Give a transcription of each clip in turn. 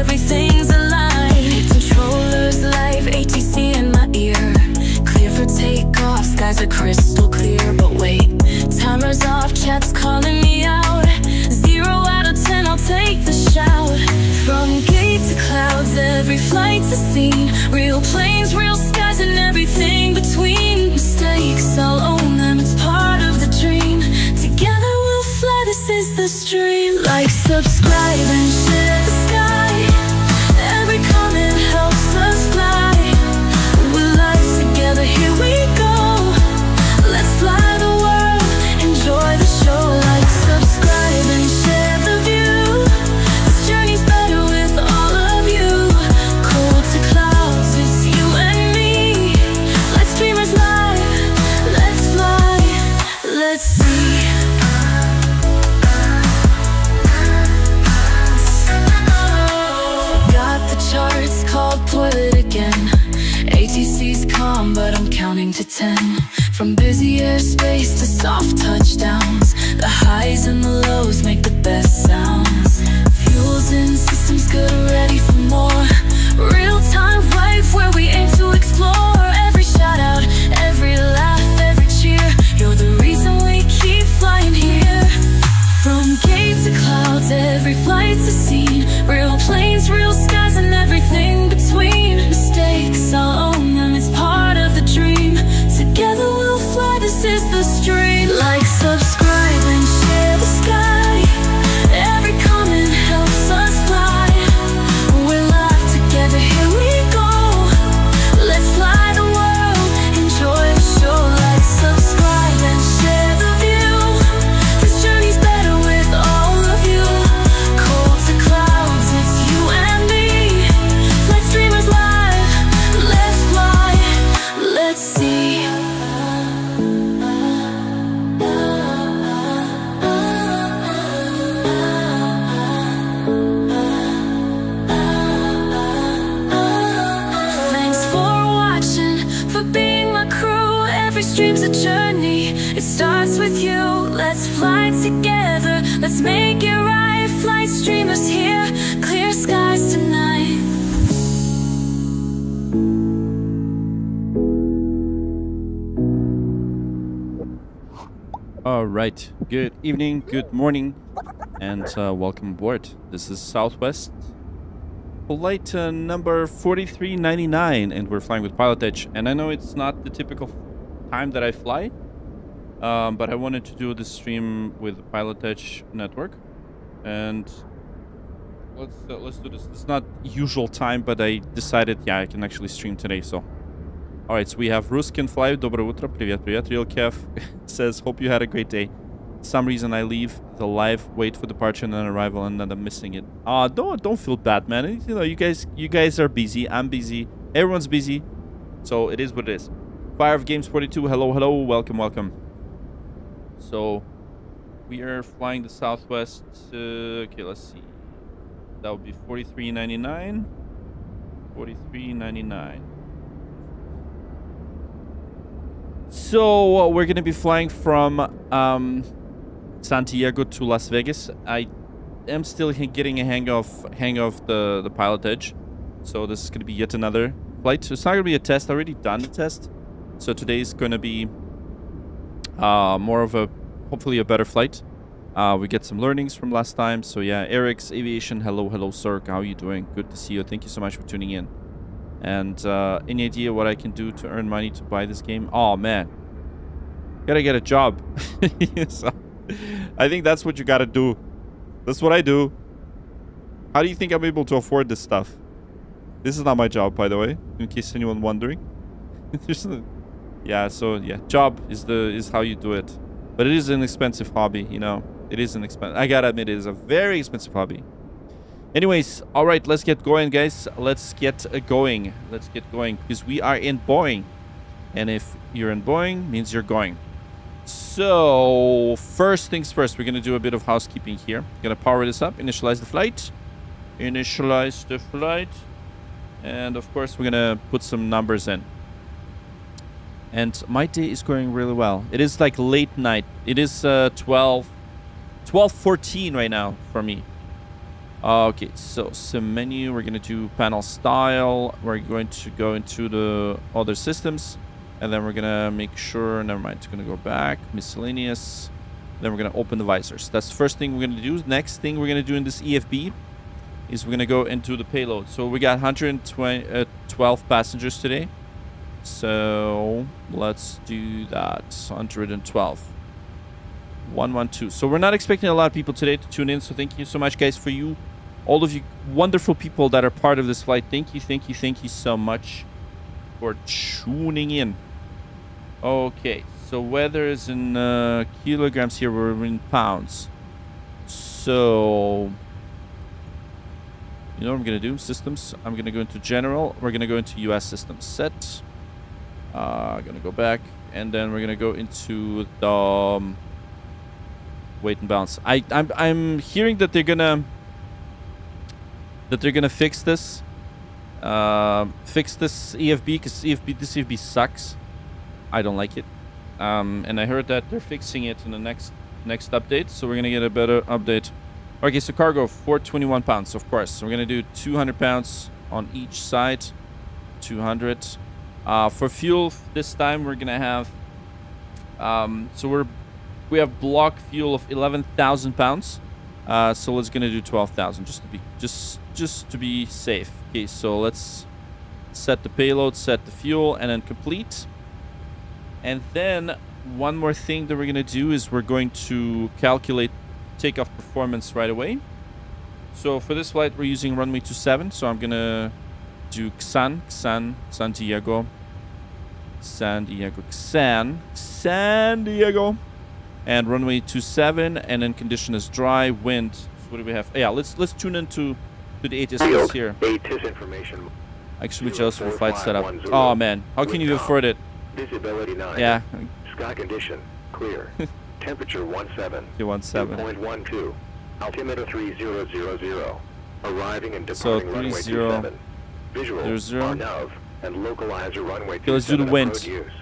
everything's aligned. Controllers live, ATC in my ear. Clear for takeoff, skies are crystal clear. But wait, timer's off, chat's calling me out. 0 out of 10, I'll take the shout. From gate to clouds, every flight's a scene. Real planes, real skies, and everything between. Mistakes, I'll own them, it's part of the dream. Together we'll fly, this is the stream. Like, subscribe, and share the sky. Every comment helps us fly. We're live together, here we go. Let's fly the world, enjoy the show. Like, subscribe, and share the view. This journey's better with all of you. Cold to clouds, it's you and me. Flight streamers live, let's fly, let's see. Got the charts called Toilet again. ATC's calm, but I'm counting to 10. From busy airspace to soft touchdowns, the highs and the lows make the best sounds. Fuels in, systems good, ready for more. Real-time life where we aim to explore. Every shout-out, every laugh, every cheer. You're the reason we keep flying here. From gate to clouds, every flight's a scene. Real planes, real skies, and everything between. Mistakes, I'll own them, it's part of the dream. Together we'll fly, this is the stream. Like, subscribe, and share the sky. Every comment helps us fly. We're live together, here we go. Let's fly the world, enjoy the show. Like, subscribe, and share the view. This journey's better with all of you. Cold to clouds, it's you and me. Flight streamers live, let's fly, let's see. Thanks for watching, for being my crew. Every stream's a journey, it starts with you. Let's fly together, let's make it right. Flight streamers here, clear skies tonight. All right. Good evening, good morning, and welcome aboard. This is Southwest flight number 4399, and we're flying with PilotEdge. And I know it's not the typical time that I fly, but I wanted to do this stream with the PilotEdge network, and let's do this. It's not usual time, but I decided, yeah, I can actually stream today. So, all right. So we have Ruskin Fly. Доброе утро. Привет, привет. Real Kev says, hope you had a great day. Some reason I leave the live, wait for departure and then arrival, and then I'm missing it. Don't feel bad, man. You know, you guys are busy. I'm busy. Everyone's busy. So it is what it is. Fire of Games 42. Hello, hello. Welcome, welcome. So we are flying the Southwest. Okay, let's see. That would be 4399. 4399. So we're gonna be flying from Santiago to Las Vegas. I am still getting a hang of the PilotEdge, so this is gonna be yet another flight. So it's not gonna be a test. I already done the test, so today is gonna be more of a, hopefully a better flight. We get some learnings from last time. So yeah, Eric's Aviation. Hello, sir. How are you doing? Good to see you. Thank you so much for tuning in. And any idea what I can do to earn money to buy this game? Oh man, gotta get a job. So, I think that's what you gotta do. That's what I do. How do you think I'm able to afford this stuff? This is not my job, by the way, in case anyone wondering. Yeah, so yeah, job is how you do it. But it is an expensive hobby, you know. It is an expensive. I gotta admit, it is a very expensive hobby. Anyways, all right, let's get going, guys. Let's get going. Let's get going, because we are in Boeing. And if you're in Boeing, means you're going. So, first things first, we're going to do a bit of housekeeping here. Going to power this up, initialize the flight. Initialize the flight. And, of course, we're going to put some numbers in. And my day is going really well. It is like late night. It is 12:14 right now for me. Okay, so sim menu. We're going to do panel style. We're going to go into the other systems. And then we're going to make sure, never mind, it's going to go back. Miscellaneous. Then we're going to open the visors. That's the first thing we're going to do. Next thing we're going to do in this EFB is we're going to go into the payload. So we got 112 passengers today. So let's do that. 112. 112. So we're not expecting a lot of people today to tune in. So thank you so much, guys, for you. All of you wonderful people that are part of this flight. Thank you so much for tuning in. Okay, so weather is in kilograms here. We're in pounds. So, you know what I'm going to do? Systems. I'm going to go into general. We're going to go into US systems. Set. I'm going to go back. And then we're going to go into the weight and balance. I'm hearing that they're going to fix this. Fix this EFB because this EFB sucks. I don't like it. And I heard that they're fixing it in the next update, so we're gonna get a better update. Okay, so cargo 421 pounds, of course. So we're gonna do 200 pounds on each side. 200. For fuel this time we're gonna have. So we have block fuel of 11,000 pounds. So let's gonna do 12,000 just to be safe. Okay, so let's set the payload, set the fuel, and then complete. And then one more thing that we're going to do is we're going to calculate takeoff performance right away. So for this flight, we're using runway 27. So I'm going to do KSAN, San Diego, San Diego, and runway 27, and then condition is dry, wind. So what do we have? Yeah, let's tune into the ATS here. ATIS information. Actually, just for flight setup. Oh man, how can you afford it? Visibility 9. Yeah. Sky condition clear. Temperature 17. 17. 2.12. Altimeter 3000. Arriving and So departing runway 27. Visual on nav and localizer runway 27. Okay, let's do the wind. Use.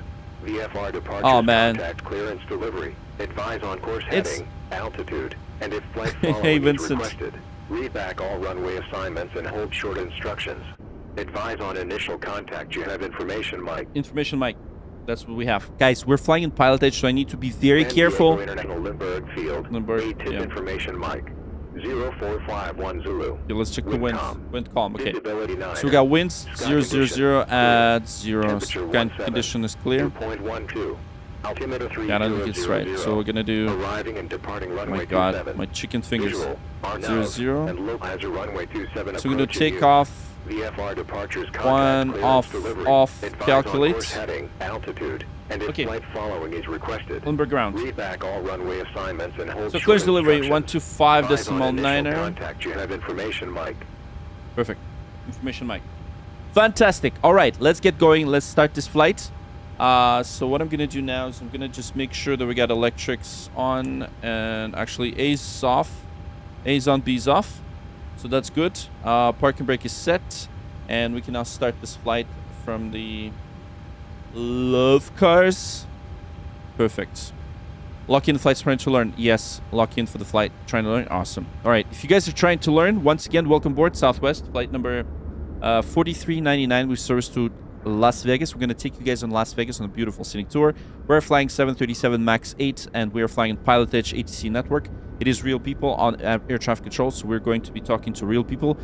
VFR departure. Oh man. Contact clearance delivery. Advise on course It's... heading, altitude, and if flight following Hey, is Vincent. requested, read back all runway assignments and hold short instructions. Advise on initial contact. You have information, Mike. Information, Mike. That's what we have. Guys, we're flying in PilotEdge, so I need to be very San careful. Diego International Limburg Field. ATIS information, Mike. 0451 Zulu. Okay, let's check the wind. Wind calm. Okay. Visibility 9. So we got winds 000 at 0. Temperature Condition is clear. 2.12. Altimeter 3000. Yeah, I don't think it's right. So we're gonna do. Arriving and departing Oh runway my god, 27. my chicken fingers. 0 0. and localizer runway 27. So we're gonna approaching take you. off. VFR departures, contact, One clearance, delivery. off, Advise calculate. on course heading, altitude, and if Okay. flight following is requested. Limburg ground. Read back all runway assignments and hold So short clears delivery instructions. 125 Advise decimal on initial 9er. contact. You have information, Mike. Perfect. Information, Mike. Fantastic. All right, let's get going. Let's start this flight. So what I'm gonna do now is I'm gonna just make sure that we got electrics on, and actually A's off, A's on, B's off. So that's good. Parking brake is set, and we can now start this flight from the love cars. Perfect. Lock in the flight, trying to learn. Yes, lock in for the flight, trying to learn. Awesome. All right, if you guys are trying to learn, once again, welcome aboard Southwest, flight number 4399. We service to Las Vegas. We're going to take you guys on Las Vegas on a beautiful scenic tour. We're flying 737 MAX 8, and we're flying in PilotEdge ATC network. It is real people on air traffic control, so we're going to be talking to real people.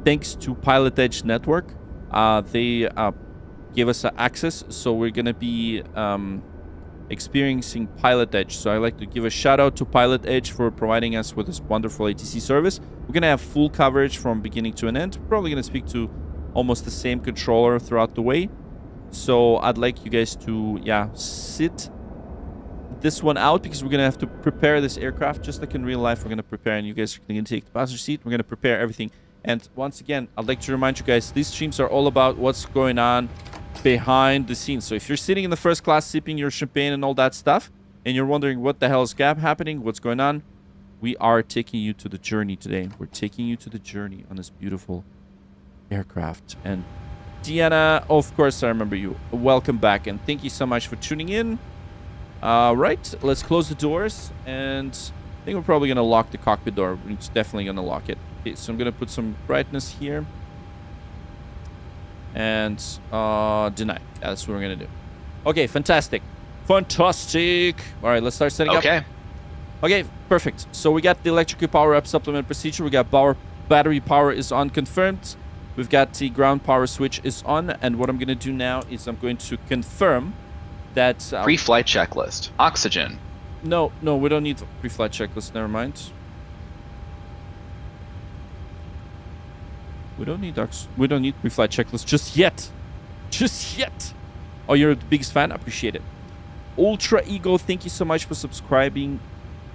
Thanks to PilotEdge network, they gave us access, so we're going to be experiencing PilotEdge. So I'd like to give a shout out to PilotEdge for providing us with this wonderful ATC service. We're going to have full coverage from beginning to an end. We're probably going to speak to almost the same controller throughout the way. So I'd like you guys to, sit this one out, because we're going to have to prepare this aircraft just like in real life. We're going to prepare, and you guys are going to take the passenger seat. We're going to prepare everything. And once again, I'd like to remind you guys, these streams are all about what's going on behind the scenes. So if you're sitting in the first class sipping your champagne and all that stuff, and you're wondering what the hell is happening, what's going on, we are taking you to the journey today. We're taking you to the journey on this beautiful aircraft. And Deanna, of course, I remember you. Welcome back, and thank you so much for tuning in. Right, let's close the doors, and think we're probably gonna lock the cockpit door. It's definitely gonna lock it. Okay, so I'm gonna put some brightness here. And deny. That's what we're gonna do. Okay, fantastic. Fantastic. All right, let's start setting up. Okay, perfect. So we got the electrical power up supplement procedure. We got battery power is on confirmed. We've got the ground power switch is on. And what I'm gonna do now is I'm going to confirm that pre-flight checklist. Oxygen. No, we don't need pre-flight checklist. Never mind. We don't need pre-flight checklist just yet. Just yet. Oh, you're the biggest fan? Appreciate it. Ultra Ego, thank you so much for subscribing.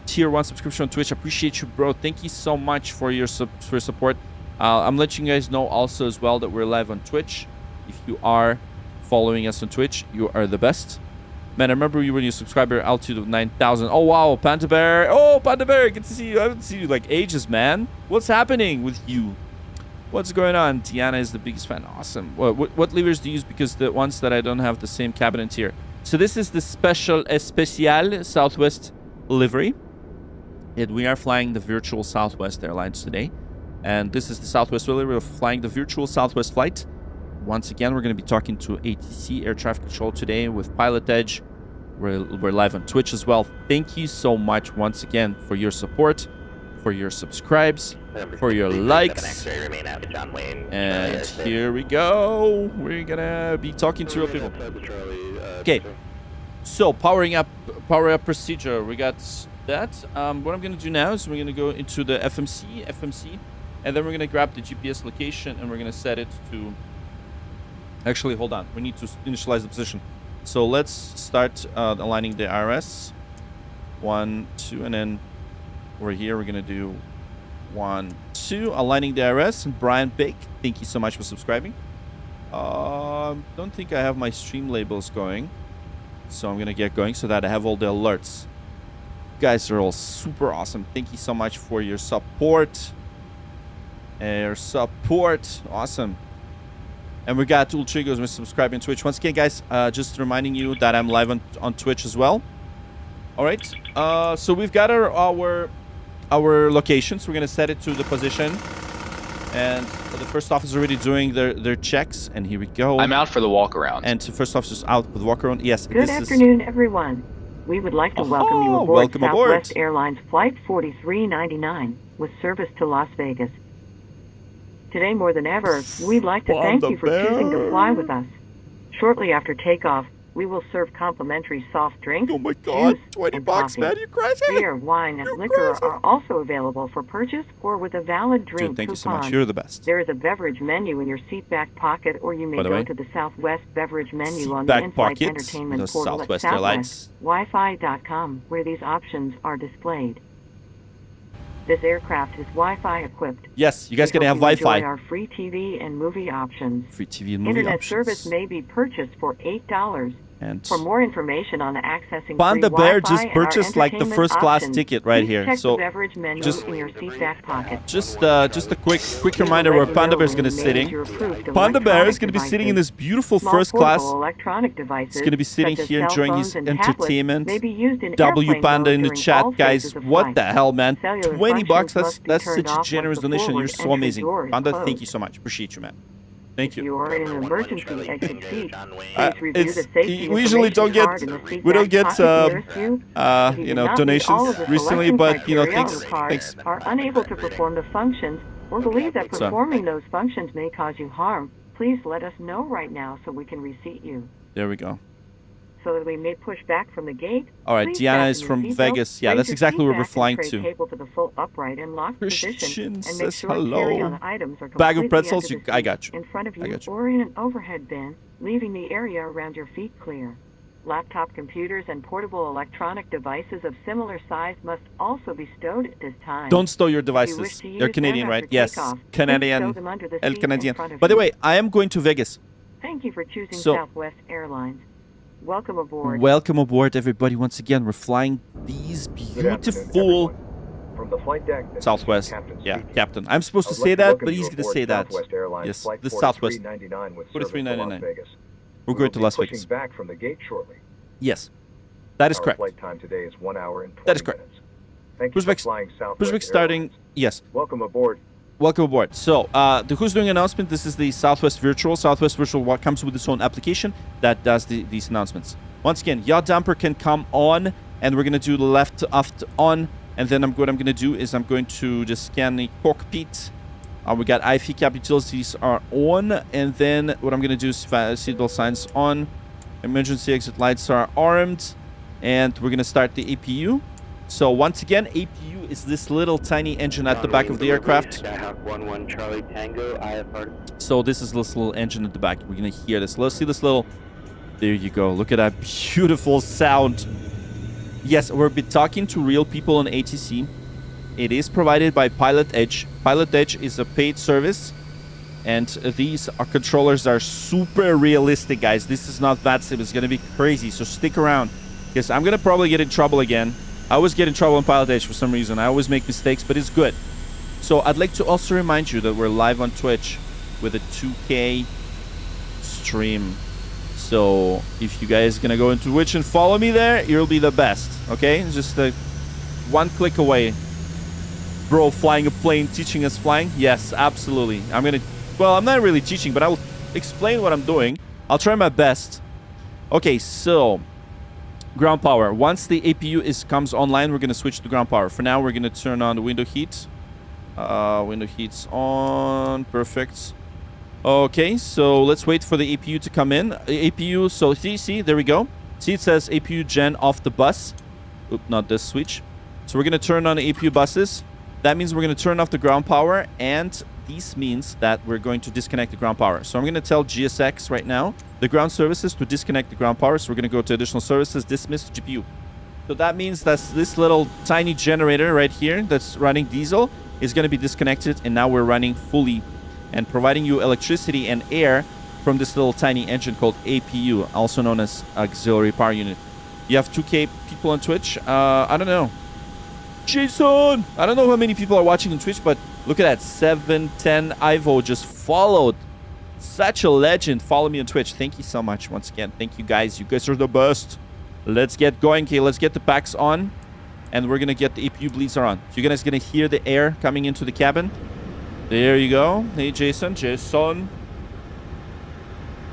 Tier 1 subscription on Twitch. Appreciate you, bro. Thank you so much for your support. I'm letting you guys know also as well that we're live on Twitch. If you are following us on Twitch, you are the best. Man, I remember you when you subscribed your altitude of 9,000. Oh, wow. Panda Bear. Oh, Panda Bear. Good to see you. I haven't seen you like ages, man. What's happening with you? What's going on? Tiana is the biggest fan. Awesome. What levers do you use? Because the ones that I don't have the same cabinet here. So this is the Especial Southwest livery. We are flying the virtual Southwest Airlines today. And this is the Southwest livery. We're flying the virtual Southwest flight. Once again, we're going to be talking to ATC, Air Traffic Control, today with PilotEdge. We're live on Twitch as well. Thank you so much once again for your support, for your subscribes, for your likes. And here we go. We're gonna be talking to real people. Okay, so power up procedure. We got that. What I'm gonna do now is we're gonna go into the FMC, and then we're gonna grab the GPS location and we're gonna set it to. Actually, hold on. We need to initialize the position. So let's start aligning the IRS. 1, 2, and then. Over here, we're going to do 1, 2, aligning the IRS. And Brian Bake, thank you so much for subscribing. Don't think I have my stream labels going. So I'm going to get going so that I have all the alerts. You guys are all super awesome. Thank you so much for your support. Awesome. And we got Ultrigos with subscribing to Twitch. Once again, guys, just reminding you that I'm live on Twitch as well. All right. So we've got our locations. We're going to set it to the position. And the first officer already doing their checks. And here we go. I'm out for the walk around. And the first officer's out with walk around. Yes. Good afternoon, everyone. We would like to welcome you aboard Southwest Airlines Flight 4399 with service to Las Vegas. Today, more than ever, we'd like to thank you for choosing to fly with us. Shortly after takeoff, we will serve complimentary soft drinks, oh my God, juice, 20 and bucks, coffee. man, you crazy? Beer, wine, and liquor are also available for purchase or with a valid drink Dude, thank coupon. you so much. You're the best. There is a beverage menu in your seat back pocket, or you may go to the Southwest beverage menu on the in-flight entertainment portal at southwestwifi.com, where these options are displayed. This aircraft is Wi-Fi equipped. Yes, you guys can have Wi-Fi. Enjoy our free TV and movie options. Free TV and movie Internet options. service may be purchased for $8. And for more information on accessing Panda free Bear Wi-Fi just purchased like the first class ticket right here. Check so the beverage menu in your seat back pocket. just a quick reminder where Panda Bear is going to be sitting. Panda Bear is going to be sitting in this beautiful first class. Electronic devices It's going to be sitting here enjoying his entertainment. May be used in W Panda in the during chat, all guys. phases of What flight. the hell, man? Cellular 20 bucks. functions That's must such be turned a off generous once the donation. You're forward so entry amazing. door is Panda, closed. thank you so much. Appreciate you, man. Thank If you. you are in an emergency exit seat, please review the safety We usually don't get information card in the seat we don't back get pocket nearest you. If you you do know not meet all donations of the recently, selection but you know criteria on thanks the card, thanks. are unable to perform the functions or believe that So- performing those functions may cause you harm, please let us know right now so we can reseat you. There we go. So that we may push back from the gate. All right, please Diana fasten is your from seatbelt, Vegas. Yeah, raise that's your exactly seat where we're back and flying tray to. Table to the full upright and locked Christian position, and make says sure hello. carry-on items are Bag of completely pretzels, under the I seat got you. in front of I you got you. or in an overhead bin, leaving the area around your feet clear. Laptop computers and portable electronic devices of similar size must also be stowed at this time. Don't stow your If you wish devices. to use You're them Canadian, after right? Yes, takeoff, please Canadian. stow them under the El seat in Canadian. front of By the you. way, I am going to Vegas. Thank you for choosing So- Southwest Airlines. Welcome aboard. Welcome aboard, everybody. Once again, we're flying these beautiful From the flight deck, this is Southwest. Captain Yeah, speaking. Captain. I'm supposed I to would say like to that, welcome but you he's going to aboard say that. Southwest Airlines Yes, Flight the Southwest. 4399 with 4399. service to Las Vegas. We're We going will to be Las pushing Vegas. back from the gate shortly. Yes, that is Our correct. flight time today is 1 hour and 20 That is correct. minutes. Thank you for Pushback, flying Southwest Pushback starting. Airlines. Yes. Welcome aboard. Welcome aboard. So, the Who's Doing announcement, this is the Southwest Virtual. Southwest Virtual what comes with its own application that does these announcements. Once again, yaw damper can come on, and we're going to do the left to aft on. And then what I'm going to do is I'm going to just scan the cockpit. We got IFE cap utilities are on. And then what I'm going to do is seatbelt signs on. Emergency exit lights are armed. And we're going to start the APU. So once again, APU is this little tiny engine at the back of the aircraft. Charlie Tango, IFR. So this is this little engine at the back. We're going to hear this. Let's see this little... There you go. Look at that beautiful sound. Yes, we're talking to real people on ATC. It is provided by PilotEdge. PilotEdge is a paid service. And these controllers are super realistic, guys. This is not that simple. It's going to be crazy. So stick around. Because I'm going to probably get in trouble again. I always get in trouble on PilotEdge for some reason. I always make mistakes, but it's good. So I'd like to also remind you that we're live on Twitch with a 2K stream. So if you guys gonna go into Twitch and follow me there, you'll be the best. Okay, it's just one click away. Bro, flying a plane, teaching us flying? Yes, absolutely. Well, I'm not really teaching, but I'll explain what I'm doing. I'll try my best. Okay, so ground power. Once the APU comes online, we're gonna switch to ground power. For now, we're gonna turn on the window heat. Window heat's on. Perfect. Okay, so let's wait for the APU to come in. APU, so see, there we go. See, it says APU gen off the bus. Oop, not this switch. So we're going to turn on the APU buses. That means we're going to turn off the ground power, and this means that we're going to disconnect the ground power. So I'm going to tell GSX right now, the ground services, to disconnect the ground power. So we're going to go to additional services, dismiss GPU. So that means that this little tiny generator right here that's running diesel is going to be disconnected, and now we're running fully and providing you electricity and air from this little tiny engine called APU, also known as Auxiliary Power Unit. You have 2K people on Twitch. I don't know. Jason! I don't know how many people are watching on Twitch, but look at that. 710 Ivo just followed. Such a legend. Follow me on Twitch. Thank you so much once again. Thank you, guys. You guys are the best. Let's get going. Okay, let's get the packs on. And we're going to get the APU bleeds on. So you guys are going to hear the air coming into the cabin. There you go. Hey, Jason.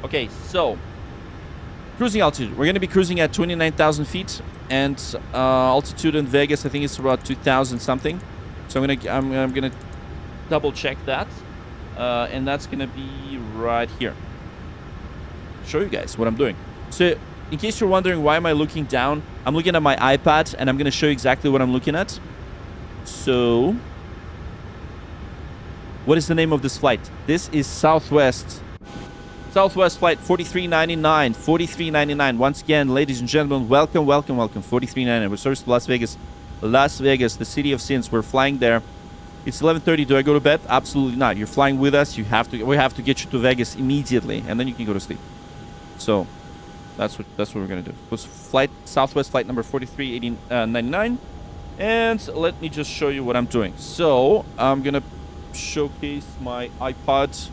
Okay, so cruising altitude. We're going to be cruising at 29,000 feet, and altitude in Vegas, I think it's about 2,000 something. So I'm gonna double check that, and that's gonna be right here. Show you guys what I'm doing. So in case you're wondering why am I looking down, I'm looking at my iPad, and I'm gonna show you exactly what I'm looking at. So what is the name of this flight? This is Southwest flight 4399. 4399. Once again, ladies and gentlemen, welcome. 4399. We're service to Las Vegas. Las Vegas, the city of sins. We're flying there. It's 11:30. Do I go to bed? Absolutely not. You're flying with us. We have to get you to Vegas immediately, and then you can go to sleep. So that's what we're gonna do. It was Southwest flight number 4399. And let me just show you what I'm doing. So I'm gonna showcase my iPod.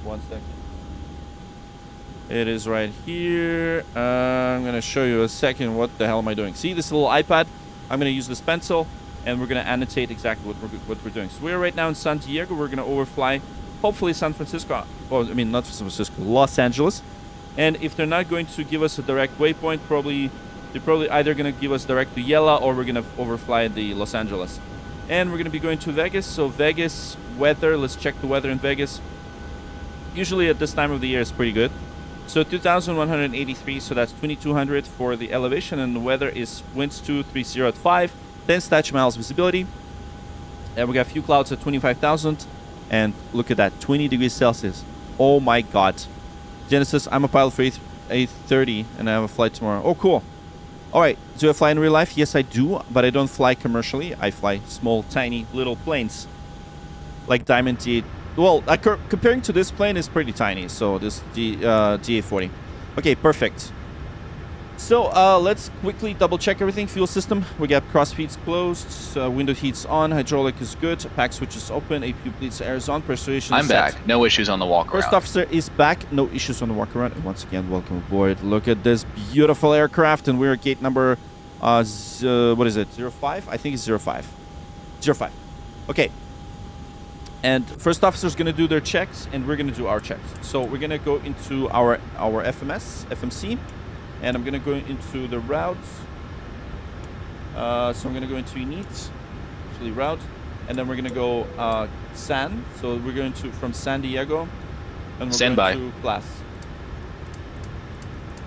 1 second. It is right here. I'm gonna show you a second. What the hell am I doing? See this little iPad? I'm gonna use this pencil, and we're gonna annotate exactly what we're doing. So we're right now in San Diego. We're gonna overfly, hopefully, San Francisco. Well, I mean, not San Francisco, Los Angeles. And if they're not going to give us a direct waypoint, they're probably either gonna give us direct to Yella, or we're gonna overfly the Los Angeles. And we're gonna be going to Vegas. So Vegas weather. Let's check the weather in Vegas. Usually at this time of the year, it's pretty good. So 2,183, so that's 2,200 for the elevation, and the weather is winds 230 at 5, 10 statute miles visibility, and we got a few clouds at 25,000, and look at that, 20 degrees Celsius. Oh my God. Genesis, I'm a pilot for 830, and I have a flight tomorrow. Oh, cool. All right, do I fly in real life? Yes, I do, but I don't fly commercially. I fly small, tiny, little planes, like Diamond D8. Well, comparing to this plane, is pretty tiny. So this DA40. Okay, perfect. So let's quickly double check everything. Fuel system, we got cross feeds closed, window heats on, hydraulic is good, pack switch is open, APU bleeds air is on, pressurization I'm is set. back. No issues on the walk around. First officer is back. No issues on the walk around. And once again, welcome aboard. Look at this beautiful aircraft, and we're at gate number What is it? 05? I think it's 05. 05. Okay. And first officer's going to do their checks, and we're going to do our checks. So we're going to go into our FMC, and I'm going to go into the routes. So I'm going to go into init, actually route, and then we're going to go KSAN. So we're going to from San Diego, and we're Stand going by. to KLAS.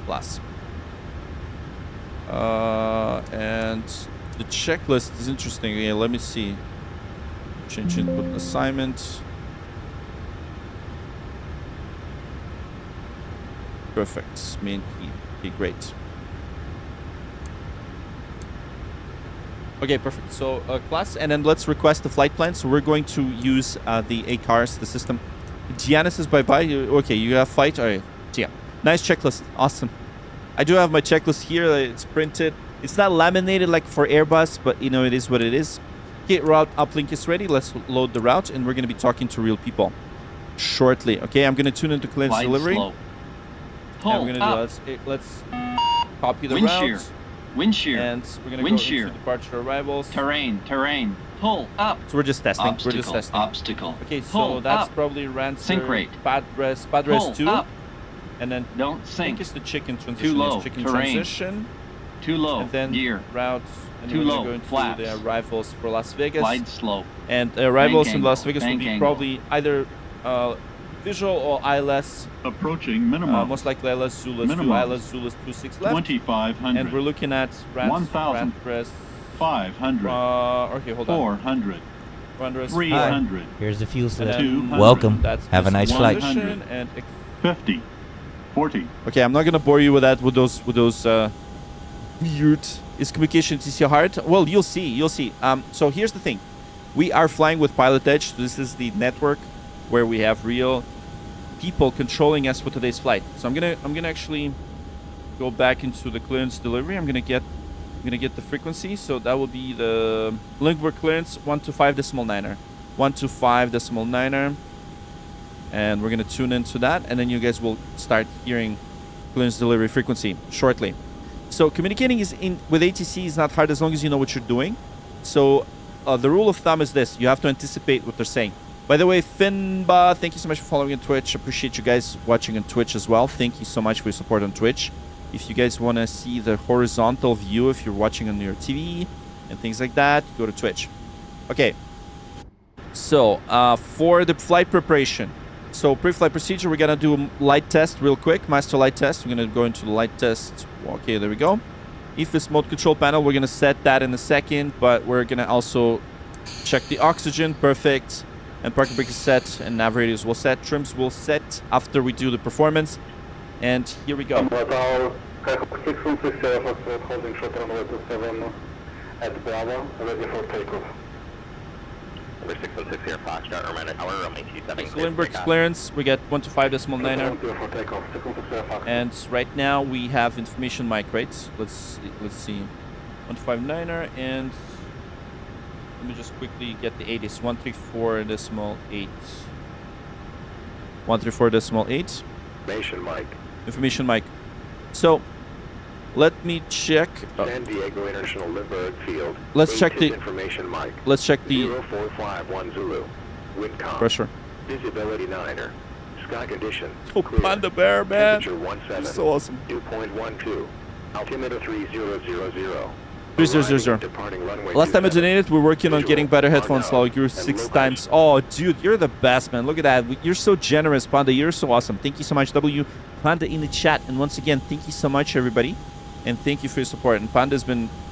KLAS. And the checklist is interesting. Yeah, let me see. Change input assignment. Perfect. Main key. Okay, great. Okay, perfect. So KLAS, and then let's request the flight plan. So we're going to use the ACARS, the system. Gianna says bye-bye. Okay, you have flight. All right. So yeah, nice checklist. Awesome. I do have my checklist here. It's printed. It's not laminated like for Airbus, but you know, it is what it is. Okay, route uplink is ready. Let's load the route, and we're going to be talking to real people shortly. Okay, I'm going to tune into clearance delivery. Slow. And we're going to do let's copy the Wind route. shear. Wind shear. And we're going to Wind go shear. into departure arrivals. Terrain. Pull up. So we're just testing. Obstacle. We're just testing. Obstacle. Okay, so Pull that's up. probably Rancer, Sink rate. Padres Pull 2. up. And then Don't I think sink. it's the chicken transition. Too low. Yes, chicken Terrain. transition. Too low. And then Gear. routes. And Too then we're low. going to go into Flaps. the arrivals for Las Vegas. Glide slope. And arrivals in angle. Las Vegas will Bank be angle. probably either visual or ILS. Approaching minimum. Most likely ILS Zulus 2, Minimum. ILS Zulus 26 left. 2,500. And we're looking at Rancer. 1,500. Okay, hold on. 400. Rancer 300. Here's the fuel slip. And then 200. Welcome. That's Have a nice flight. 100 and 50. 40. okay, I'm not gonna bore you with that, with those weird. Is communication TC hard? Well, you'll see. So here's the thing, we are flying with PilotEdge. This is the network where we have real people controlling us for today's flight. So I'm gonna actually go back into the clearance delivery. I'm gonna get the frequency. So that will be the Lindbergh clearance 125.9er, 125.9er. And we're going to tune into that, and then you guys will start hearing clearance delivery frequency shortly. So communicating with ATC is not hard as long as you know what you're doing. So the rule of thumb is this: you have to anticipate what they're saying. By the way, Finba, thank you so much for following on Twitch. Appreciate you guys watching on Twitch as well. Thank you so much for your support on Twitch. If you guys want to see the horizontal view, if you're watching on your TV and things like that, go to Twitch. Okay. So for the flight preparation. So pre-flight procedure, we're going to do a light test real quick. Master light test. We're going to go into the light test. Okay, there we go. EFIS mode control panel. We're going to set that in a second, but we're going to also check the oxygen. Perfect. And parking brake is set, and nav radius will set. Trims will set after we do the performance. And here we go. Holding short runway 27 at Bravo, ready for takeoff. Number 616 here, Foxtrot, runway tower, runway 27. So Lindbergh's clearance, we get 125.9er. And right now we have information mic, right? Let's see. 125.9er, and let me just quickly get the 80s. 134.8. 134.8. Information mic. Information mic. So let me check. San Diego International Lindbergh Field. Let's check the information mic. Let's check the 0451 Zulu. Wind calm. pressure. Visibility 9er. Sky condition. Oh, clear. Panda Bear, man. Temperature 17. So awesome. Dew point 12. Altimeter 3000. 3000. Departing runway Last time I 27. donated, we're working on getting better headphones. Like you're And 6 low times. Oh, dude, you're the best, man. Look at that. You're so generous, Panda. You're so awesome. Thank you so much, W. Panda in the chat. And once again, thank you so much, everybody. And thank you for your support. And Panda's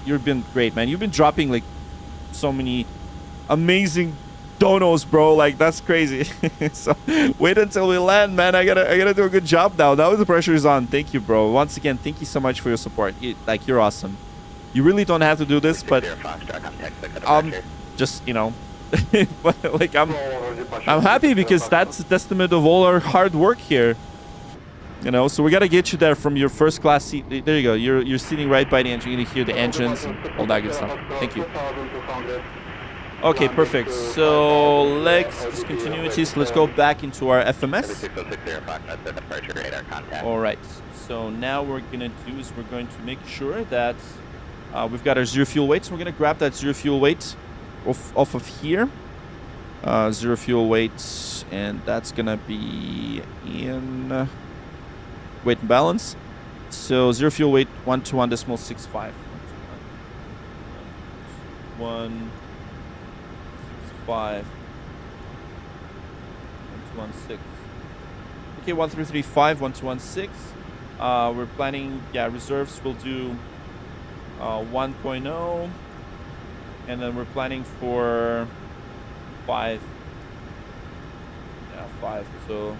you've been great, man. You've been dropping like so many amazing donos, bro. Like that's crazy. So wait until we land, man. I gotta do a good job now. Now the pressure is on. Thank you, bro. Once again, thank you so much for your support. You're awesome. You really don't have to do this, but just but like I'm happy because that's a testament of all our hard work here. So we gotta get you there from your first class seat. There you go. You're sitting right by the engine. You can hear the engines and all that good stuff. Thank you. Okay, perfect. So let's discontinuities. Let's go back into our FMS. All right. So now what we're gonna do is we're going to make sure that We've got our 0 fuel weight, so we're going to grab that 0 fuel weight off of here. 0 fuel weight, and that's going to be in weight and balance. So 0 fuel weight 121.65. 165. 116. Okay, 1335, 1216. We're planning, reserves we'll do 1.0, and then we're planning for 5. Yeah, 5. So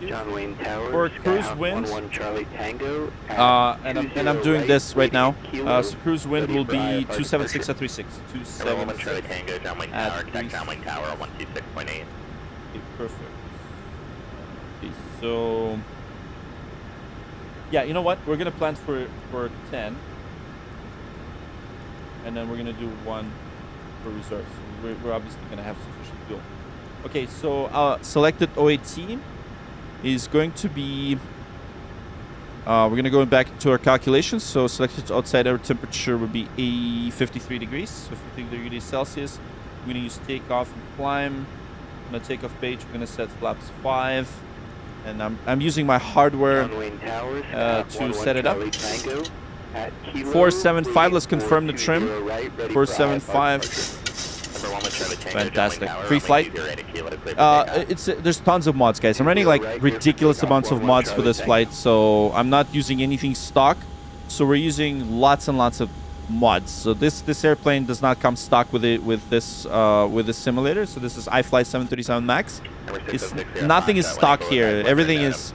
John Wayne Towers. For cruise wind, 11 Charlie Tango. and I'm doing this right now. So cruise wind will be 276 at 36. 11 Charlie Tango, John Wayne at Tower, check John Wayne Tower, 126.8. Okay, perfect. Okay, so yeah, you know what? We're gonna plan for 10, and then we're gonna do 1 for reserves. We're obviously gonna have sufficient fuel. Okay, so selected OAT is going to be. We're gonna go back into our calculations. So selected outside air temperature would be 53 degrees, so 53 degrees Celsius. I'm gonna use takeoff and climb. On the takeoff page, we're gonna set flaps 5, and I'm using my hardware to set it up. 475. Let's confirm the trim. 475. Fantastic. Free flight. There's tons of mods, guys. I'm running like ridiculous amounts of mods for this flight, so I'm not using anything stock. So we're using lots and lots of mods. So this airplane does not come stock with this simulator. So this is iFly 737 Max. Nothing is stock here. Everything is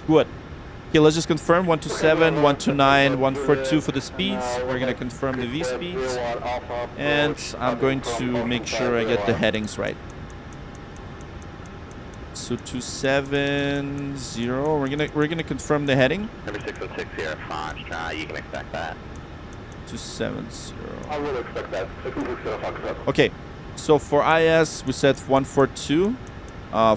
good. Okay, let's just confirm 127, 129, 142 for the speeds. We're going to confirm the V speeds. And I'm going to make sure I get the headings right. So 270. We're gonna confirm the heading. Number 616 here, Fox. You can expect that. 270. I will expect that. 616 Fox. Okay, so for IS we set 142.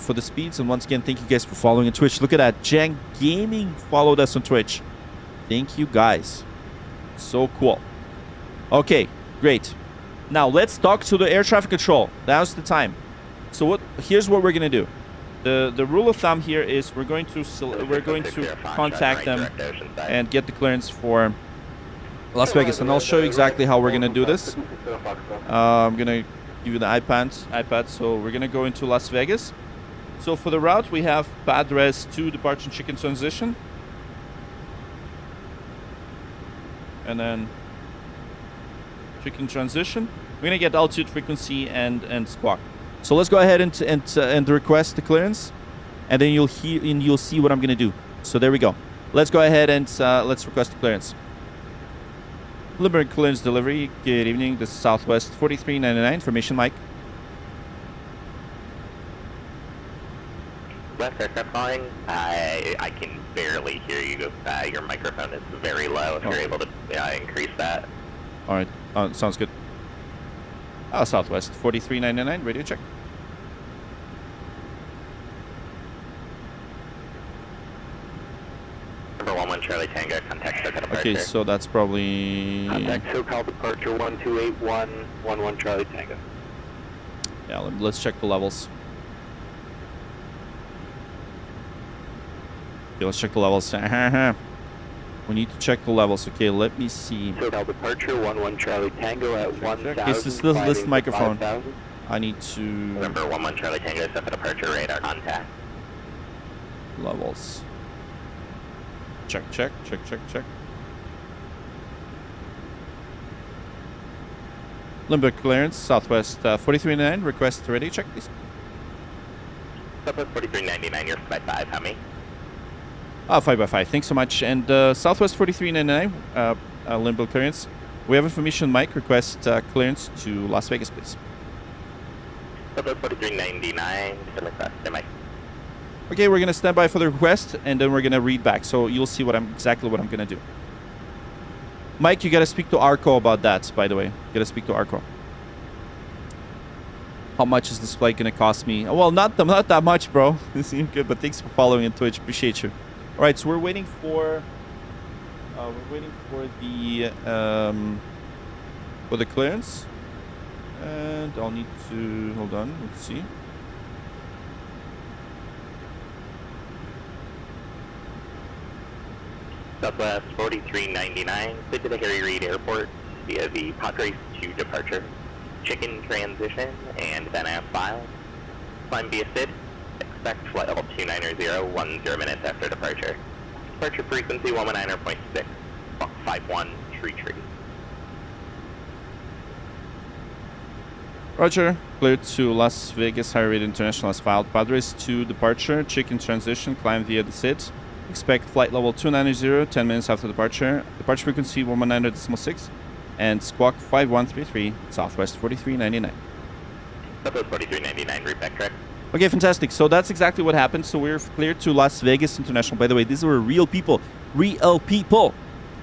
For the speeds, and once again, thank you guys for following on Twitch. Look at that, Jank Gaming followed us on Twitch. Thank you guys, so cool. Okay, great. Now let's talk to the air traffic control. Now's the time. So here's what we're gonna do. The rule of thumb here is we're going to contact them and get the clearance for Las Vegas, and I'll show you exactly how we're gonna do this. I'm gonna give you the iPad. So we're gonna go into Las Vegas. So for the route, we have pad res 2 departure and chicken transition, and then chicken transition. We're gonna get altitude, frequency, and squawk. So let's go ahead and request the clearance, and then you'll see what I'm gonna do. So there we go. Let's go ahead and let's request the clearance. Liberty clearance delivery. Good evening. This is Southwest 4399. Information, Mike. West aircraft calling. I can barely hear you. Your microphone is very low. If you're able to increase that. All right. Sounds good. Southwest 4399. Radio check. Number 11 Charlie Tango. Contact SoCal departure. Okay, so that's probably. Contact SoCal departure 1281 11 Charlie Tango. Yeah. Let's check the levels. Okay, let's check the levels. We need to check the levels. Okay, let me see. SoCal departure 11 Charlie Tango at 1000. This is this microphone. I need to. Number 11 Charlie Tango. SoCal departure radar contact. Levels. Check. Limbo clearance, Southwest 4399. Request ready. Check, please. Southwest 4399. You're 5-5. How many? 5x5. Thanks so much. And Southwest 4399, limbo clearance. We have information, Mike. Request clearance to Las Vegas, please. Southwest 4399. Request. Mike. Okay, we're gonna stand by for the request, and then we're gonna read back. So you'll see exactly what I'm gonna do. Mike, you gotta speak to Arco about that. By the way, you gotta speak to Arco. how much is this flight gonna cost me? Oh, well, not that much, bro. This seems good, but thanks for following on Twitch. Appreciate you. All right, so we're waiting for the clearance, and I'll need to hold on. Let's see. Southwest 4399, cleared to the Harry Reid Airport via the Padres 2 departure. Chicken transition and then app file. Climb via SID. Expect flight level 290, 10 minutes after departure. Departure frequency 119.6. 51 tree. Roger. Cleared to Las Vegas Harry Reid International as filed. Padres 2 departure. Chicken transition. Climb via the SID. Expect flight level 290, 10 minutes after departure. Departure frequency 119.6 and squawk 5133, Southwest 4399. Southwest 4399, route back track. Okay, fantastic. So that's exactly what happened. So we're cleared to Las Vegas International. By the way, these were real people,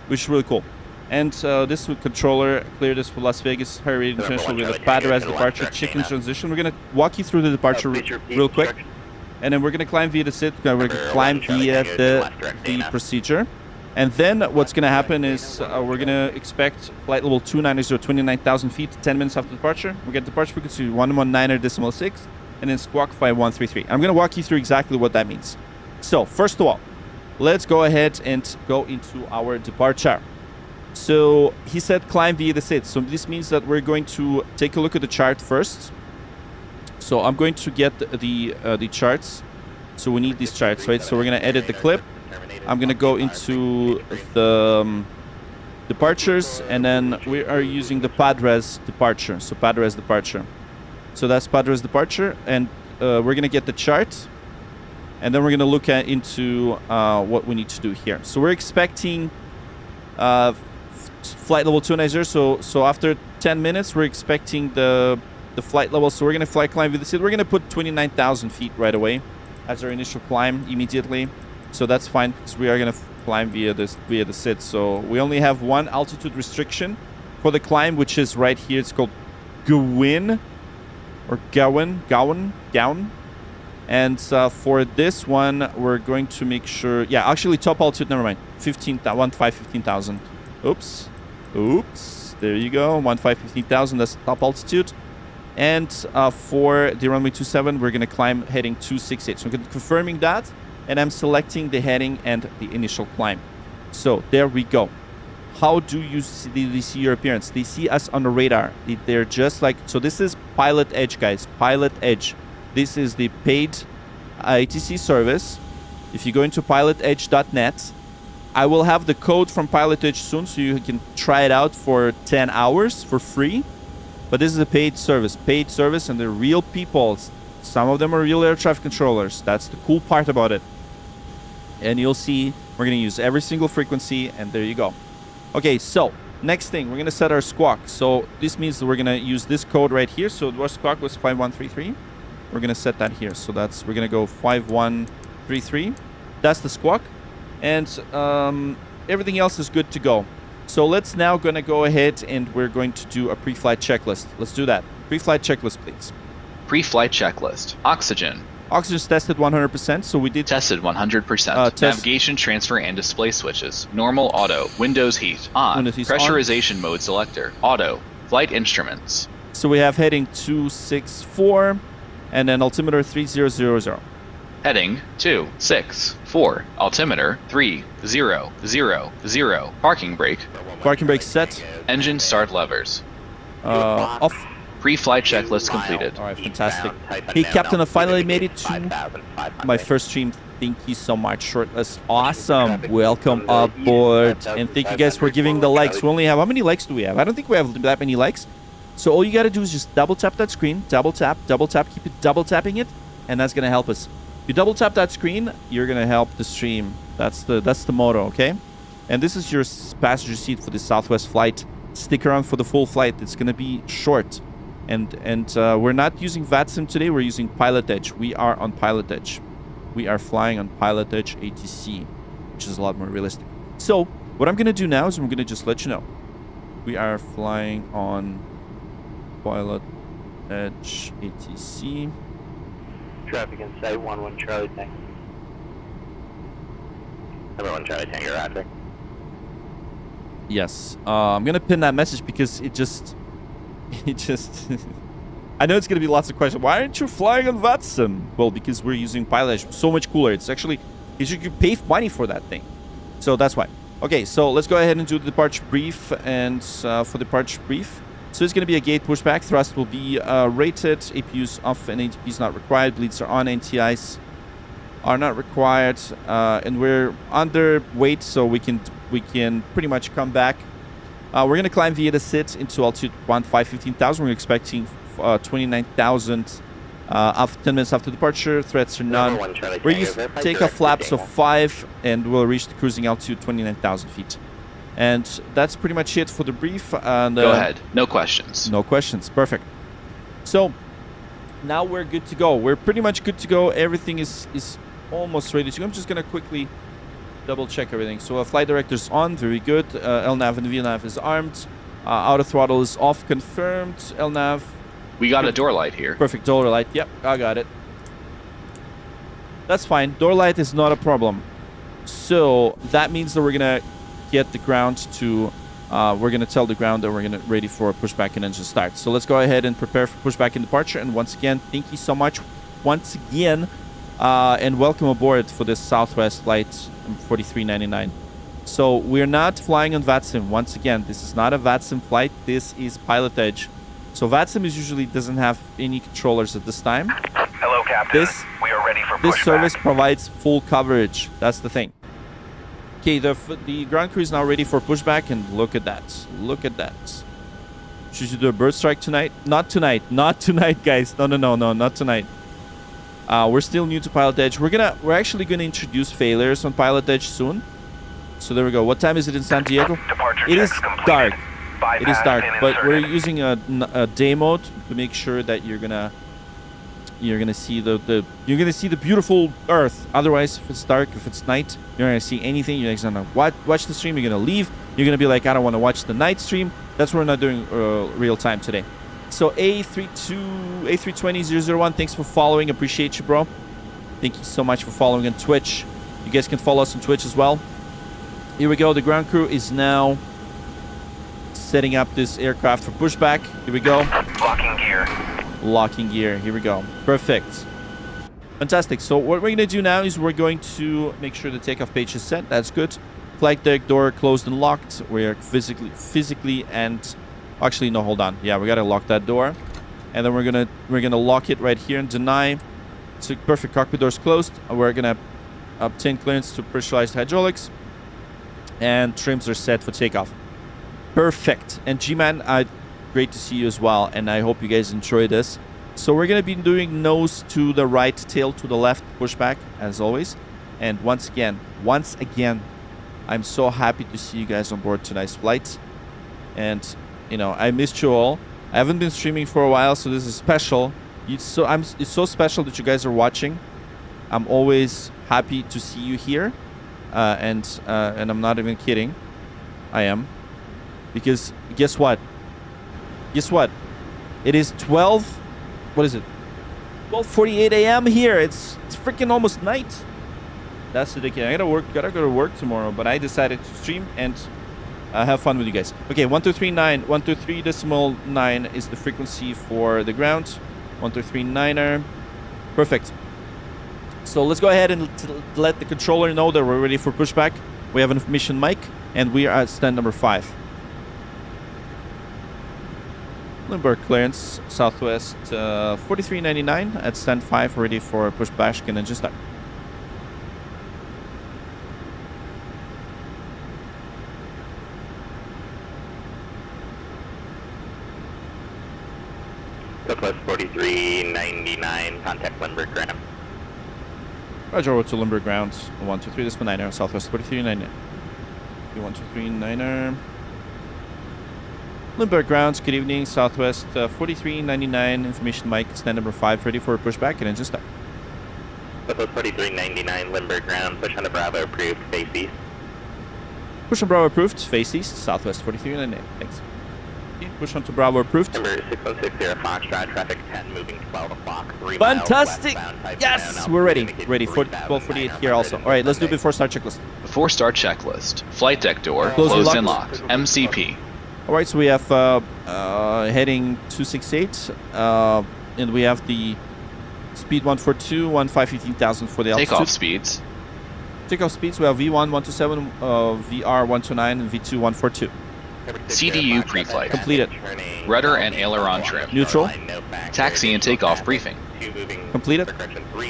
which is really cool. And this controller cleared us for Las Vegas Harry Reid International with a Padres departure, chicken transition. We're going to walk you through the departure real quick. And then we're going to climb via the SID. We're going to climb via the procedure. And then what's going to happen is we're going to expect flight level 290, 29,000 feet, 10 minutes after departure. We get departure frequency 119.6 and then squawk 5133. I'm going to walk you through exactly what that means. So first of all, let's go ahead and go into our departure. So he said climb via the SID. So this means that we're going to take a look at the chart first. So I'm going to get the charts. So we need these charts, right? So we're going to edit the clip. I'm going to go into the departures, and then we are using the Padres departure. So Padres departure. So that's Padres departure, and we're going to get the chart, and then we're going to look into what we need to do here. So we're expecting flight level 290. So after 10 minutes, we're expecting the flight level. So we're going to climb with the SID. We're going to put 29,000 feet right away as our initial climb immediately. So that's fine because we are going to climb via the SID. So we only have one altitude restriction for the climb, which is right here. It's called Gowan. And for this one, we're going to make sure. Yeah, actually top altitude. Never mind. 15,000. Oops. There you go. 15,000. That's top altitude. And for the runway 27, we're going to climb heading 268. So I'm confirming that. And I'm selecting the heading and the initial climb. So there we go. How do you see your appearance? They see us on the radar. They're just like, so this is PilotEdge, guys. PilotEdge. This is the paid ATC service. If you go into pilotedge.net, I will have the code from PilotEdge soon, so you can try it out for 10 hours for free. But this is a paid service, and they're real people. Some of them are real air traffic controllers. That's the cool part about it. And you'll see we're going to use every single frequency, and there you go. Okay, so next thing, we're going to set our squawk. So this means that we're going to use this code right here. So our squawk was 5133. We're going to set that here. So we're going to go 5133. That's the squawk. And everything else is good to go. So let's now going to go ahead and we're going to do a pre-flight checklist. Let's do that. Pre-flight checklist, please. Pre-flight checklist. Oxygen. Oxygen's tested 100%, so we did... Tested 100%. Navigation, transfer, and display switches. Normal, auto. Windows heat. On. Windows heat Pressurization mode selector. Auto. Flight instruments. So we have heading 264, and then altimeter 3000. Heading 264. Altimeter 3000. Parking brake. Parking brake set. Engine start levers. Off. Pre-flight checklist completed. All right, fantastic. Hey, Captain, I finally made it to my first stream. Thank you so much, Shortless. Awesome. Welcome aboard. And thank you guys for giving the likes. We only have, how many likes do we have? I don't think we have that many likes. So all you got to do is just double tap that screen. Double tap, keep it double tapping it. And that's going to help us. You double tap that screen, you're going to help the stream. That's the motto, okay? And this is your passenger seat for the Southwest flight. Stick around for the full flight. It's going to be short. And we're not using VATSIM today. We're using PilotEdge. We are on PilotEdge. We are flying on PilotEdge ATC, which is a lot more realistic. So what I'm going to do now is I'm going to just let you know. We are flying on PilotEdge PilotEdge ATC. Traffic in sight, 11 Charlie Tango. Number 1 Charlie Tango, roger. Yes. I'm gonna pin that message because it just I know it's gonna be lots of questions. Why aren't you flying on VATSIM? Well, because we're using PilotEdge. So much cooler. It's actually, you could pay money for that thing. So that's why. Okay, so let's go ahead and do the departure brief. And for departure brief, so it's gonna be a gate pushback. Thrust will be rated. APUs off and ATPs not required. Bleeds are on. NTIs are not required. And we're under weight, so we can pretty much come back. We're gonna climb via the SIT into altitude 15,000. We're expecting 29,000 after 10 minutes after departure. Threats are none. We're using takeoff flaps of 5, and we'll reach the cruising altitude 29,000 feet. And that's pretty much it for the brief. And, go ahead. No questions. No questions. Perfect. So now we're good to go. We're pretty much good to go. Everything is almost ready to go. I'm just gonna quickly double check everything. So flight director's on, very good. LNAV and VNAV is armed. Auto throttle is off, confirmed. LNAV. We got a door light here. Perfect, door light. Yep, I got it. That's fine. Door light is not a problem. So that means that we're gonna get the ground to. We're gonna tell the ground that we're gonna ready for pushback and engine start. So let's go ahead and prepare for pushback and departure. And once again, thank you so much. Once again. And welcome aboard for this Southwest flight 4399. So we're not flying on VATSIM. Once again, this is not a VATSIM flight. This is PilotEdge. So VATSIM usually doesn't have any controllers at this time. Hello, Captain. We are ready for this pushback. service provides full coverage. That's the thing. Okay, the ground crew is now ready for pushback, and look at that. Look at that. Should you do a bird strike tonight? Not tonight. Not tonight, guys. No, not tonight. We're still new to PilotEdge. We're actually gonna introduce failures on PilotEdge soon. So there we go. What time is it in San Diego? It is dark. It is dark, but we're using a day mode to make sure that you're gonna see the beautiful Earth. Otherwise, if it's dark, if it's night, you're not gonna see anything. You're gonna watch the stream. You're gonna leave. You're gonna be like, I don't want to watch the night stream. That's why we're not doing real time today. So A320-001, thanks for following. Appreciate you, bro. Thank you so much for following on Twitch. You guys can follow us on Twitch as well. Here we go. The ground crew is now setting up this aircraft for pushback. Here we go. Locking gear. Locking gear. Here we go. Perfect. Fantastic. So what we're going to do now is we're going to make sure the takeoff page is set. That's good. Flight deck door closed and locked. We are physically and... Actually, no, hold on. Yeah, we got to lock that door. And then we're gonna lock it right here and deny. So perfect. Cockpit doors closed. We're going to obtain clearance to pressurize the hydraulics. And trims are set for takeoff. Perfect. And G-Man, great to see you as well. And I hope you guys enjoy this. So we're going to be doing nose to the right, tail to the left, pushback, as always. And once again, I'm so happy to see you guys on board tonight's flight. And, you know, I missed you all. I haven't been streaming for a while, so this is special. It's so special that you guys are watching. I'm always happy to see you here. And I'm not even kidding. I am. Because guess what? Guess what? It is 12... What is it? 12:48 a.m. here. It's freaking almost night. That's ridiculous. I gotta go to work tomorrow, but I decided to stream and have fun with you guys. Okay, 123.9 is the frequency for the ground. 123.9er. Perfect. So let's go ahead and let the controller know that we're ready for pushback. We have an information mic, and we are at stand number 5. Limburg clearance, Southwest 4399 at stand 5, ready for pushback and engine start. Southwest 4399, contact Limburg ground. Roger, over to Limburg ground. 123, this is 9er, Southwest 4399. 123.9er. Limburg grounds, good evening, Southwest 4399, information mic, stand number 5, ready for pushback and engine start. Southwest 4399, Limburg ground, push on the Bravo approved, face east. Push on Bravo approved, face east, Southwest 4399, thanks. Push onto Bravo approved. Number 6160 Foxtrot, traffic 10 moving 12 o'clock. Fantastic! Yes, we're ready. Ready. 1248 here also. All right, let's do before start checklist. Before start checklist. Flight deck door Closed closed and and locked. MCP. All right, so we have heading 268, and we have the speed 142, 15,000 for the altitude. Takeoff speeds. Takeoff speeds, we have V1 127, VR 129, and V2 142. CDU pre-flight. Completed. Rudder and aileron trim. Neutral. Taxi and takeoff briefing. Completed.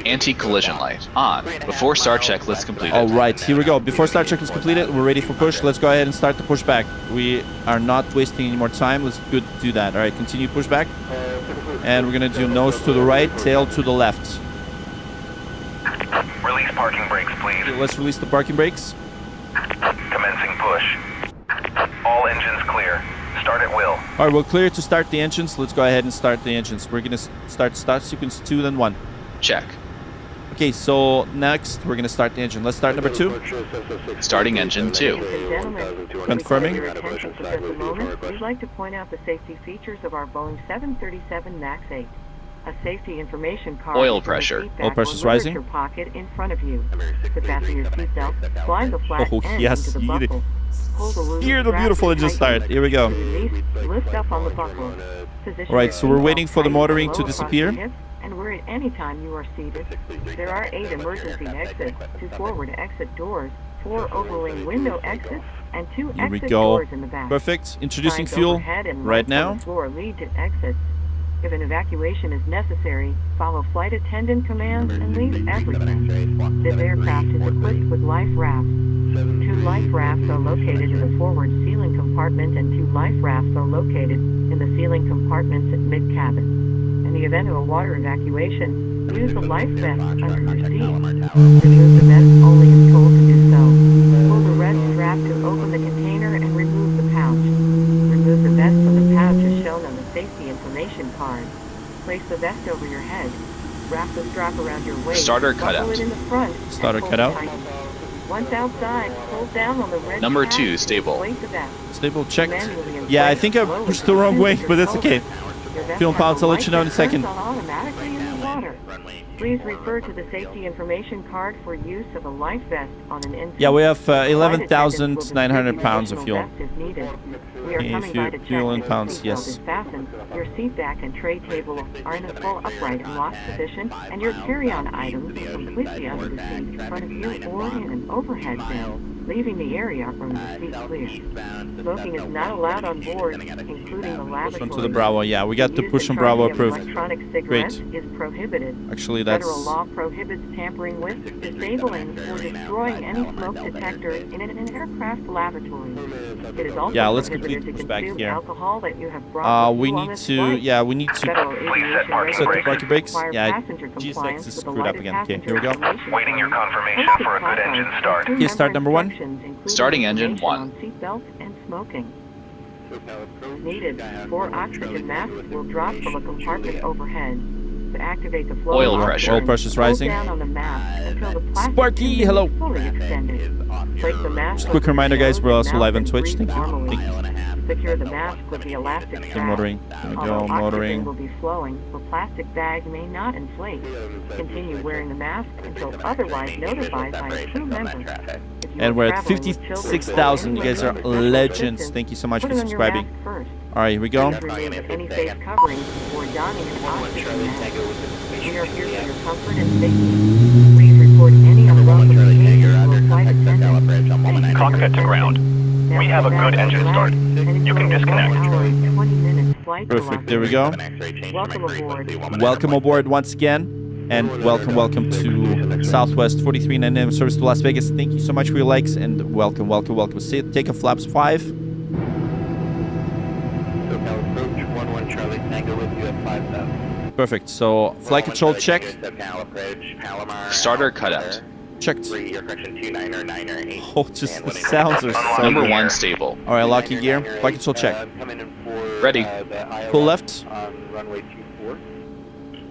Anti-collision light. On. Before start checklist completed. All right, here we go. Before start checklist completed, we're ready for push. Let's go ahead and start the pushback. We are not wasting any more time. Let's do that. All right, continue pushback. And we're going to do nose to the right, tail to the left. Release parking brakes, please. Let's release the parking brakes. Commencing push. All engines clear. Start at will. All right, we're clear to start the engines. Let's go ahead and start the engines. We're going to start sequence 2, then 1. Check. Okay, so next we're going to start the engine. Let's start number 2. Starting engine 2. Ladies and gentlemen, Confirming. we call your attention for just a moment. We'd like to point out the safety features of our Boeing 737 MAX 8. A safety information card. Oil pressure. Oil pressure is rising. Your pocket in front of you. To fasten your seatbelt, slide the flat end yes, into the buckle. Pull the loose Hear the strap beautiful engine tightly. start. Here we go. Release, lift up on the buckle. Position All right, your so we're seatbelt waiting for the tight motoring and to low across disappear. your hips, and where at any time you are seated. There are 8 emergency exits, 2 forward exit doors, 4 overwing window exits, and 2 Here we exit go. doors in the back. Perfect. Introducing Signs fuel overhead and right lights on now. the floor lead to exits. If an evacuation is necessary, follow flight attendant commands and leave everything. This aircraft is equipped with life rafts. 2 life rafts are located in the forward ceiling compartment and 2 life rafts are located in the ceiling compartments at mid-cabin. In the event of a water evacuation, use the life vest under your seat. Remove the vest only if told to do so. Pull the red strap to open the container and remove the pouch. Remove the vest from the pouch as shown on the safety information card. Place the vest over your head. Wrap the strap around your waist. Starter Buckle cutout. it in the front. Starter and pull cutout. tight. Once outside, hold down on the red Number strap 2, to stable. inflate the vest. Stable checked. Manually inflate Yeah, I think I slowly pushed the wrong way, through but your that's okay. shoulder. Your vest Fuel has pilots, I'll a let you know in a light that second. turns on automatically in the water. Please refer to the safety information card for use of a life vest on an infant. Yeah, we have Flight attendants will 11,900 distribute pounds of additional fuel. vest if needed. We are Okay, coming by to fuel check in that pounds, your seatbelt yes. is fastened, your seat back and tray table are in a full upright and locked position, and your carry-on items are completely under the seat in front of you or in an overhead bin, leaving the area from the seat clear. Smoking is not allowed on board, including the lavatory. Onto the Bravo. Yeah, we got the Use push of on Bravo charging of approved. electronic Great. cigarettes is prohibited. Actually, that's... Federal law prohibits tampering with, disabling, or destroying any smoke detector in an aircraft lavatory. It is also Yeah, let's prohibited complete to pushback consume here. alcohol that you have brought with we you on need this to... flight. Yeah, we need to... Federal aviation parking Set the brakes. parking brakes. require Yeah, passenger G6 compliance is with the screwed up lighted again. Okay, passenger here we go. information Waiting your card. confirmation Posted for a good pop-ups engine start. with Here, start number 1. instructions, including Starting engine information 1. on seatbelts and smoking. Needed. 4 oxygen masks will drop from a compartment overhead. To activate the flow Oil off pressure. Oil pressure is hold rising. down on the mask until the plastic Sparky, tubing hello. is fully extended. Place the mask Just a quick over reminder, your guys, we're nose also and live mouth on and Twitch. breathe Thank you. normally. Thank you. Secure the mask with the elastic Okay, strap. motoring. There we Although go, oxygen motoring. will be flowing, the plastic bag may not inflate. Continue wearing the mask until otherwise notified by a crew member. If you And are we're at traveling with children 56,000. You or guys are anyone with special legends. assistance, Thank you so much put for it on your subscribing. mask first. All right, here we go. Please remove any face covering before donning an oxygen mask. We are here for your comfort and safety. Please report any unwelcome behavior to a flight attendant. Cockpit to ground. We have a good engine start. You can disconnect. 1 hour and 20 minutes flight to Perfect. Las There we go. Vegas. Welcome aboard. Welcome aboard once again. And welcome to Southwest 4399 service to Las Vegas. Thank you so much for your likes and welcome. Take a flaps 5. SoCal approach 11 Charlie Tango with you at 5,000. Perfect. So flight control check. Starter cutout. Checked. Your correction 29er, Oh, just the sounds are so Number good. 1 stable. All right, locking gear. Flight control check. Coming in for Ready. the ILS Full left. on runway 24.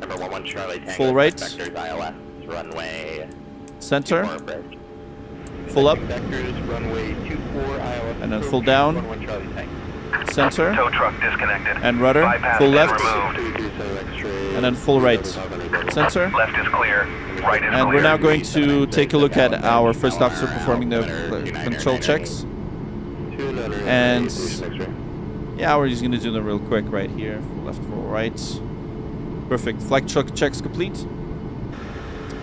Number 11 Charlie Tango. Full right. Vectors ILS, runway Center. 4 bridge. Full up. Vectors runway 24 ILS. And then full down. 11 Charlie Tango. center. Tow truck disconnected. And rudder. Bypass Full pin left. removed. And then full right. Center. Left is clear. Right is And clear. we're now going to take a look at our first officer performing the control checks. And yeah, we're just going to do them real quick right here. Full left, full right. Perfect. Flight truck checks complete.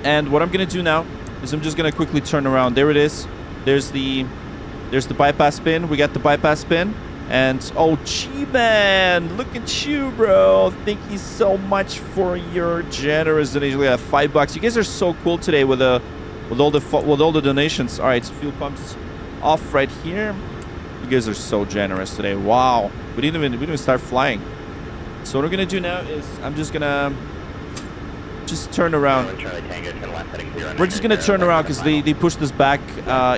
And what I'm going to do now is I'm just going to quickly turn around. There it is. There's the bypass pin. We got the bypass pin. And oh, G-Man, look at you, bro. Thank you so much for your generous donation. We got $5. You guys are so cool today with all the donations. All right, so fuel pumps off right here. You guys are so generous today. Wow, we didn't even start flying. So what we're gonna do now is I'm just gonna turn around. We're just gonna turn around because they pushed us back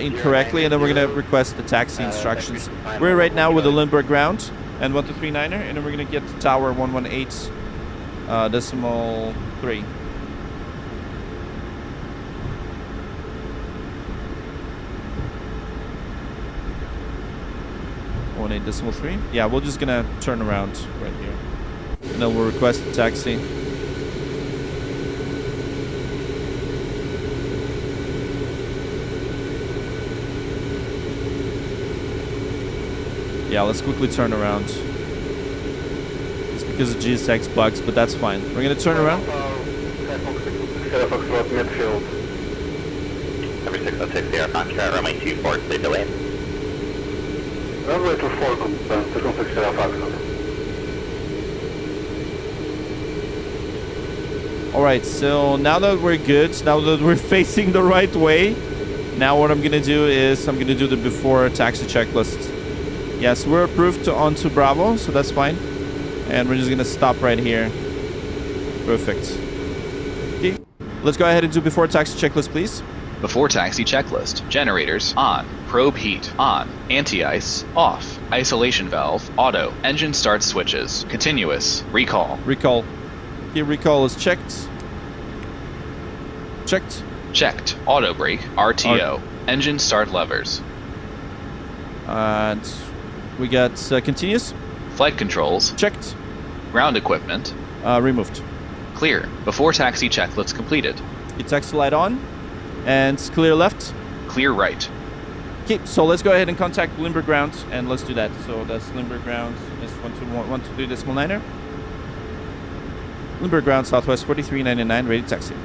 incorrectly, and then we're gonna request the taxi instructions. We're right now with the Lindbergh ground and 1239er, and then we're gonna get to tower 118 decimal 3. Decimal 3. Yeah, we're just gonna turn around right here, and then we'll request the taxi. Yeah, let's quickly turn around. It's because of GSX bugs, but that's fine. We're gonna turn around. Number 606, Sierra Foxtrot, runway 24, stay delayed. Runway 24, confirm, 616 Sierra Foxtrot. Alright, so now that we're good, now that we're facing the right way, now what I'm gonna do is I'm gonna do the before taxi checklist. Yes, we're approved onto Bravo, so that's fine. And we're just gonna stop right here. Perfect. Okay, let's go ahead and do before taxi checklist, please. Before taxi checklist. Generators on. Probe heat on. Anti-ice off. Isolation valve auto. Engine start switches. Continuous. Recall. Recall. Here, recall is checked. Checked. Checked. Auto brake. RTO. Engine start levers. And we got continuous. Flight controls. Checked. Ground equipment. Removed. Clear. Before taxi checklist completed. Get taxi light on. And clear left. Clear right. Okay, so let's go ahead and contact Lindbergh ground, and let's do that. So that's Lindbergh ground. That's 123 decimal 9er. Lindbergh ground, Southwest 4399, ready taxi.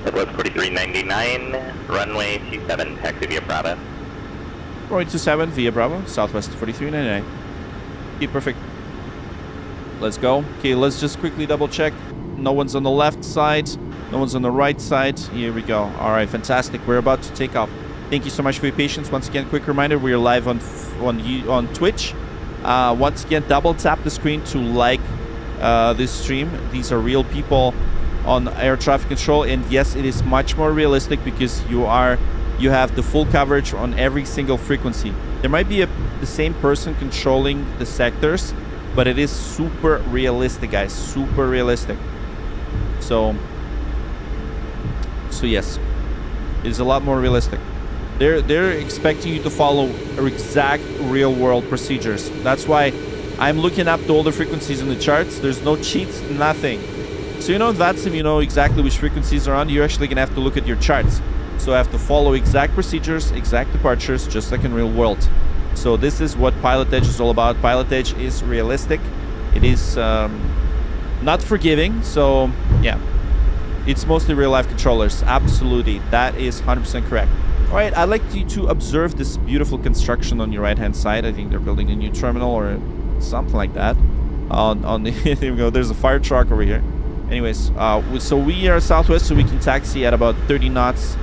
Southwest 4399, runway 27, taxi via Bravo. Runway 27 via Bravo, Southwest 4399. Okay, perfect. Let's go. Okay, let's just quickly double check. No one's on the left side. No one's on the right side. Here we go. All right, fantastic. We're about to take off. Thank you so much for your patience. Once again, quick reminder, we are live on Twitch. Once again, double tap the screen to like this stream. These are real people on air traffic control, and yes, it is much more realistic because you have the full coverage on every single frequency. There might be the same person controlling the sectors, but it is super realistic, guys. Super realistic. So yes, it is a lot more realistic. They're expecting you to follow exact real world procedures. That's why I'm looking up the older frequencies in the charts. There's no cheats, nothing. So you know in VATSIM, you know exactly which frequencies are on. You're actually gonna have to look at your charts. So I have to follow exact procedures, exact departures, just like in real world. So this is what PilotEdge is all about. PilotEdge is realistic. It is not forgiving. So yeah, it's mostly real life controllers. Absolutely, that is 100% correct. All right, I'd like you to observe this beautiful construction on your right-hand side. I think they're building a new terminal or something like that. On the there we go. There's a fire truck over here. Anyways, so we are southwest, so we can taxi at about 30 knots.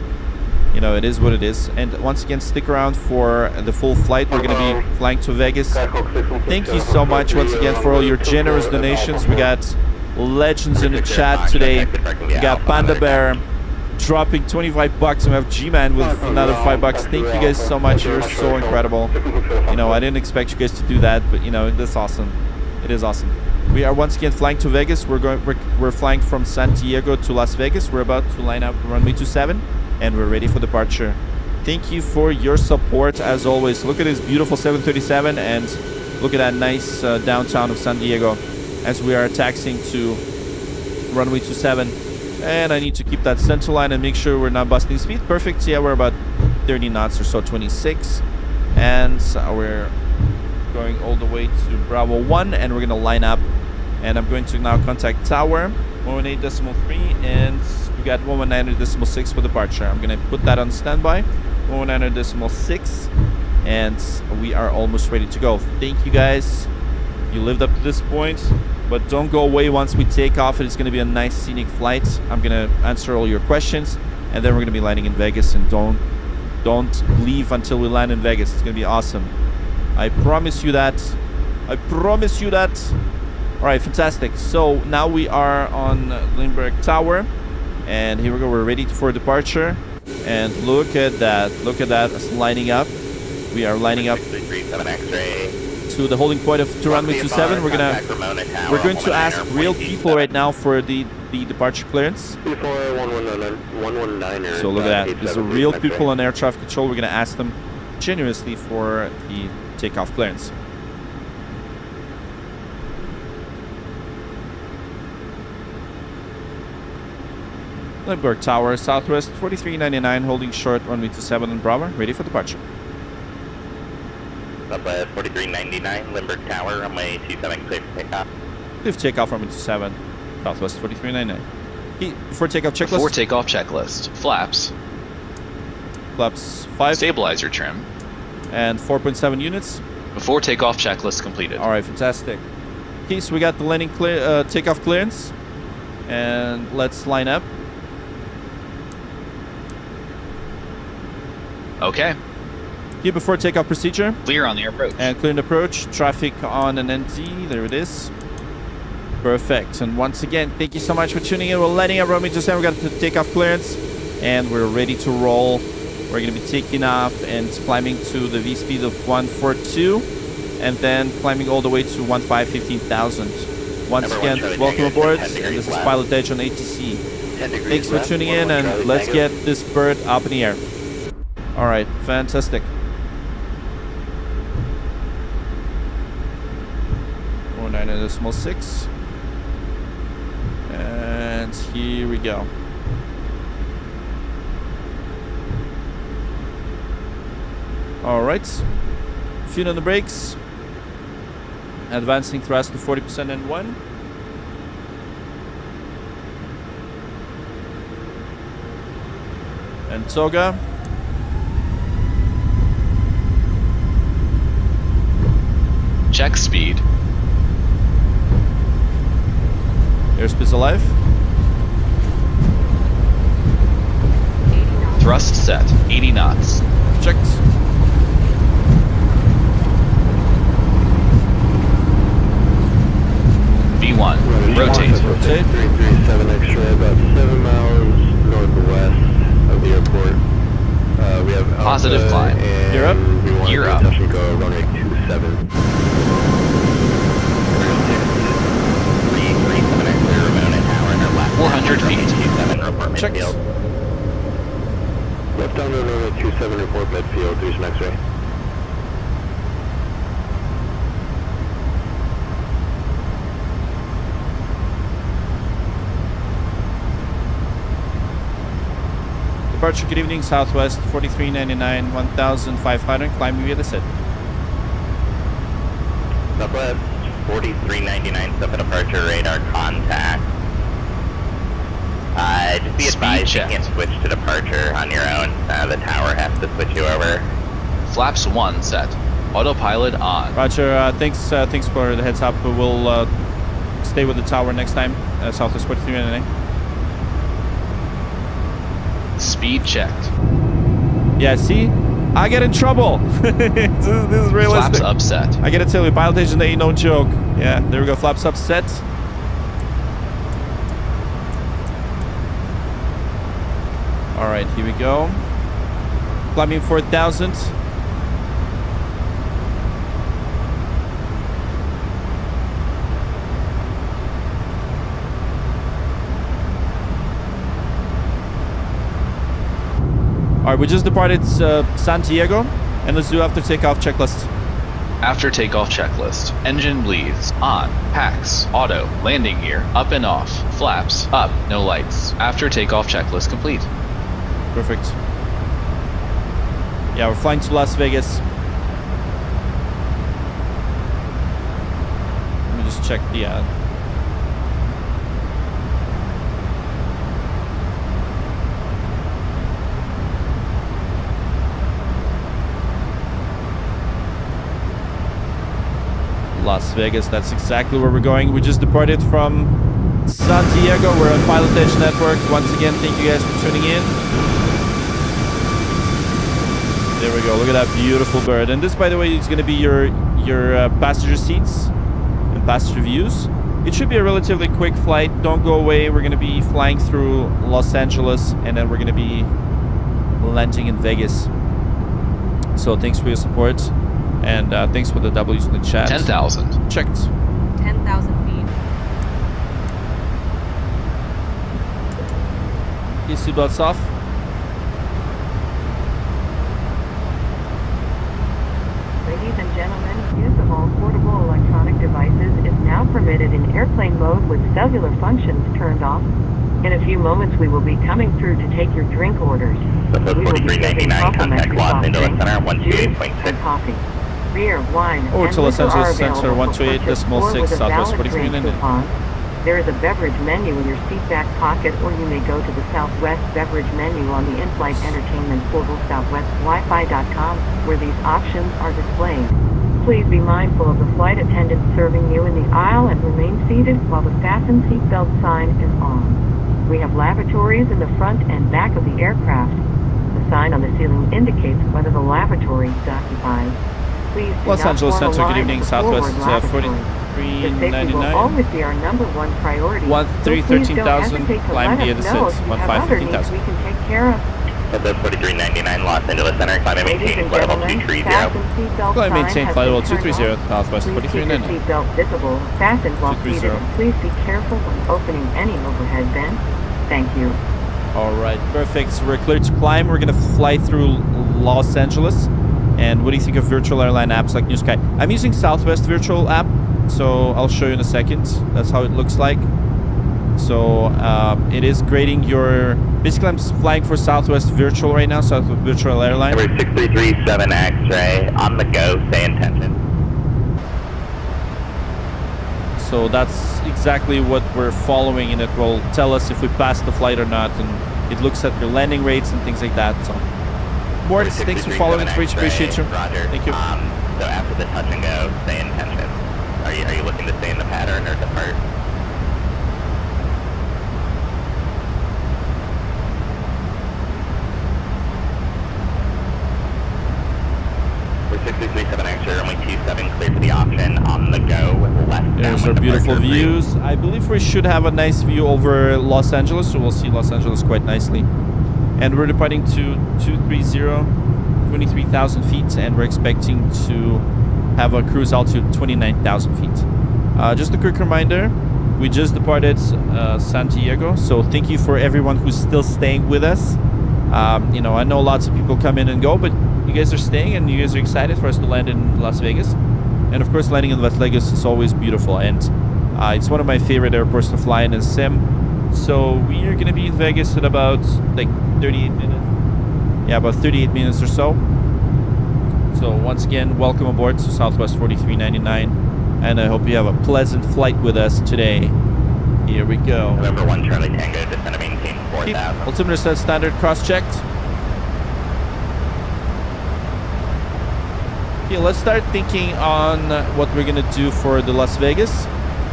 You know, it is what it is. And once again, stick around for the full flight. We're going to be flying to Vegas. Thank you so much once again for all your generous donations. We got legends in the chat today. We got Panda Bear dropping $25, and we have G-Man with another $5. Thank you guys so much. You're so incredible. You know, I didn't expect you guys to do that, but you know, that's awesome. It is awesome. We are once again flying to Vegas. We're flying from San Diego to Las Vegas. We're about to line up runway 27, and we're ready for departure. Thank you for your support as always. Look at this beautiful 737 and look at that nice downtown of San Diego as we are taxiing to runway 27. And I need to keep that center line and make sure we're not busting speed. Perfect. Yeah, we're about 30 knots or so, 26. And we're going all the way to Bravo 1 and we're going to line up. And I'm going to now contact tower 118.3 and we got 119.6 for departure. I'm going to put that on standby. 119.6 and we are almost ready to go. Thank you guys. You lived up to this point, but don't go away once we take off. It's going to be a nice scenic flight. I'm going to answer all your questions and then we're going to be landing in Vegas, and don't leave until we land in Vegas. It's going to be awesome. I promise you that. I promise you that. All right, fantastic. So now we are on Lindbergh Tower and here we go. We're ready for departure. And look at that. Look at that. It's lining up. We are lining up to the holding point of runway 27. We're going to ask real people right now for the departure clearance. So look at that. These are real people on air traffic control. We're going to ask them generously for the takeoff clearance. Lindbergh Tower, Southwest 4399, holding short runway 27 on Bravo, ready for departure. Southwest 4399, Lindbergh Tower, runway 27, clear for takeoff. Clear for takeoff, runway 27, Southwest 4399. Before takeoff checklist. Before takeoff checklist. Flaps. Flaps 5. Stabilizer trim. And 4.7 units. Before takeoff checklist completed. All right, fantastic. Okay, so we got the landing clear, takeoff clearance. And let's line up. Okay. Okay, before takeoff procedure. Clear on the approach. And clear an approach. Traffic on an NT. There it is. Perfect. And once again, thank you so much for tuning in. We're landing at runway 27. We got the takeoff clearance. And we're ready to roll. We're going to be taking off and climbing to the V-speed of 142. And then climbing all the way to 15,000. Once again, welcome aboard. And this is PilotEdge on ATC. Thanks for tuning in. And let's get this bird up in the air. All right, fantastic. 119.6. And here we go. All right. Feet on the brakes. Advancing thrust to 40% and 1. And toga. Check speed. Airspeed's alive. Thrust set. 80 knots. Checked. V1. Rotate. Rotate. 337 extra, about 7 miles northwest of the airport. We have Positive climb. Gear up. Gear up. Touch and go, runway 27. 400 feet. Checked. Left down to runway 27, report midfield, do some X-ray. Departure, good evening, Southwest 4399, 1500, climbing via the set. Southwest 4399, step departure, radar contact. Just be advised you can't switch to departure on your own. The tower has to switch you over. Flaps 1 set. Autopilot on. Roger, thanks for the heads up. We'll stay with the tower next time. Southwest 4399. Speed checked. Yeah, see? I get in trouble. this is realistic. Flaps upset. I gotta tell you, PilotEdge ain't no joke. Yeah, there we go. Flaps upset. All right, here we go. Climbing 4,000. All All right, we just departed San Diego, and let's do after takeoff checklist. After takeoff checklist. Engine bleeds. On. Packs. Auto. Landing gear. Up and off. Flaps. Up. No lights. After takeoff checklist complete. Perfect. Yeah, we're flying to Las Vegas. Let me just check the Las Vegas, that's exactly where we're going. We just departed from San Diego. We're on PilotEdge Network. Once again, thank you guys for tuning in. There we go. Look at that beautiful bird. And this, by the way, is going to be your passenger seats and passenger views. It should be a relatively quick flight. Don't go away. We're going to be flying through Los Angeles, and then we're going to be landing in Vegas. So thanks for your support. And thanks for the W's in the chat. 10,000. Checked. 10,000 feet. Your seatbelts off. Ladies and gentlemen, use of all portable electronic devices is now permitted in airplane mode with cellular functions turned off. In a few moments, we will be coming through to take your drink orders. We will be serving complimentary soft drinks, juice, and coffee. Beer, wine, Over and to Los liquor are Angeles Center, available for purchase 128.6 or with a Southwest valid 43 drink coupon. There is a beverage menu in your seat back pocket, or you may go to the Southwest beverage menu on the in-flight entertainment portal southwestwifi.com, where these options are displayed. Please be mindful of the flight attendant serving you in the aisle and remain seated while the fasten seatbelt sign is on. We have lavatories in the front and back of the aircraft. The sign on the ceiling indicates whether the lavatory is occupied. Please do Los not Angeles form a Center, good line evening, at the Southwest forward lavatory. Your safety will 43.99. always be our number one priority. 13,000, climb the other know if six, you have other needs 15,000. we can take care of. Southwest 4399 Los Angeles Center, climb and Ladies maintain and flight level gentlemen, 230. fasten seatbelt Climb and sign maintain has flight been level turned 230, off. Southwest Please keep your 4399. seatbelt visible, fastened while seated, 230. and please be careful when opening any overhead vent. Thank you. All right, perfect. So we're clear to climb. We're going to fly through Los Angeles. And what do you think of virtual airline apps like New Sky? I'm using Southwest Virtual app, so I'll show you in a second. That's how it looks like. So it is grading your... Basically, I'm flying for Southwest Virtual right now, Southwest Virtual Airline. Number 6337 X-ray, on the go, say intention. So that's exactly what we're following, and it will tell us if we pass the flight or not, and it looks at your landing rates and things like that. So, Mort, thanks for following. Twitch, appreciate you. Roger. Thank you. So after the touch and go, say intention. Are you looking to stay in the pattern or depart? We're 6337 X-ray, runway 27, clear for the option, on the go, left There's our beautiful views. I believe we should have a nice view over Los Angeles, so we'll see Los Angeles quite nicely. And we're departing to 230, 23,000 feet, and we're expecting to have a cruise altitude 29,000 feet. Just a quick reminder, we just departed San Diego, so thank you for everyone who's still staying with us. You know, I know lots of people come in and go, but you guys are staying and you guys are excited for us to land in Las Vegas. And of course, landing in Las Vegas is always beautiful, and it's one of my favorite airports to fly in sim. So we are going to be in Vegas in about like 38 minutes. Yeah, about 38 minutes or so. So once again, welcome aboard to Southwest 4399, and I hope you have a pleasant flight with us today. Here we go. November 1 Charlie Tango, descend and maintain 4,000. Altimeter set standard, cross-checked. Okay, let's start thinking on what we're gonna do for the Las Vegas.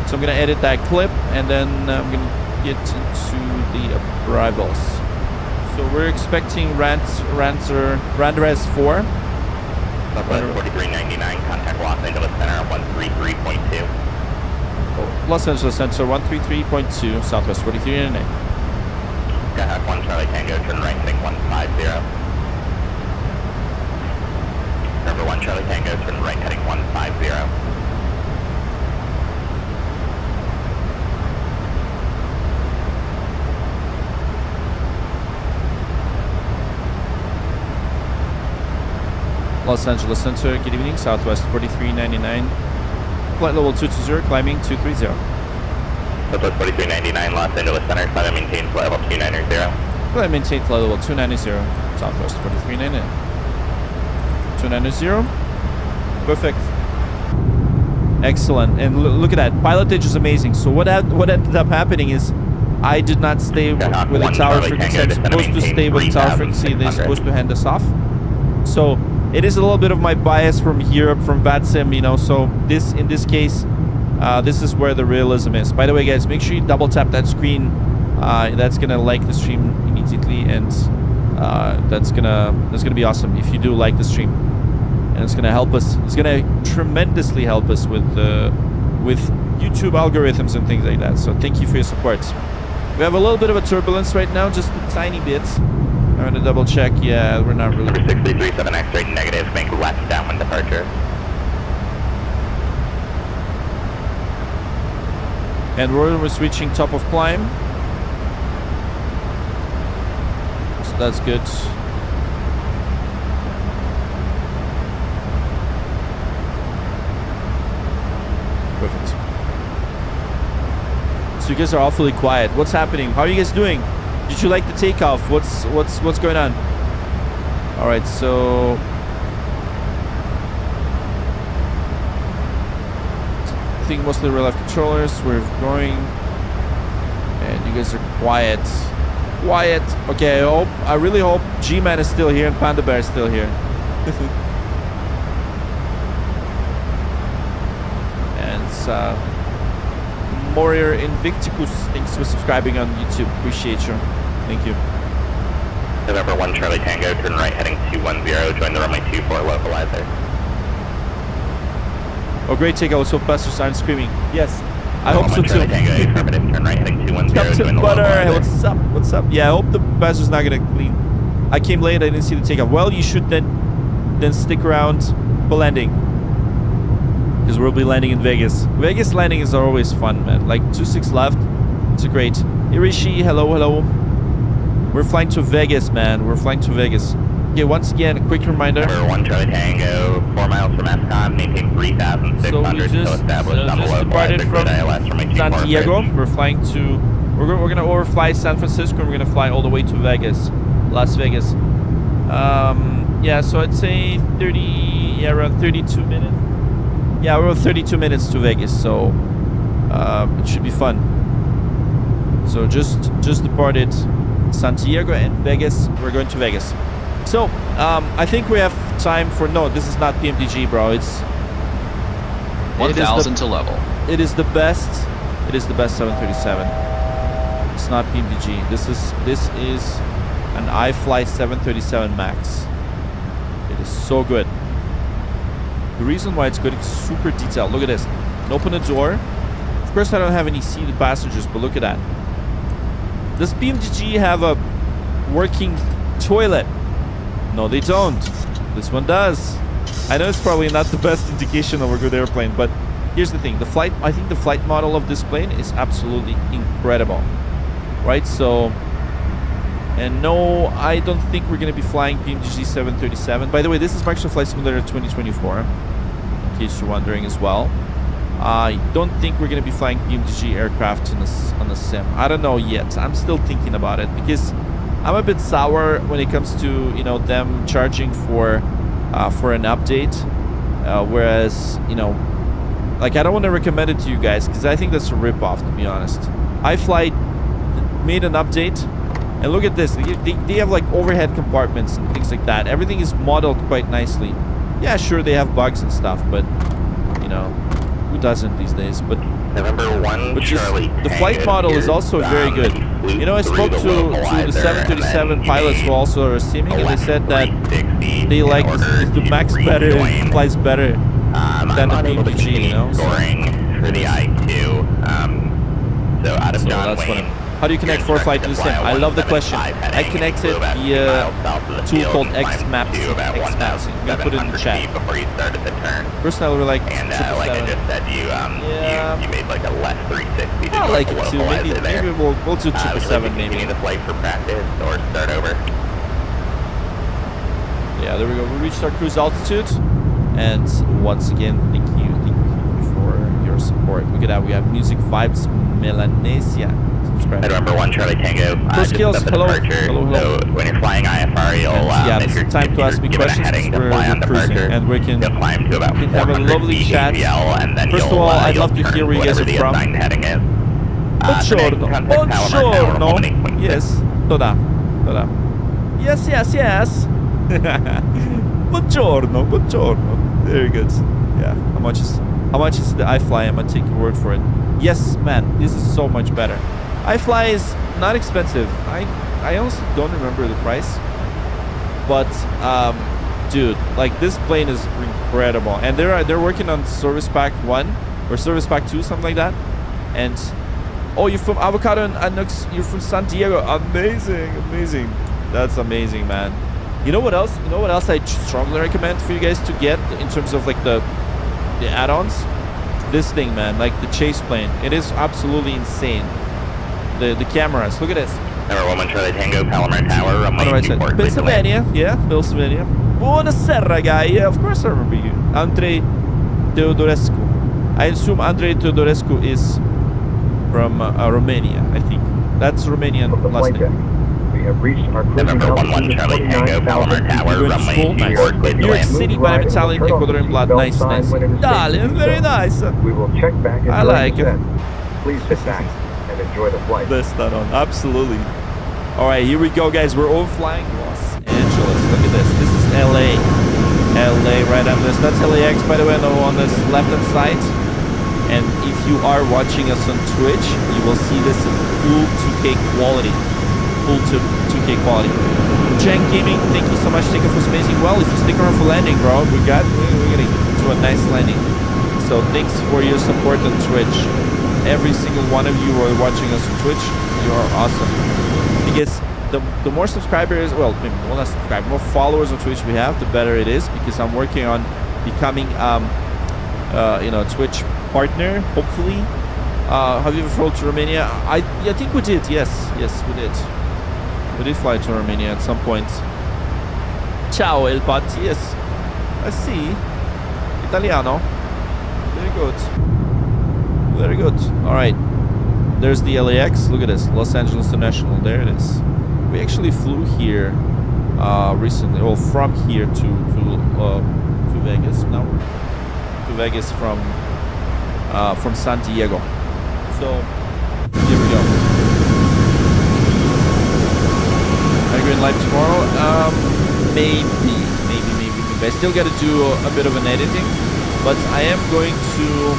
So I'm gonna edit that clip, and then I'm gonna get into the arrivals. So we're expecting Randres 4. Southwest 4399, contact Los Angeles Center 133.2. Los Angeles Center 133.2, Southwest 4399. Skyhawk 1 Charlie Tango, turn right heading 150. Number 1 Charlie Tango, turn right heading 150. Los Angeles Center, good evening, Southwest 4399. Flight level 220, climbing 230. Southwest 4399, Los Angeles Center, climb and maintain flight level 290. Climb maintain flight level 290, Southwest 4399. 290. Perfect. Excellent. And look at that. PilotEdge is amazing. So what ended up happening is I did not stay with the tower frequency. I'm supposed to stay with the tower frequency. They're supposed to hand us off. So it is a little bit of my bias from Europe, from VATSIM, you know. So in this case, this is where the realism is. By the way, guys, make sure you double tap that screen. That's gonna like the stream immediately, and that's gonna be awesome if you do like the stream. And it's gonna help us. It's gonna tremendously help us with YouTube algorithms and things like that. So thank you for your support. We have a little bit of a turbulence right now, just a tiny bit. I'm gonna double check. Yeah, we're not really. 6337X straight negative. Make left downwind departure. And we're switching top of climb. So that's good. Perfect. So you guys are awfully quiet. What's happening? How are you guys doing? Did you like the takeoff? What's going on? All right, so I think mostly real life controllers. We're going, and you guys are quiet. Quiet. Okay, I really hope G-Man is still here and Panda Bear is still here. Warrior Invicticus, thanks for subscribing on YouTube. Appreciate you. Thank you. November 1 Charlie Tango, turn right heading 210, join the runway 24 localizer. Oh, great take. I was so buses aren't screaming. Yes, I hope so too. Charlie Tango, affirmative, turn right heading 210, join the Butter. localizer. Hey, what's up? What's up? Yeah, I hope the buzzer's not gonna clean. I came late. I didn't see the takeoff. Well, you should then stick around for landing, because we'll be landing in Vegas. Vegas landing is always fun, man. Like 26 left. It's a great. Irishi, hello, hello. We're flying to Vegas, man. We're flying to Vegas. Okay, once again, a quick reminder. Number 1 Charlie Tango, 4 miles from ESCOM, maintain 3,600 So we just departed from San Diego. We're flying to. We're gonna overfly San Francisco, and we're gonna fly all the way to Vegas, Las Vegas. Yeah, so I'd say around 32 minutes. Yeah, we're 32 minutes to Vegas, so it should be fun. So just departed San Diego and Vegas. We're going to Vegas. So I think we have time for. No, this is not PMDG, bro. It's 1,000 to level. It is the best. It is the best 737. It's not PMDG. This is an iFly 737 Max. It is so good. The reason why it's good is super detailed. Look at this. Open the door. Of course, I don't have any seated passengers, but look at that. Does PMDG have a working toilet? No, they don't. This one does. I know it's probably not the best indication of a good airplane, but here's the thing. I think the flight model of this plane is absolutely incredible. Right? So, and no, I don't think we're going to be flying PMDG 737. By the way, this is Microsoft Flight Simulator 2024, in case you're wondering as well. I don't think we're going to be flying PMDG aircraft on the sim. I don't know yet. I'm still thinking about it, because I'm a bit sour when it comes to, you know, them charging for an update. Whereas, you know, like, I don't want to recommend it to you guys, because I think that's a ripoff, to be honest. iFly made an update. And look at this. They have like overhead compartments and things like that. Everything is modeled quite nicely. Yeah, sure, they have bugs and stuff, but, you know, who doesn't these days? But November 1 Charlie the flight model is also very good. You know, I spoke to the 737 pilots who also are simming, and they said that they like the Max better, it flies better than the PMDG, you know? For the I-2, so out of John Wayne. How do you connect ForeFlight to the sim? I love the question. I connected via a tool called Xmaps. You can put it in the chat. First, I would like and like I just said, you made like a left 360. I like it too. Maybe we'll do 777 maybe. The flight for practice or start over. Yeah, there we go. We reached our cruise altitude. And once again, thank you for your support. Look at that. We have Music Vibes Melanesia. Subscribe. I remember 1 Charlie Tango. First skills, hello. Hello. So when you're flying IFR, you'll yeah, it's time to ask me questions. We're cruising, and we can climb to about have a lovely chat. and then First of all, I'd love to hear where you guys are from. Buongiorno. Buongiorno. Yes. Toda. Yes. Buongiorno. Buongiorno. Very good. Yeah. How much is the iFly? I'm gonna take your word for it. Yes, man. This is so much better. iFly is not expensive. I honestly don't remember the price. But dude, like this plane is incredible. And they're working on Service Pack 1 or Service Pack 2, something like that. And oh, you're from Avocado and Nux. You're from San Diego. Amazing. That's amazing, man. You know what else? I strongly recommend for you guys to get in terms of like the add-ons. This thing, man, like the chase plane. It is absolutely insane. The cameras. Look at this. Number 1 Charlie Tango, Palomar Tower, runway 24. Pennsylvania. Yeah, Pennsylvania. Buonasera, guy. Yeah, of course I remember you. Andrei Teodorescu. I assume Andrei Teodorescu is from Romania, I think. That's Romanian last name. We have reached our cruising November 11 Charlie Tango, Palomar Tower, runway 24, clear to New York land. City by Italian, Ecuadorian blood. Nice. Darling, very nice. We will check back in I like it. Please sit back and enjoy the flight. That's that on. Absolutely. All right, here we go, guys. We're overflying Los Angeles. Look at this. This is LA. LA right on this. That's LAX, by the way, on this left-hand side. And if you are watching us on Twitch, you will see this in full 2K quality. Full 2K quality. Jen Gaming, thank you so much. Thank you for spacing well. If you stick around for landing, bro, we're gonna do a nice landing. So thanks for your support on Twitch. Every single one of you who are watching us on Twitch, you are awesome. Because the more subscribers, well, maybe not subscribers, more followers on Twitch we have, the better it is. Because I'm working on becoming, Twitch partner, hopefully. Have you ever flown to Romania? I think we did. Yes, we did. We did fly to Romania at some point. Ciao, El Patti. Yes, I see. Italiano. Very good. All right. There's the LAX. Look at this. Los Angeles International. There it is. We actually flew here recently. Well, from here to Vegas. Now we're to Vegas from San Diego. So here we go. Are you going live tomorrow? Maybe. I still got to do a bit of an editing, but I am going to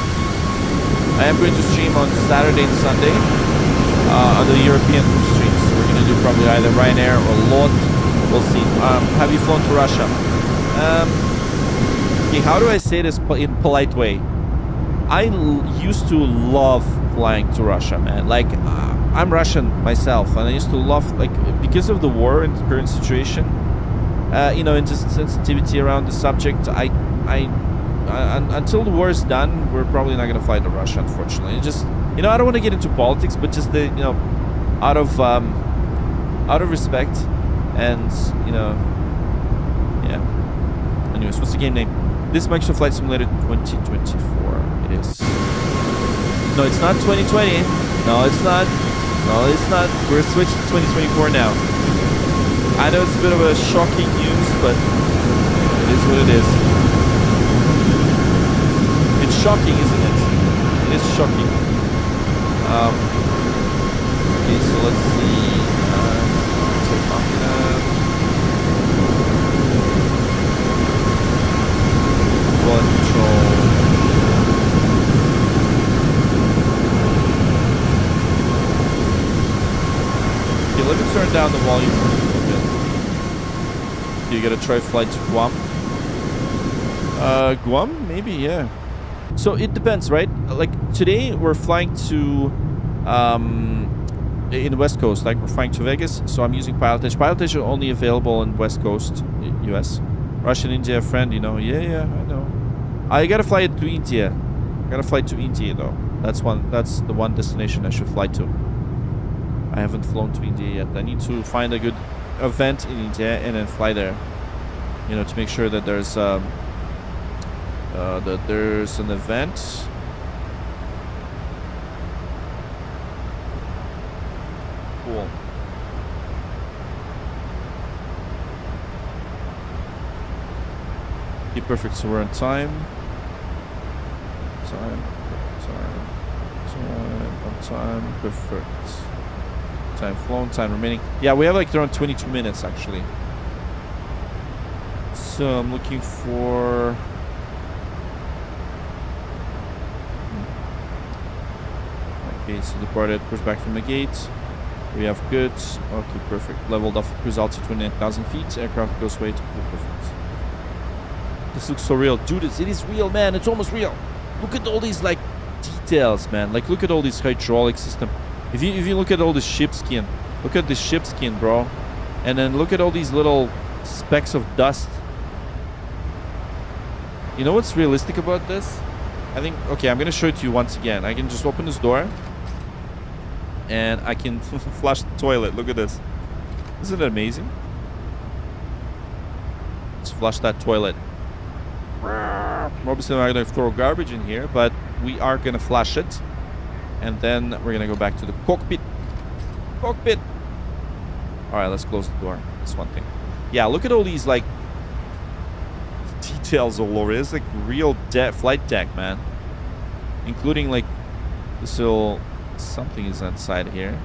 stream on Saturday and Sunday on the European streams. We're going to do probably either Ryanair or LOT. We'll see. Have you flown to Russia? Okay, how do I say this in polite way? I used to love flying to Russia, man. Like, I'm Russian myself, and I used to love, like, because of the war and the current situation, and just sensitivity around the subject, until the war is done, we're probably not going to fly to Russia, unfortunately. It just, I don't want to get into politics, but just the, out of respect, and, yeah. Anyways, what's the game name? This Microsoft Flight Simulator 2024. It is. No, it's not 2020. No, it's not. We're switched to 2024 now. I know it's a bit of a shocking news, but it is what it is. It's shocking, isn't it? It is shocking. Okay, so let's see. Control. Okay, let me turn down the volume a little bit. You gotta try flight to Guam. Guam? Maybe, yeah. So it depends, right? Like today we're flying to in the West Coast, like we're flying to Vegas, so I'm using PilotEdge. PilotEdge are only available in West Coast, US. Russian India friend, Yeah, I know. I gotta fly to India. Though. That's the one destination I should fly to. I haven't flown to India yet. I need to find a good event in India and then fly there. you know, to make sure that there's an event. Cool. Okay, perfect. So we're on time. On time. Perfect. Time flown, time remaining. Yeah, we have like around 22 minutes actually. So I'm looking for. Okay, so departed, push back from the gate. We have goods. Okay, perfect. Leveled off cruise altitude 29,000 feet. Aircraft goes weight. Okay, perfect. This looks so real. Dude, it is real, man. It's almost real. Look at all these, like, details, man. Like, look at all this hydraulic system. If you look at all this ship skin. Look at this ship skin, bro. And then look at all these little specks of dust. You know what's realistic about this? I think... Okay, I'm going to show it to you once again. I can just open this door. And I can flush the toilet. Look at this. Isn't it amazing? Let's flush that toilet. Obviously, I'm not going to throw garbage in here, but we are going to flush it. And then we're going to go back to the cockpit. Cockpit! Alright, let's close the door. That's one thing. Yeah, look at all these, like, details all over. It's like real flight deck, man. Including, like, this little... Something is inside here.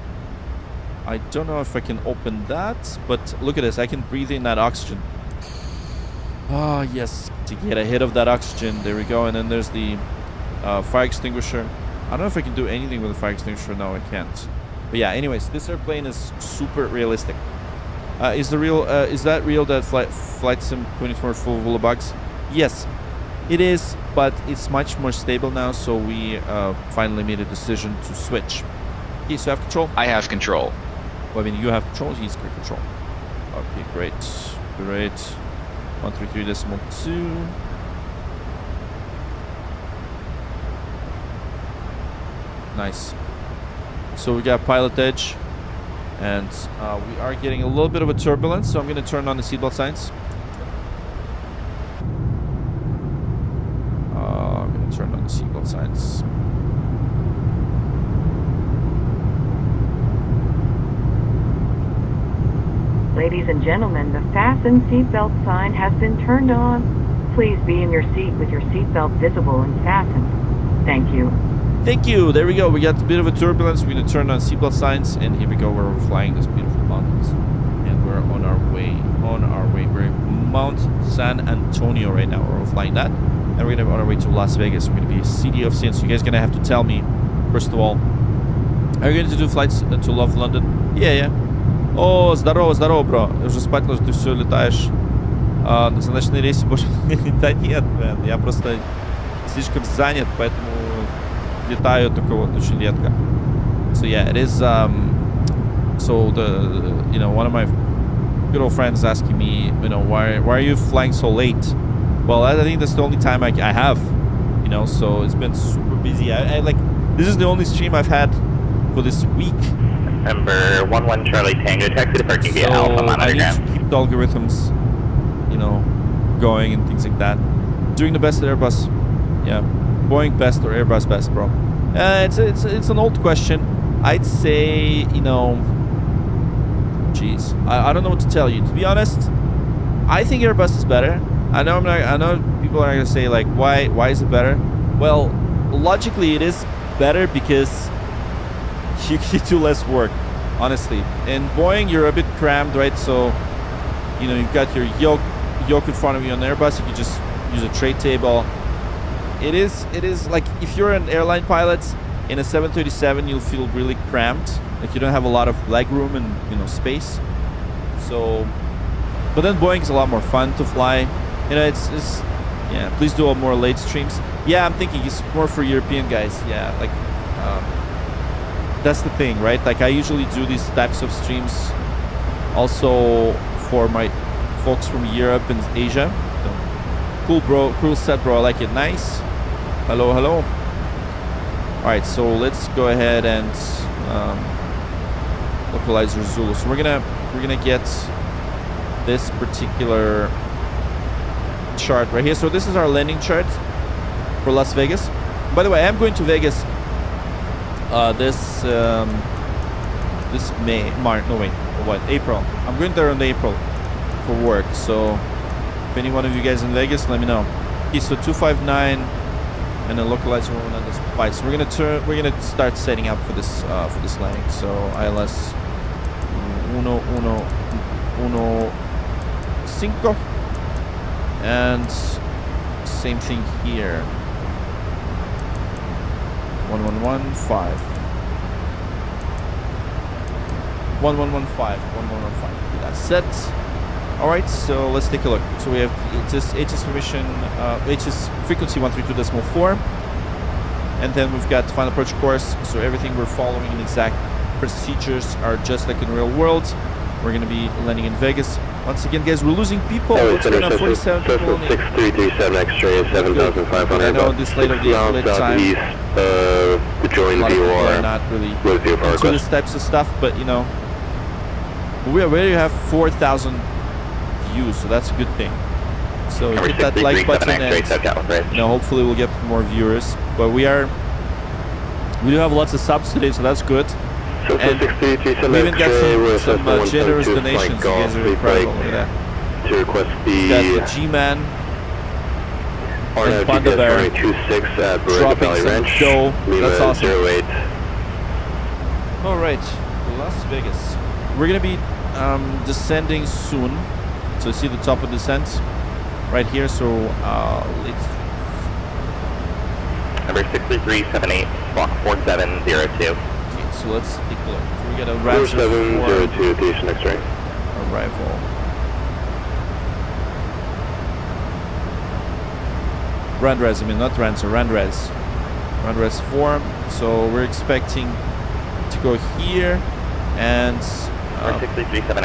I don't know if I can open that, but look at this. I can breathe in that oxygen. Ah, yes. To get ahead of that oxygen. There we go. And then there's the fire extinguisher. I don't know if I can do anything with the fire extinguisher. No, I can't. But yeah, anyways, this airplane is super realistic. Is that real that Flight Sim 24 full of bugs? Yes, it is, but it's much more stable now, so we finally made a decision to switch. Okay, so you have control? I have control. Well, I mean, you have control, he's got control. Okay, great. Great. 133.2. Nice. So we got PilotEdge, and we are getting a little bit of a turbulence, so I'm going to turn on the seatbelt signs. I'm going to turn on the seatbelt signs. Ladies and gentlemen, the fasten seatbelt sign has been turned on. Please be in your seat with your seatbelt visible and fastened. Thank you. Thank you. There we go. We got a bit of a turbulence. We're going to turn on seatbelt signs, and here we go. We're flying this beautiful mountains, and we're on our way. We're in Mount San Antonio right now. We're flying that, and we're going to be on our way to Las Vegas. We're going to be city of sin. So you guys are going to have to tell me, first of all, are you going to do flights to Love London? Yeah. О, здорово, бро. Уже спать ложишь, ты все летаешь. На ночные рейсы больше летать нет, man. Я просто слишком занят, поэтому летаю только вот очень редко. So yeah, it is. So one of my good old friends asking me, why are you flying so late? Well, I think that's the only time I have, So it's been super busy. I like this is the only stream I've had for this week. Number 11 Charlie Tango, taxi departing via Alpha I need Monogram. to keep the algorithms, going and things like that. Doing the best at Airbus. Yeah. Boeing best or Airbus best, bro? It's an old question. I'd say, jeez. I don't know what to tell you. To be honest, I think Airbus is better. I know people are gonna say like, why is it better? Well, logically it is better because you do less work, honestly. In Boeing, you're a bit crammed, right? So, you've got your yoke in front of you. On Airbus, you can just use a tray table. It is like if you're an airline pilot in a 737, you'll feel really cramped. Like you don't have a lot of leg room and space. So, but then Boeing is a lot more fun to fly. Yeah. Please do more late streams. Yeah, I'm thinking it's more for European guys. Yeah, like. That's the thing, right? Like I usually do these types of streams also for my folks from Europe and Asia. So, cool, bro. Cool set, bro. I like it. Nice. Hello. All right, so let's go ahead and localize your Zulu. So we're gonna get this particular chart right here. So this is our landing chart for Las Vegas. By the way, I am going to Vegas this May, March, no wait, what, April. I'm going there in April for work. So if any one of you guys in Vegas, let me know. Okay, so 259 and then localizer one on this flight. So we're gonna start setting up for this landing. So ILS 115 and same thing here. 1115. 1115. That's set. All right, so let's take a look. So we have HS permission, HS frequency 132.4, and then we've got final approach course. So everything we're following in exact procedures are just like in real world. We're gonna be landing in Vegas. Once again, guys, we're losing people. What's going on? 47 people only. 6337 X-ray, 7,500. I know this late of the late time. Join A lot of people VOR. are not really into this types of stuff, but you know, we already have 4,000 views, so that's a good thing. So hit that like button and you know, hopefully we'll get more viewers. But we do have lots of subs today, so that's good. And we even got some generous donations. You guys are incredible. Look at that. To request the got G-Man and Panda Bear dropping some dough. That's awesome. 08. All right, Las Vegas. We're gonna be descending soon. So you see the top of descent right here. So let's. Number 6378, block 4702. So let's take a look. So we got a Ransom 4702, Station X-ray. Arrival. Randres, I mean not Ransom, Randres. Randres 4. So we're expecting to go here and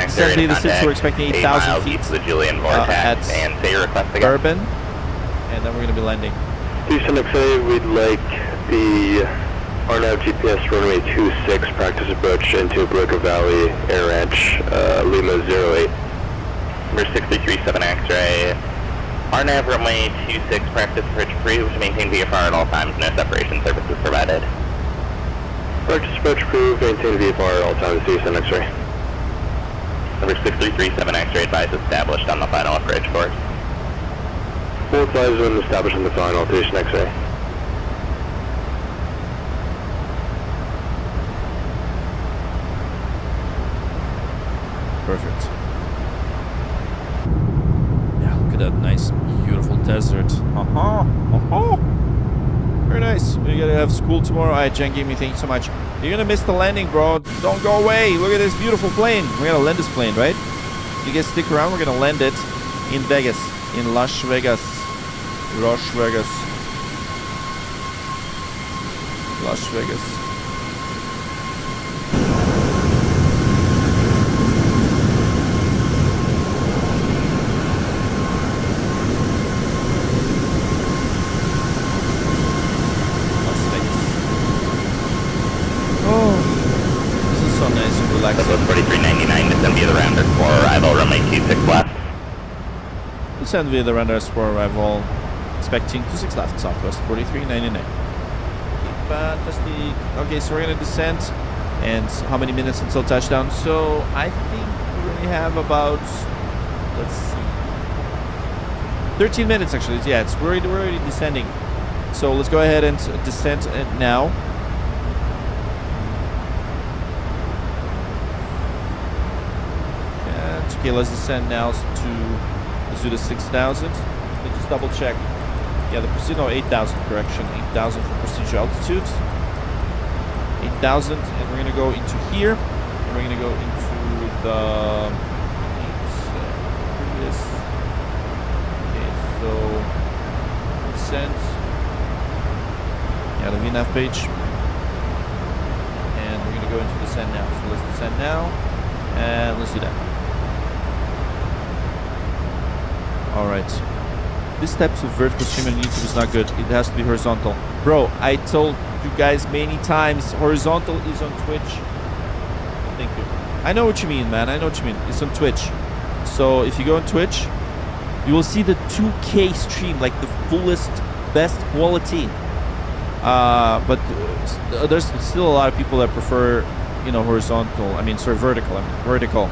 essentially the since we're expecting 8,000 feet the Julian vortex at and say your request again. Urban, and then we're going to be landing. Station X-ray, we'd like the RNAV GPS runway 26 practice approach into Broca Valley Air Ranch, Lima 08. Number 6337 X-ray. RNAV runway 26 practice approach approved. Maintain VFR at all times. No separation services provided. Practice approach approved. Maintain VFR at all times. Station X-ray. Number 6337 X-ray advised established on the final approach course. Full advisement established on the final. Station X-ray. Perfect. Yeah, look at that nice, beautiful desert. Very nice. We gotta have school tomorrow. Alright, Jen gave me, thank you so much. You're gonna miss the landing, bro. Don't go away. Look at this beautiful plane. We're gonna land this plane, right? You guys stick around. We're gonna land it in Vegas. In Las Vegas. Las Vegas. Las Vegas. Number 4399, descend via the rounders for arrival, runway 26 left. Descend via the rounders for arrival, expecting 26 left, southwest 4399. Fantastic. Okay, so we're gonna descend, and how many minutes until touchdown? So I think we only have about, let's see, 13 minutes actually. Yeah, we're already descending. So let's go ahead and descend now. Okay, let's descend now let's do the 6,000. Let me just double check. Yeah, the procedure, no, 8,000, correction. 8,000 for procedure altitude. 8,000, and we're gonna go into here. And we're gonna go into the previous. Okay, so descent. Yeah, the VNAV page. And we're gonna go into descend now. So let's descend now, and let's do that. Alright. This type of vertical stream on YouTube is not good. It has to be horizontal. Bro, I told you guys many times, horizontal is on Twitch. Thank you. I know what you mean, man. I know what you mean. It's on Twitch. So if you go on Twitch, you will see the 2K stream, like the fullest, best quality. But there's still a lot of people that prefer, you know, horizontal. I mean, sorry, vertical. I mean, vertical.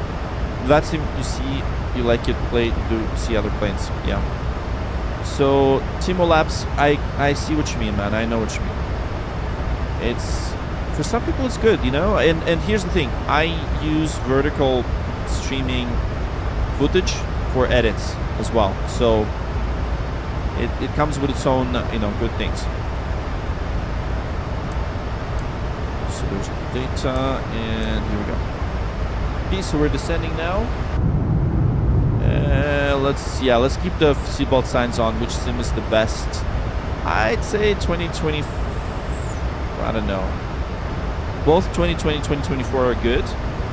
That's if you see, you like it, play, do see other planes. Yeah. So Timo Labs, I see what you mean, man. I know what you mean. It's, for some people it's good, you know. And here's the thing: I use vertical streaming footage for edits as well. So it comes with its own, you know, good things. So there's the data, and here we go. Okay, so we're descending now. Let's keep the seatbelt signs on. Which sim is the best? I'd say 2020. I don't know. Both 2020 and 2024 are good.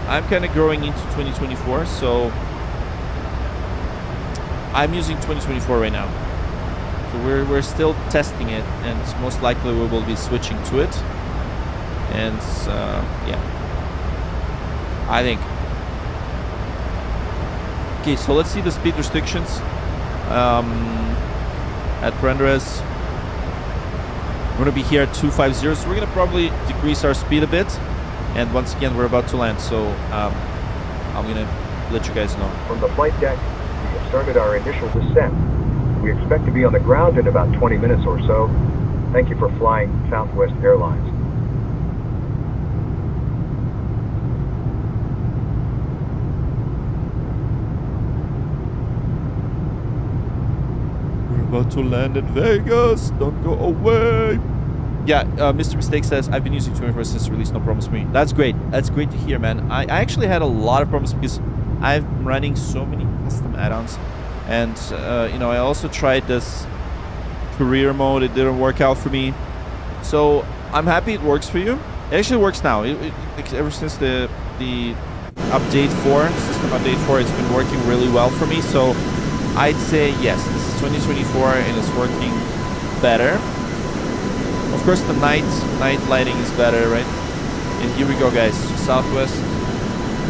I'm kind of growing into 2024, so I'm using 2024 right now. So we're still testing it, and most likely we will be switching to it. And yeah, I think. Okay, so let's see the speed restrictions at Prenderez. We're going to be here at 250, so we're going to probably decrease our speed a bit. And once again, we're about to land, so I'm going to let you guys know. From the flight deck, we have started our initial descent. We expect to be on the ground in about 20 minutes or so. Thank you for flying Southwest Airlines. About to land in Vegas. Don't go away. Yeah, Mr. Mistake says, I've been using 24 since release, no problems for me. That's great. That's great to hear, man. I actually had a lot of problems because I'm running so many custom add-ons. And, you know, I also tried this career mode. It didn't work out for me. So I'm happy it works for you. It actually works now. Ever since the update 4, system update 4, it's been working really well for me. So I'd say yes, this is 2024 and it's working better. Of course, the night lighting is better, right? And here we go, guys. Southwest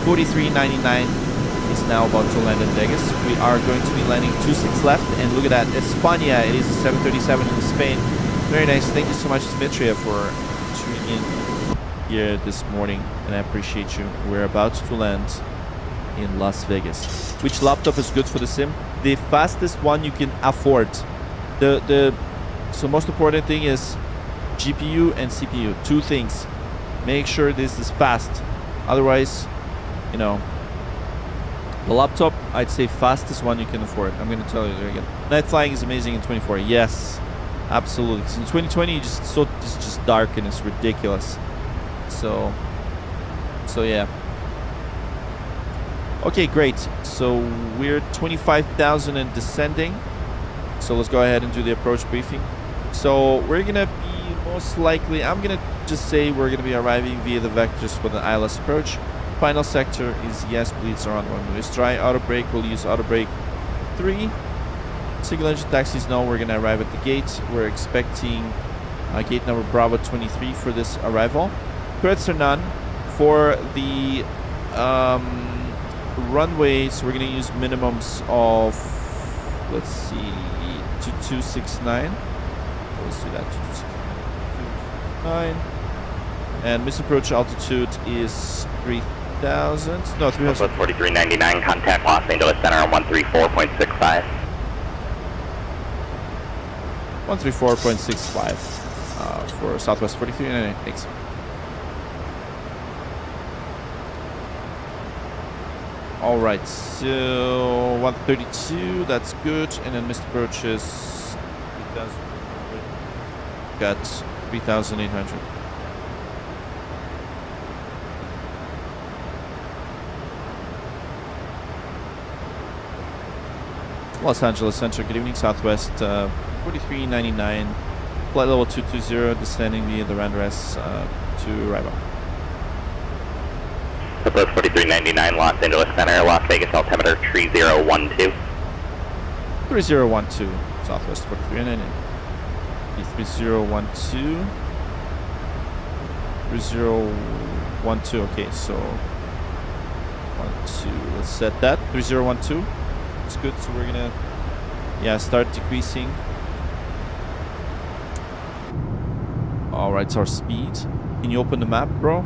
4399 is now about to land in Vegas. We are going to be landing 26 left, and look at that, España. It is a 737 in Spain. Very nice. Thank you so much, Dimitria, for tuning in here this morning, and I appreciate you. We're about to land in Las Vegas. Which laptop is good for the sim? The fastest one you can afford. So most important thing is GPU and CPU. Two things. Make sure this is fast. Otherwise, you know, the laptop, I'd say fastest one you can afford. I'm going to tell you there again. Night flying is amazing in 24. Yes, absolutely. In 2020, it's just dark and it's ridiculous. So yeah. Okay, great. So we're 25,000 and descending. So let's go ahead and do the approach briefing. So we're going to be most likely, I'm going to just say we're going to be arriving via the vectors for the ILS approach. Final sector is yes, bleeds are on runway. Let's try auto brake. We'll use auto brake 3. Single engine taxis, no, we're going to arrive at the gate. We're expecting gate number Bravo 23 for this arrival. Threats are none. For the runways, we're going to use minimums of, let's see, 2269. Let's do that. 2269. And misapproach altitude is 3,000. No, 3,000. 4399, contact Los Angeles Center on 134.65. 134.65 for Southwest 4399. Thanks. All right, so 132, that's good. And then missed approach is 3,800. Got 3,800. Los Angeles Center, good evening. Southwest 4399, flight level 220, descending via the Randers to arrival. Approach 4399, Los Angeles Center, Las Vegas altimeter 3012. 3012, Southwest 4399. 3012. 3012, okay, so 12, let's set that. 3012. It's good, so we're gonna Yeah, start decreasing. Alright, it's our speed. Can you open the map, bro?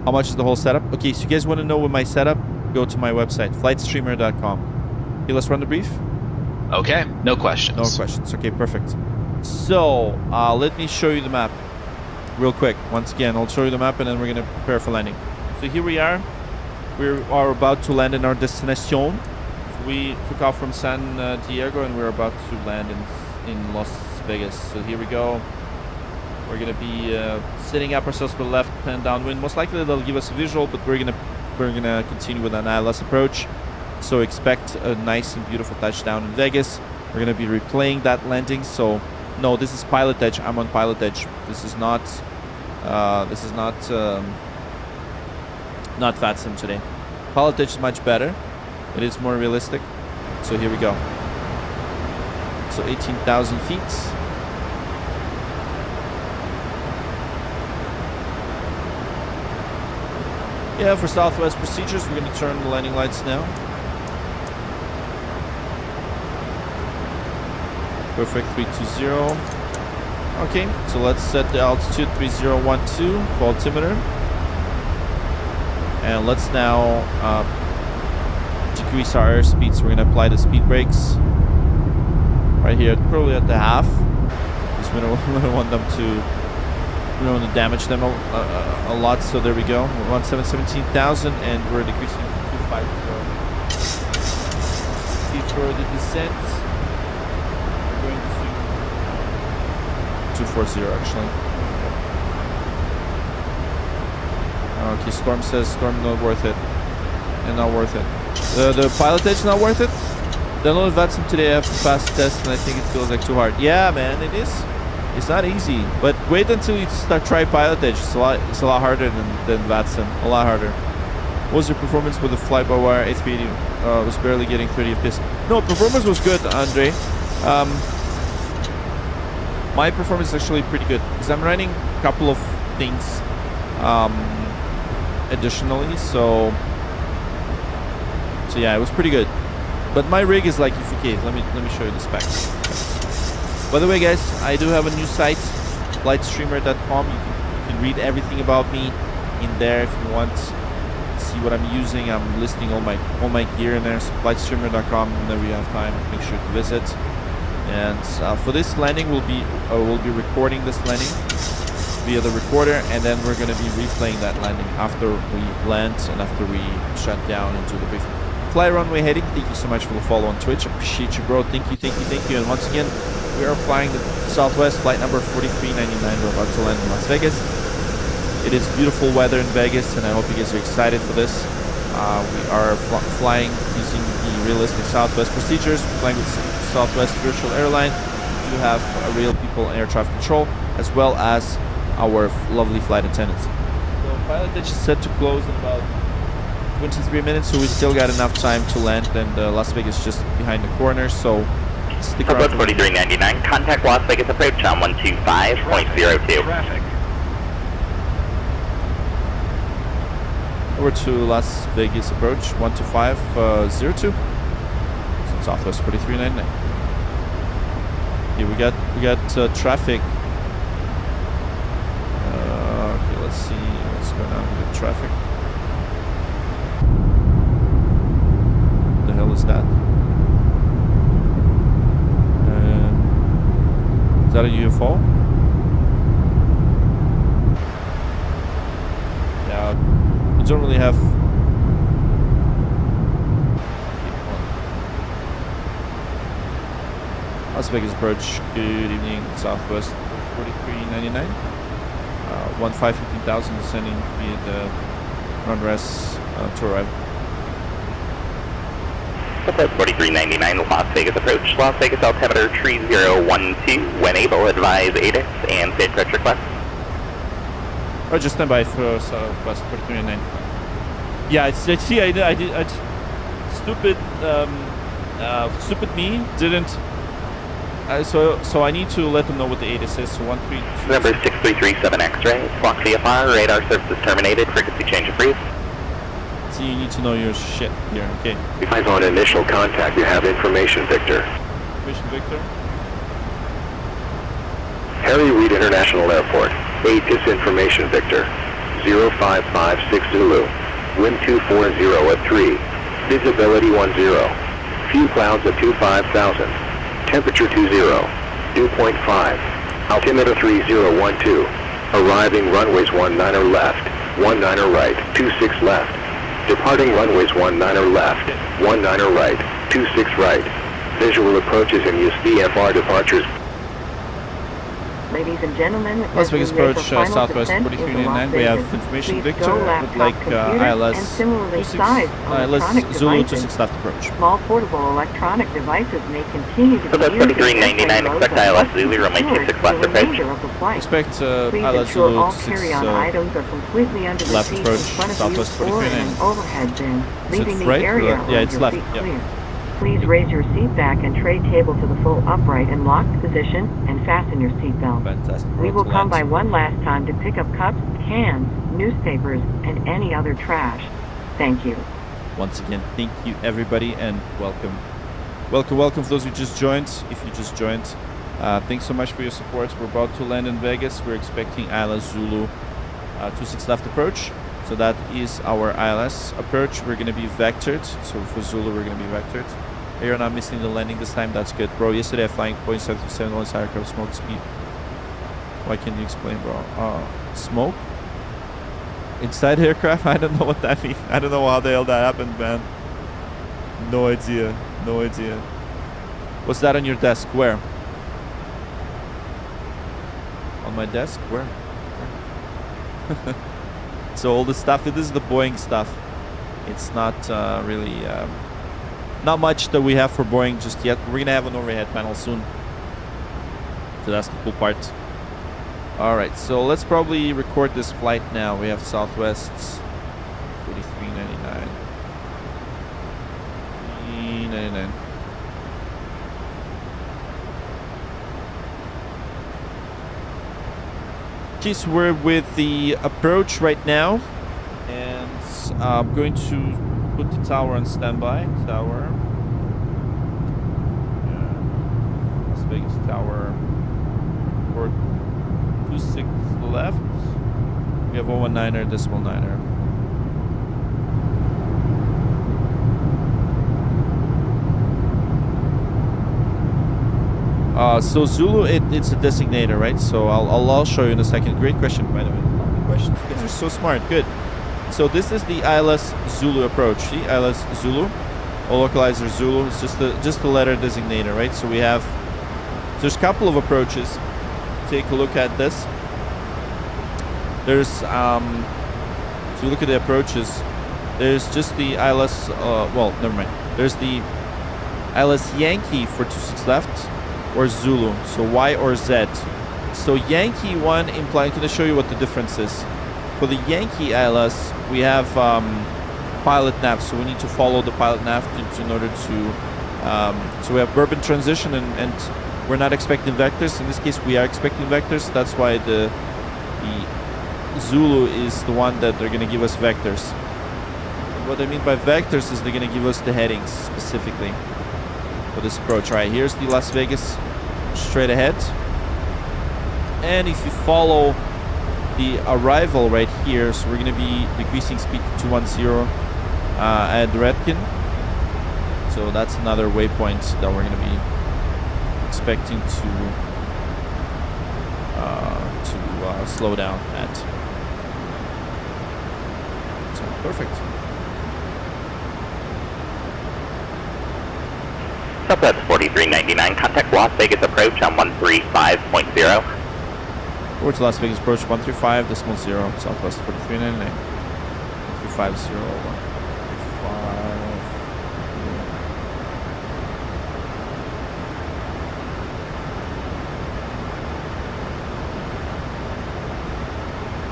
How much is the whole setup? Okay, so you guys want to know what my setup? Go to my website, flightstreamer.com. Okay, let's run the brief. Okay, no questions. No questions. Okay, perfect. So, let me show you the map real quick. Once again, I'll show you the map and then we're going to prepare for landing. So here we are. We are about to land in our destination. We took off from San Diego and we're about to land in Las Vegas. So here we go. We're gonna be setting up ourselves to the left and downwind. Most likely they'll give us a visual, but we're gonna continue with an ILS approach. So expect a nice and beautiful touchdown in Vegas. We're gonna be replaying that landing. So no, this is PilotEdge. I'm on PilotEdge. This is not VATSIM today. PilotEdge is much better. It is more realistic. So here we go. So 18,000 feet. Yeah, for Southwest procedures, we're going to turn the landing lights now. Perfect, 320. Okay, so let's set the altitude 3012 for altimeter. And let's now decrease our airspeed, so we're going to apply the speed brakes right here, probably at the half, because we don't want them to, we don't want to damage them a lot. So there we go. We're on 17,000 and we're decreasing to 250. Before the descent, we're going to 240 actually. Okay, Storm says Storm not worth it. And not worth it. The PilotEdge not worth it? Then I'll VATSIM today after the fast test and I think it feels like too hard. Yeah, man, it is. It's not easy. But wait until you try PilotEdge. It's a lot harder than VATSIM. A lot harder. What was your performance with the fly-by-wire A380? Was barely getting 30 FPS. No, performance was good, Andre. My performance is actually pretty good because I'm running a couple of things additionally. So yeah, it was pretty good. But my rig is like, okay, let me show you the specs. By the way, guys, I do have a new site, flightstreamer.com. You can read everything about me in there if you want to see what I'm using. I'm listing all my gear in there. So flightstreamer.com. Whenever you have time, make sure to visit. And for this landing, we'll be recording this landing via the recorder, and then we're going to be replaying that landing after we land and after we shut down and do the briefing. Fly runway heading. Thank you so much for the follow on Twitch. Appreciate you, bro. Thank you. And once again, we are flying the Southwest flight number 4399. We're about to land in Las Vegas. It is beautiful weather in Vegas, and I hope you guys are excited for this. We are flying using the realistic Southwest procedures. We're flying with Southwest Virtual Airline. We do have real people in air traffic control, as well as our lovely flight attendants. So PilotEdge is set to close in about 23 minutes, so we still got enough time to land, and Las Vegas just behind the corner, so stick around. 4399, contact Las Vegas approach on 125.02. Traffic. Over to Las Vegas approach 125.02. Southwest 4399. Okay, we got traffic. Okay, let's see what's going on with traffic. What the hell is that? Is that a UFO? Yeah, we don't really have. Las Vegas approach, good evening, Southwest 4399. 15,000 descending via the run rest to arrival. 4399, Las Vegas approach, Las Vegas altimeter 3012. When able, advise ATIS and safe approach request. Roger, stand by for Southwest 4399. Yeah, I did. Stupid me didn't. So I need to let them know what the ATIS is. So 13. Number 6337 X-ray, Squawk VFR, radar services terminated, frequency change of brief. So you need to know your shit here, okay. Eyes on initial contact, you have information, Victor. Information Victor. Harry Reid International Airport. ATIS Information Victor. 0556 Zulu. Wind 240 at 3. Visibility 10. Few clouds at 25,000. Temperature 20. Dew point 5. Altimeter 3012. Arriving runways 19 left. 19 right. 26 left. Departing runways 19 left. 19 right. 26 right. Visual approaches in use VFR departures. Ladies and gentlemen, Las Vegas approach, final Southwest descent into 4399. Las We have Vegas. Information Please Victor go with laptop like computers ILS and similarly 26, sized ILS electronic Zulu devices. 26 left approach. Small portable electronic devices may continue to be Southwest used 4399, expect ILS Zulu, runway 26 left approach. Expect Please ILS ensure Zulu all 26 carry-on items are completely under the left seats in approach, front of Southwest you or in 4399. an overhead bin, Is leaving it the right? area Yeah, around it's your left. feet Yep. clear. Please raise your seat back and tray table to the full upright and locked position and fasten your seatbelt. Fantastic. We will Roll to come by land. one last time to pick up cups, cans, newspapers, and any other trash. Thank you. Once again, thank you everybody and welcome. Welcome for those who just joined. If you just joined, thanks so much for your support. We're about to land in Vegas. We're expecting ILS Zulu 26 left approach. So that is our ILS approach. We're going to be vectored. So for Zulu, we're going to be vectored. You're not missing the landing this time. That's good, bro. Yesterday, I'm flying 0.727 on aircraft smoke speed. Why can't you explain, bro? Smoke? Inside aircraft? I don't know what that means. I don't know how the hell that happened, man. No idea. No idea. What's that on your desk? Where? On my desk? Where? So all the stuff, this is the Boeing stuff. It's not really, not much that we have for Boeing just yet. We're gonna have an overhead panel soon. So that's the cool part. All right, so let's probably record this flight now. We have Southwest 4399. 399. Okay, so we're with the approach right now, and I'm going to put the tower on standby. Tower, Las Vegas Tower, port 26 left. We have 019er, decimal 9er. So Zulu, it's a designator, right? So I'll show you in a second. Great question, by the way. Questions. You guys are so smart. Good. So this is the ILS Zulu approach. See, ILS Zulu, or localizer Zulu. It's just the letter designator, right? So we have. There's a couple of approaches. Take a look at this. There's if you look at the approaches, there's just the ILS. Well, never mind. There's the ILS Yankee for 26 left. Or Zulu, so Y or Z. So Yankee 1 implies, I'm going to show you what the difference is. For the Yankee ILS, we have pilot nav, so we need to follow the pilot nav in order to, so we have bourbon transition and we're not expecting vectors. In this case, we are expecting vectors. That's why the Zulu is the one that they're going to give us vectors. What I mean by vectors is they're going to give us the headings specifically for this approach. Right, here's the Las Vegas straight ahead, and if you follow the arrival right here, so we're going to be decreasing speed to 210 at Redkin. So that's another waypoint that we're going to be expecting to slow down at. So perfect. Southwest 4399, contact Las Vegas approach on 135.0. Towards Las Vegas approach 135.0, Southwest 4399. 135.0,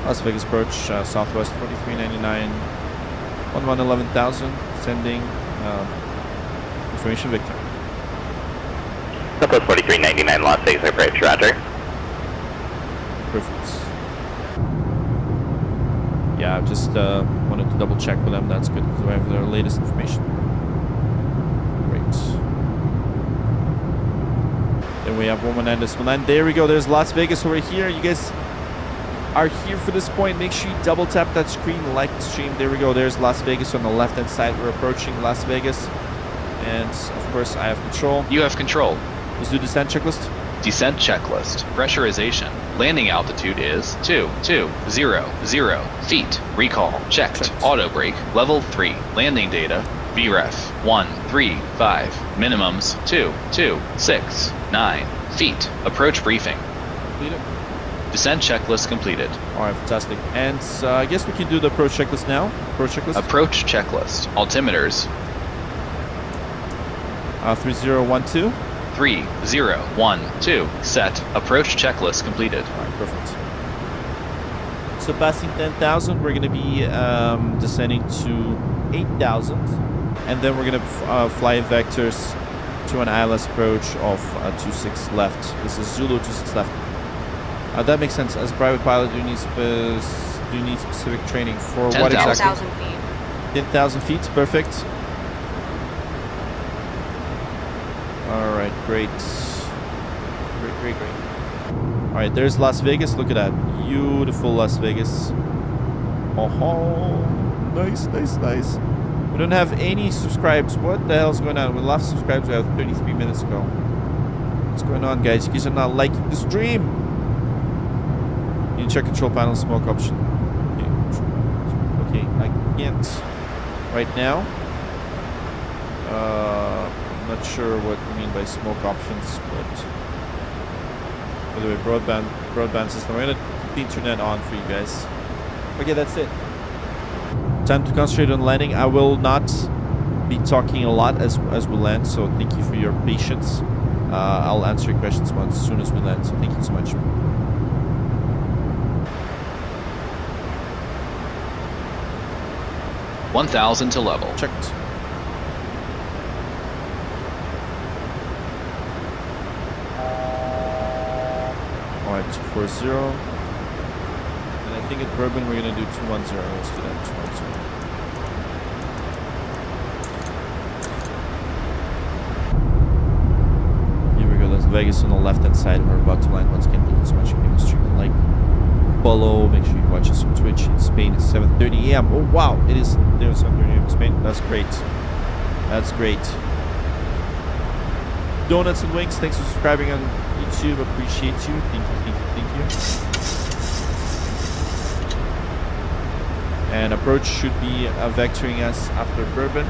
135. Las Vegas approach, Southwest 4399, 11,000, sending information Victor. Southwest 4399, Las Vegas approach, roger. Perfect. Yeah, I just wanted to double check with them. That's good because we have their latest information. Great. we have 119.9. There we go. There's Las Vegas over here. You guys are here for this point. Make sure you double tap that screen, like the stream. There we go. There's Las Vegas on the left-hand side. We're approaching Las Vegas. And, of course, I have control. You have control. Let's do descent checklist. Descent checklist. Pressurization. Landing altitude is 2,200 feet. Recall. Checked. Auto brake. Level 3. Landing data. VREF 135. Minimums 2,269 feet. Approach briefing. Completed. Descent checklist completed. All right, fantastic. And I guess we can do the approach checklist now. Approach checklist. Approach checklist. Altimeters 3012. 3012. Set. Approach checklist completed. All right, perfect. So passing 10,000, we're going to be descending to 8,000. And then we're going to fly vectors to an ILS approach of 26 left. This is Zulu 26 left. That makes sense. As a private pilot, do you need specific training for what exactly? 10,000 feet. 10,000 feet, perfect. All right, great. Great. All right, there's Las Vegas. Look at that. Beautiful Las Vegas. Oh, nice. We don't have any subscribes. What the hell's going on? We lost subscribes. We have 33 minutes ago. What's going on, guys? You guys are not liking the stream. You need to check control panel smoke option. Okay, I can't right now. I'm not sure what you mean by smoke options, but by the way, broadband system. We're gonna keep the internet on for you guys. Okay, that's it. Time to concentrate on landing. I will not be talking a lot as we land, so thank you for your patience. I'll answer your questions as soon as we land, so thank you so much. $1,000 to level. Checked. Alright, 240. And I think at Bourbon we're gonna do 210. Let's do that. 210. Here we go. Las Vegas on the left hand side. We're about to land. Once again, thank you so much for giving the stream. Like, follow. Make sure you watch us on Twitch. In Spain, it's 7:30 a.m. Oh wow, it is. There's 7:30 a.m. in Spain. That's great. That's great. Donuts and Wings, thanks for subscribing on YouTube. Appreciate you. Thank you. And approach should be vectoring us after Bourbon.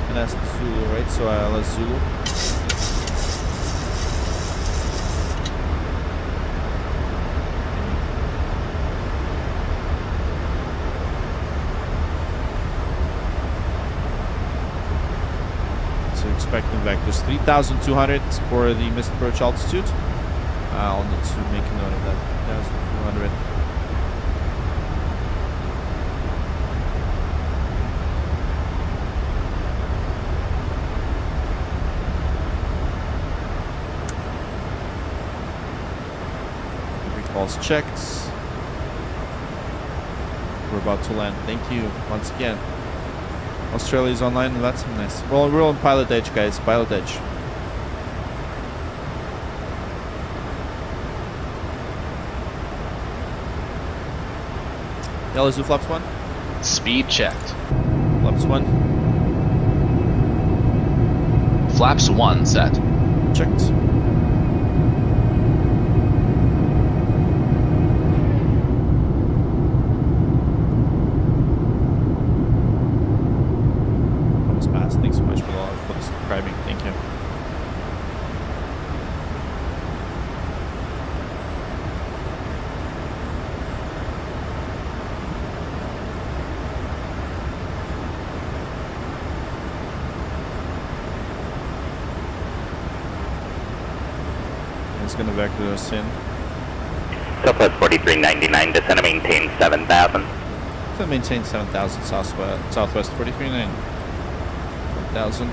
And that's Zulu, right? So let's Zulu. Expecting vectors 3,200 for the missed approach altitude. I'll need to make a note of that. 3,200. Recalls checked. We're about to land. Thank you once again. Australia's online, and that's nice. Well, we're on PilotEdge, guys. PilotEdge. Yeah, let's do flaps 1. Speed checked. Flaps 1. Flaps 1 set. Checked. Thanks so much for subscribing. Thank you. It's gonna vector us in. Southwest 4399, descend and maintain 7,000. So maintain 7,000 southwest 4399. 1,000.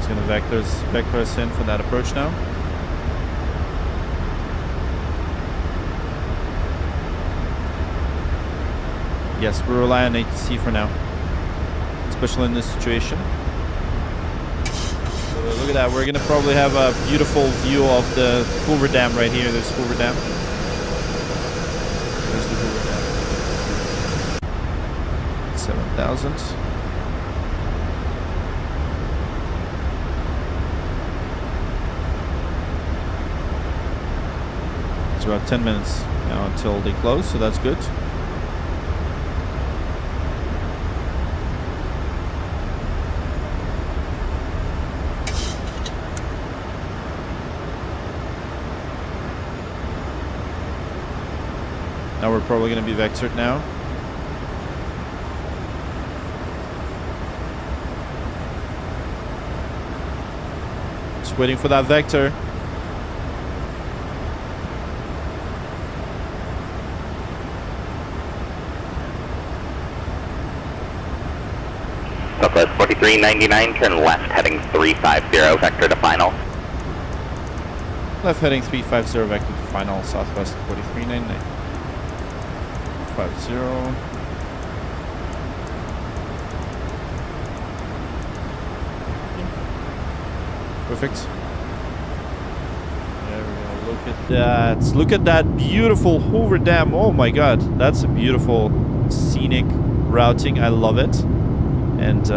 It's going to vector us in for that approach now. Yes, we rely on ATC for now, especially in this situation. So look at that. We're going to probably have a beautiful view of the Hoover Dam right here. There's Hoover Dam. There's the Hoover Dam. 7,000. It's about 10 minutes now until they close, so that's good. Now we're probably going to be vectored now. Just waiting for that vector. Southwest 4399, turn left heading 350, vector to final. Left heading 350, vector to final, Southwest 4399. 50. Perfect. There we go. Look at that. Look at that beautiful Hoover Dam. Oh my god. That's a beautiful scenic routing. I love it. And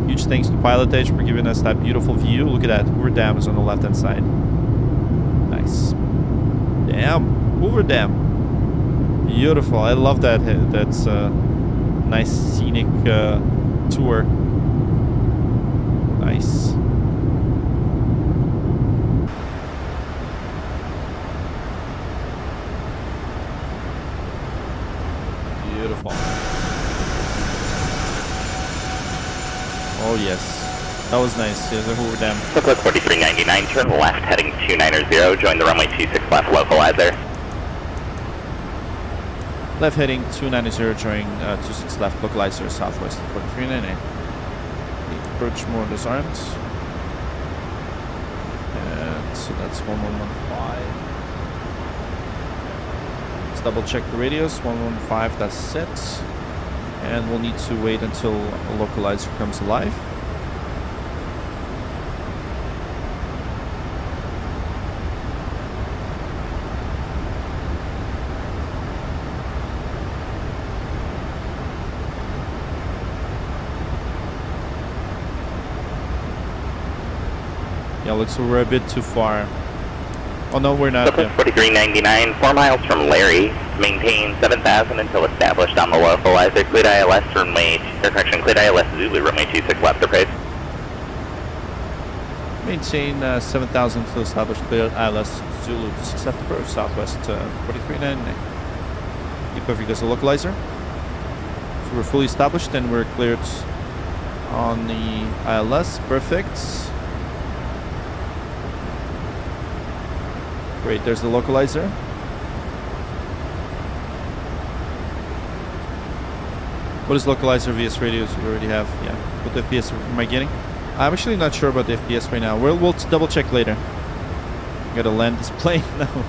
huge thanks to PilotEdge for giving us that beautiful view. Look at that. Hoover Dam is on the left hand side. Nice. Damn. Hoover Dam. Beautiful. I love that. That's a nice scenic tour. Nice. Beautiful. Oh yes. That was nice. There's a Hoover Dam. Southwest 4399, turn left heading 290, join the runway 26 left localizer. Left heading 290, joining 26 left localizer, Southwest 4399. Approach more disarmed. And so that's 1115. Let's double check the radius. 115, that's set. And we'll need to wait until a localizer comes alive. Yeah, looks like we're a bit too far. Oh no, we're not. Southwest 4399, 4 miles from Larry. Maintain 7,000 until established on the localizer. Cleared ILS runway, cleared ILS Zulu runway 26 left approach. Maintain 7,000 until established. Cleared ILS Zulu 26 left approach, Southwest 4399. Be perfect as a localizer. So we're fully established and we're cleared on the ILS. Perfect. Great, there's the localizer. What is localizer VS radios we already have? Yeah. What FPS am I getting? I'm actually not sure about the FPS right now. We'll double check later. Gotta land this plane now.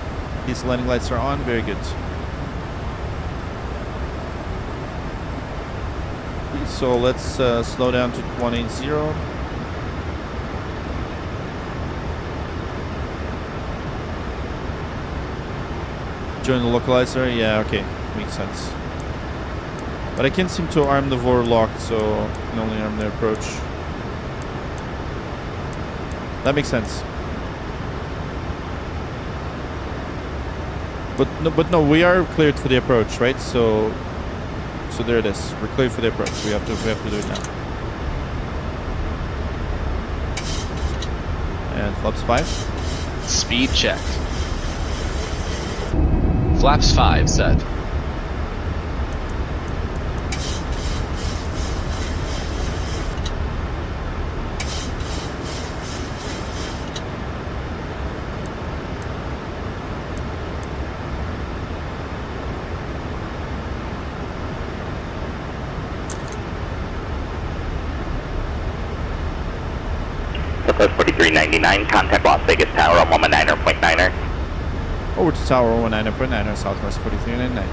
These landing lights are on. Very good. So let's slow down to 180. Join the localizer? Yeah, okay. Makes sense. But I can't seem to arm the VOR locked, so I can only arm the approach. That makes sense. But no, we are cleared for the approach, right? So there it is. We're cleared for the approach. We have to do it now. And flaps 5. Speed checked. Flaps 5 set. Southwest 4399, contact Las Vegas Tower on 119.9er. Over to Tower 119.9er, Southwest 4399.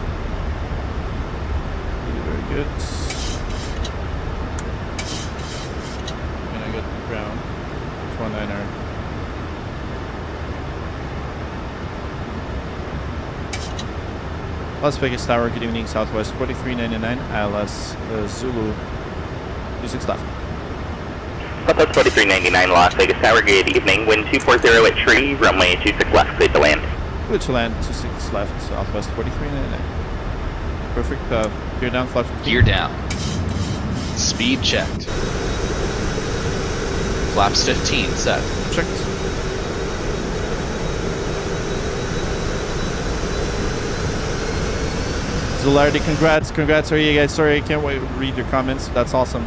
Very good. And I got the ground. 19er. Las Vegas Tower, good evening, Southwest 4399, ILS Zulu 26 left. Southwest 4399, Las Vegas Tower, good evening, wind 240 at tree, runway 26 left, clear to land. Clear to land, 26 left, Southwest 4399. Perfect, gear down, flaps 15. Gear down. Speed checked. Flaps 15 set. Checked. Zulardi, congrats, how are you guys? Sorry, I can't wait to read your comments. That's awesome.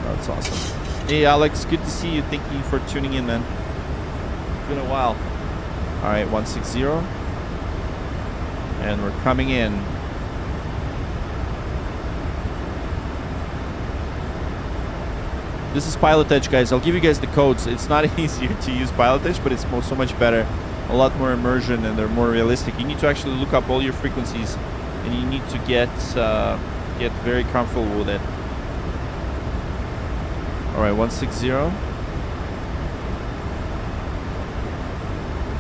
That's awesome. Hey, Alex, good to see you. Thank you for tuning in, man. It's been a while. All right, 160. And we're coming in. This is PilotEdge, guys. I'll give you guys the codes. It's not easier to use PilotEdge, but it's so much better. A lot more immersion, and they're more realistic. You need to actually look up all your frequencies, and you need to get very comfortable with it. All right, 160.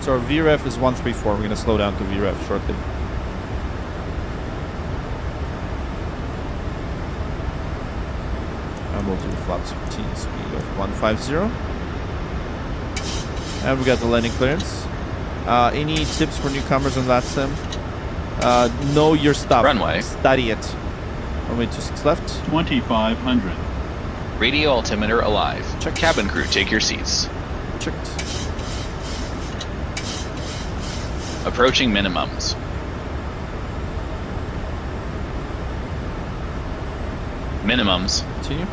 So our VREF is 134. We're gonna slow down to VREF shortly. And we'll do the flaps 15 speed of 150. And we got the landing clearance. Any tips for newcomers on that sim? Know your stuff. Runway. Study it. Runway 26 left. 2500. Radio altimeter alive. Check. Cabin crew, take your seats. Checked. Approaching minimums. Minimums. Continue.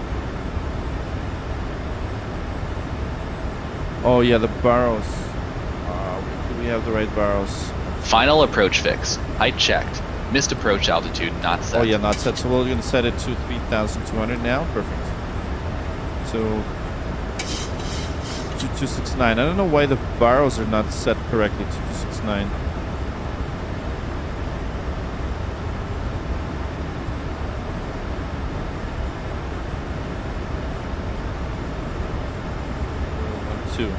Oh yeah, the barrows. Do we have the right barrows? Final approach fix. Height checked. Missed approach altitude not set. Oh yeah, not set. So we're gonna set it to 3,200 now. Perfect. So 2269. I don't know why the barrows are not set correctly. 2269. Two.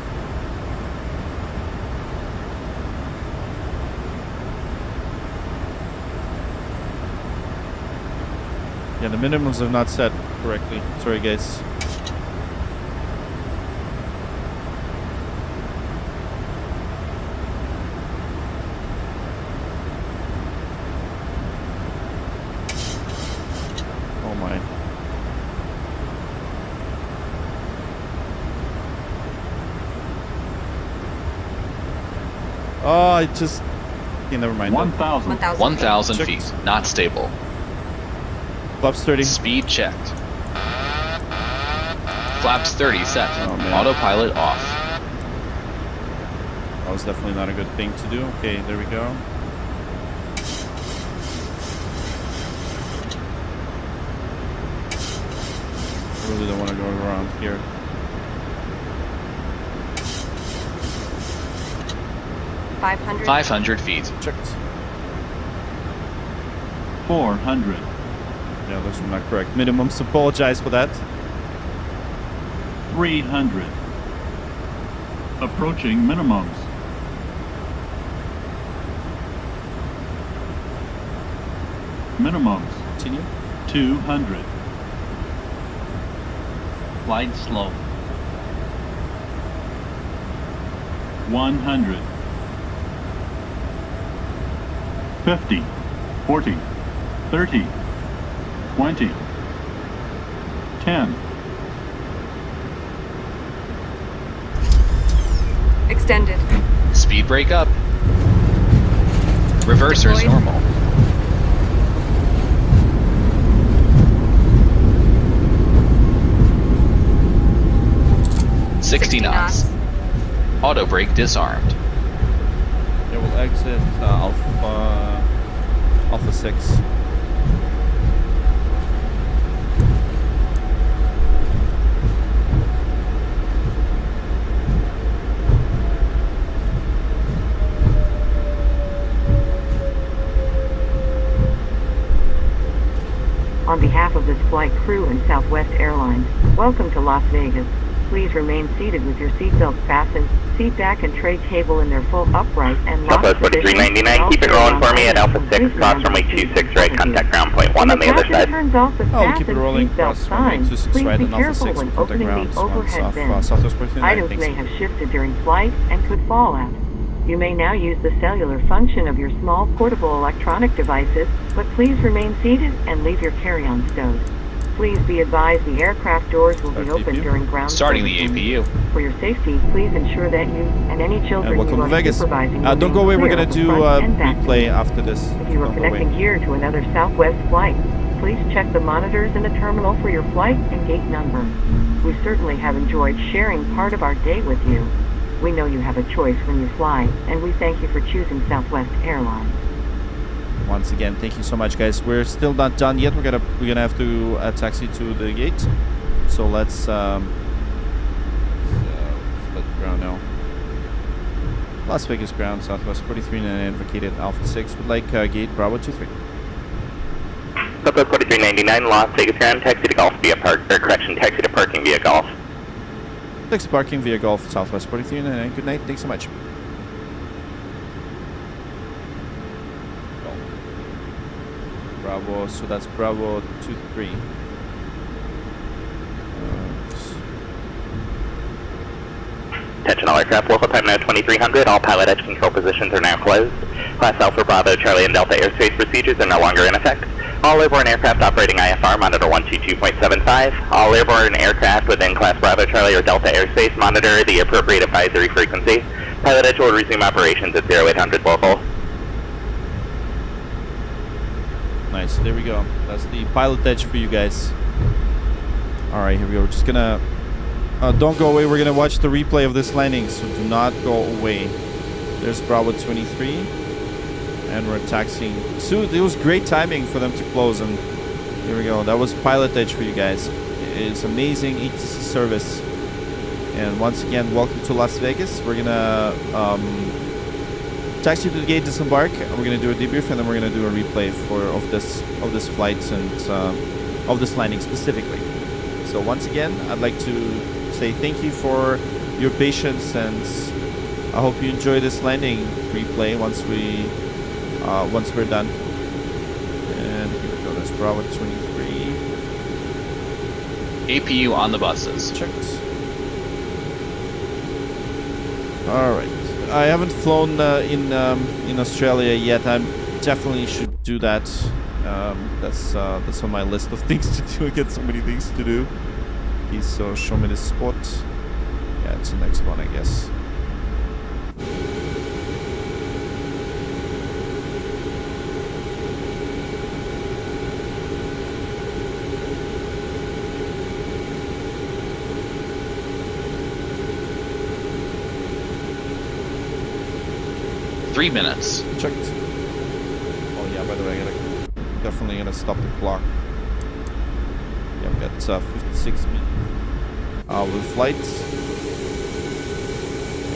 Yeah, the minimums are not set correctly. Sorry, guys. Oh my. Oh, I just... Okay, never mind. 1000. 1,000 Checked. feet. Not stable. Flaps 30. Speed checked. Flaps 30 set. Oh, man. Autopilot off. That was definitely not a good thing to do. Okay, there we go. I really don't want to go around here. Five hundred. 500 feet. Checked. 400. Yeah, those are not correct. Minimums. Apologize for that. 300. Approaching minimums. Minimums. Continue. 200. Glide slow. 100. 50. 40. 30. 20. 10. Extended. Speed brake up. Reverser's Deployed. normal. Sixty knots. Auto brake disarmed. Yeah, we'll exit Alpha 6. On behalf of this flight crew and Southwest Airlines, welcome to Las Vegas. Please remain seated with your seatbelt fastened, seat back and tray table in their full upright and locked Southwest position. 4399, keep it rolling for me at Alpha 6, cross runway 26 right, contact ground point 1 on the other side. Turns off the Oh, keep it fasten rolling, seatbelt cross runway signs. 26 Please right be and Alpha careful 6 when will contact opening ground the overhead off bins. Southwest 49. Items Thanks. may have shifted during flight and could fall out. You may now use the cellular function of your small portable electronic devices, but please remain seated and leave your carry-on stowed. Please be advised the aircraft doors will be open during ground Starting the servicing. APU. For your safety, please ensure that you and any children And welcome you to are Vegas. supervising Don't go away. We're remain gonna clear do of the front and back replay seats. after this. If you are Don't go away. connecting here to another Southwest flight, please check the monitors in the terminal for your flight and gate number. We certainly have enjoyed sharing part of our day with you. We know you have a choice when you fly, and we thank you for choosing Southwest Airlines. Once again, thank you so much, guys. We're still not done yet. We're gonna have to taxi to the gate. So let's let ground now. Las Vegas ground, Southwest 43 and vacated Alpha 6 would like gate Bravo 23. Southwest 4399, Las Vegas ground, taxi to Golf via taxi to parking via Golf. Taxi parking via Golf, Southwest 43 and good night. Thanks so much. Bravo, so that's Bravo 23. Attention all aircraft, local time now 2300, all pilot edge control positions are now closed. Class Alpha, Bravo, Charlie and Delta airspace procedures are no longer in effect. All airborne aircraft operating IFR monitor 122.75. All airborne aircraft within Class Bravo, Charlie or Delta airspace monitor the appropriate advisory frequency. Pilot edge will resume operations at 0800 local. Nice, there we go. That's the pilot edge for you guys. Alright, here we go. We're just gonna don't go away. We're gonna watch the replay of this landing, so do not go away. There's Bravo 23 and we're taxiing. So it was great timing for them to close, and here we go. That was pilot edge for you guys. It's amazing ATC service. And once again, welcome to Las Vegas. We're gonna taxi to the gate, disembark, and we're gonna do a debrief, and then we're gonna do a replay of this flight and of this landing specifically. So once again, I'd like to say thank you for your patience, and I hope you enjoy this landing replay once we're done. And here we go. There's Bravo 23. APU on the buses. Checked. All right. I haven't flown in Australia yet. I definitely should do that. That's on my list of things to do. I get so many things to do. Okay, so show me the spot. Yeah, it's the next one, I guess. Three minutes. Checked. Oh yeah, by the way, I definitely gonna stop the clock. Yeah, we got 56 minutes with flights.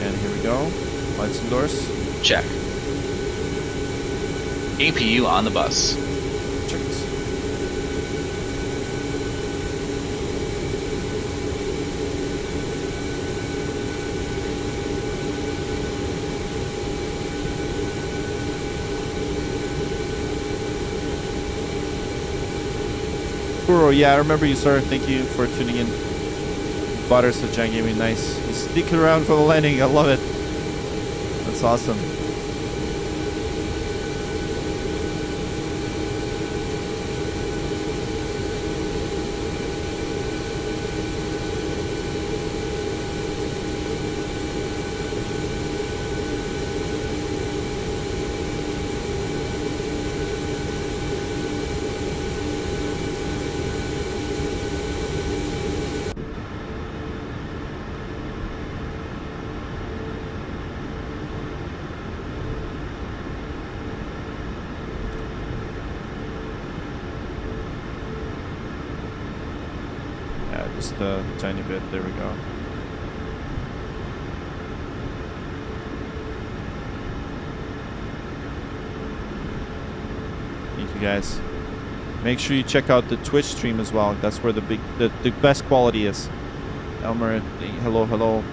And here we go. Lights and doors. Check. APU on the bus. Checked. Yeah, I remember you, sir. Thank you for tuning in. Butter said John gave me nice. He's sticking around for the landing. I love it. That's awesome. Just a tiny bit. There we go. Thank you, guys. Make sure you check out the Twitch stream as well. That's where the best quality is. Elmer, hello, hello.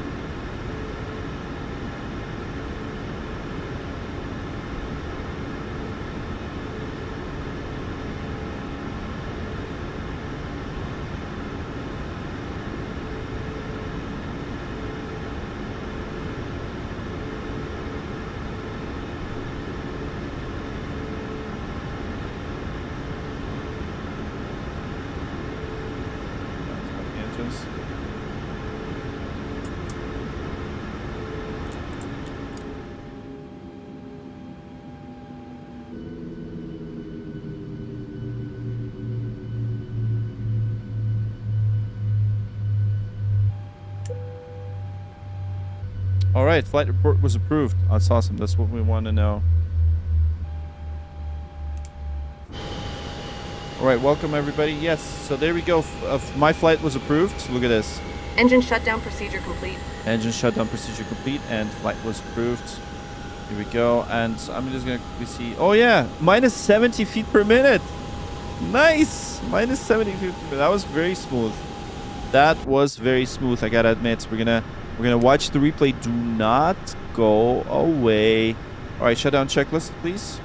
All right, flight report was approved. That's awesome. That's what we want to know. All right, welcome everybody. Yes, so there we go. My flight was approved. Look at this. Engine shutdown procedure complete. Engine shutdown procedure complete, and flight was approved. Here we go. And I'm just gonna quickly see. Oh yeah, minus 70 feet per minute. Nice, minus 70 feet per minute. That was very smooth. That was very smooth. I gotta admit. We're gonna watch the replay. Do not go away. All right, shutdown checklist, please.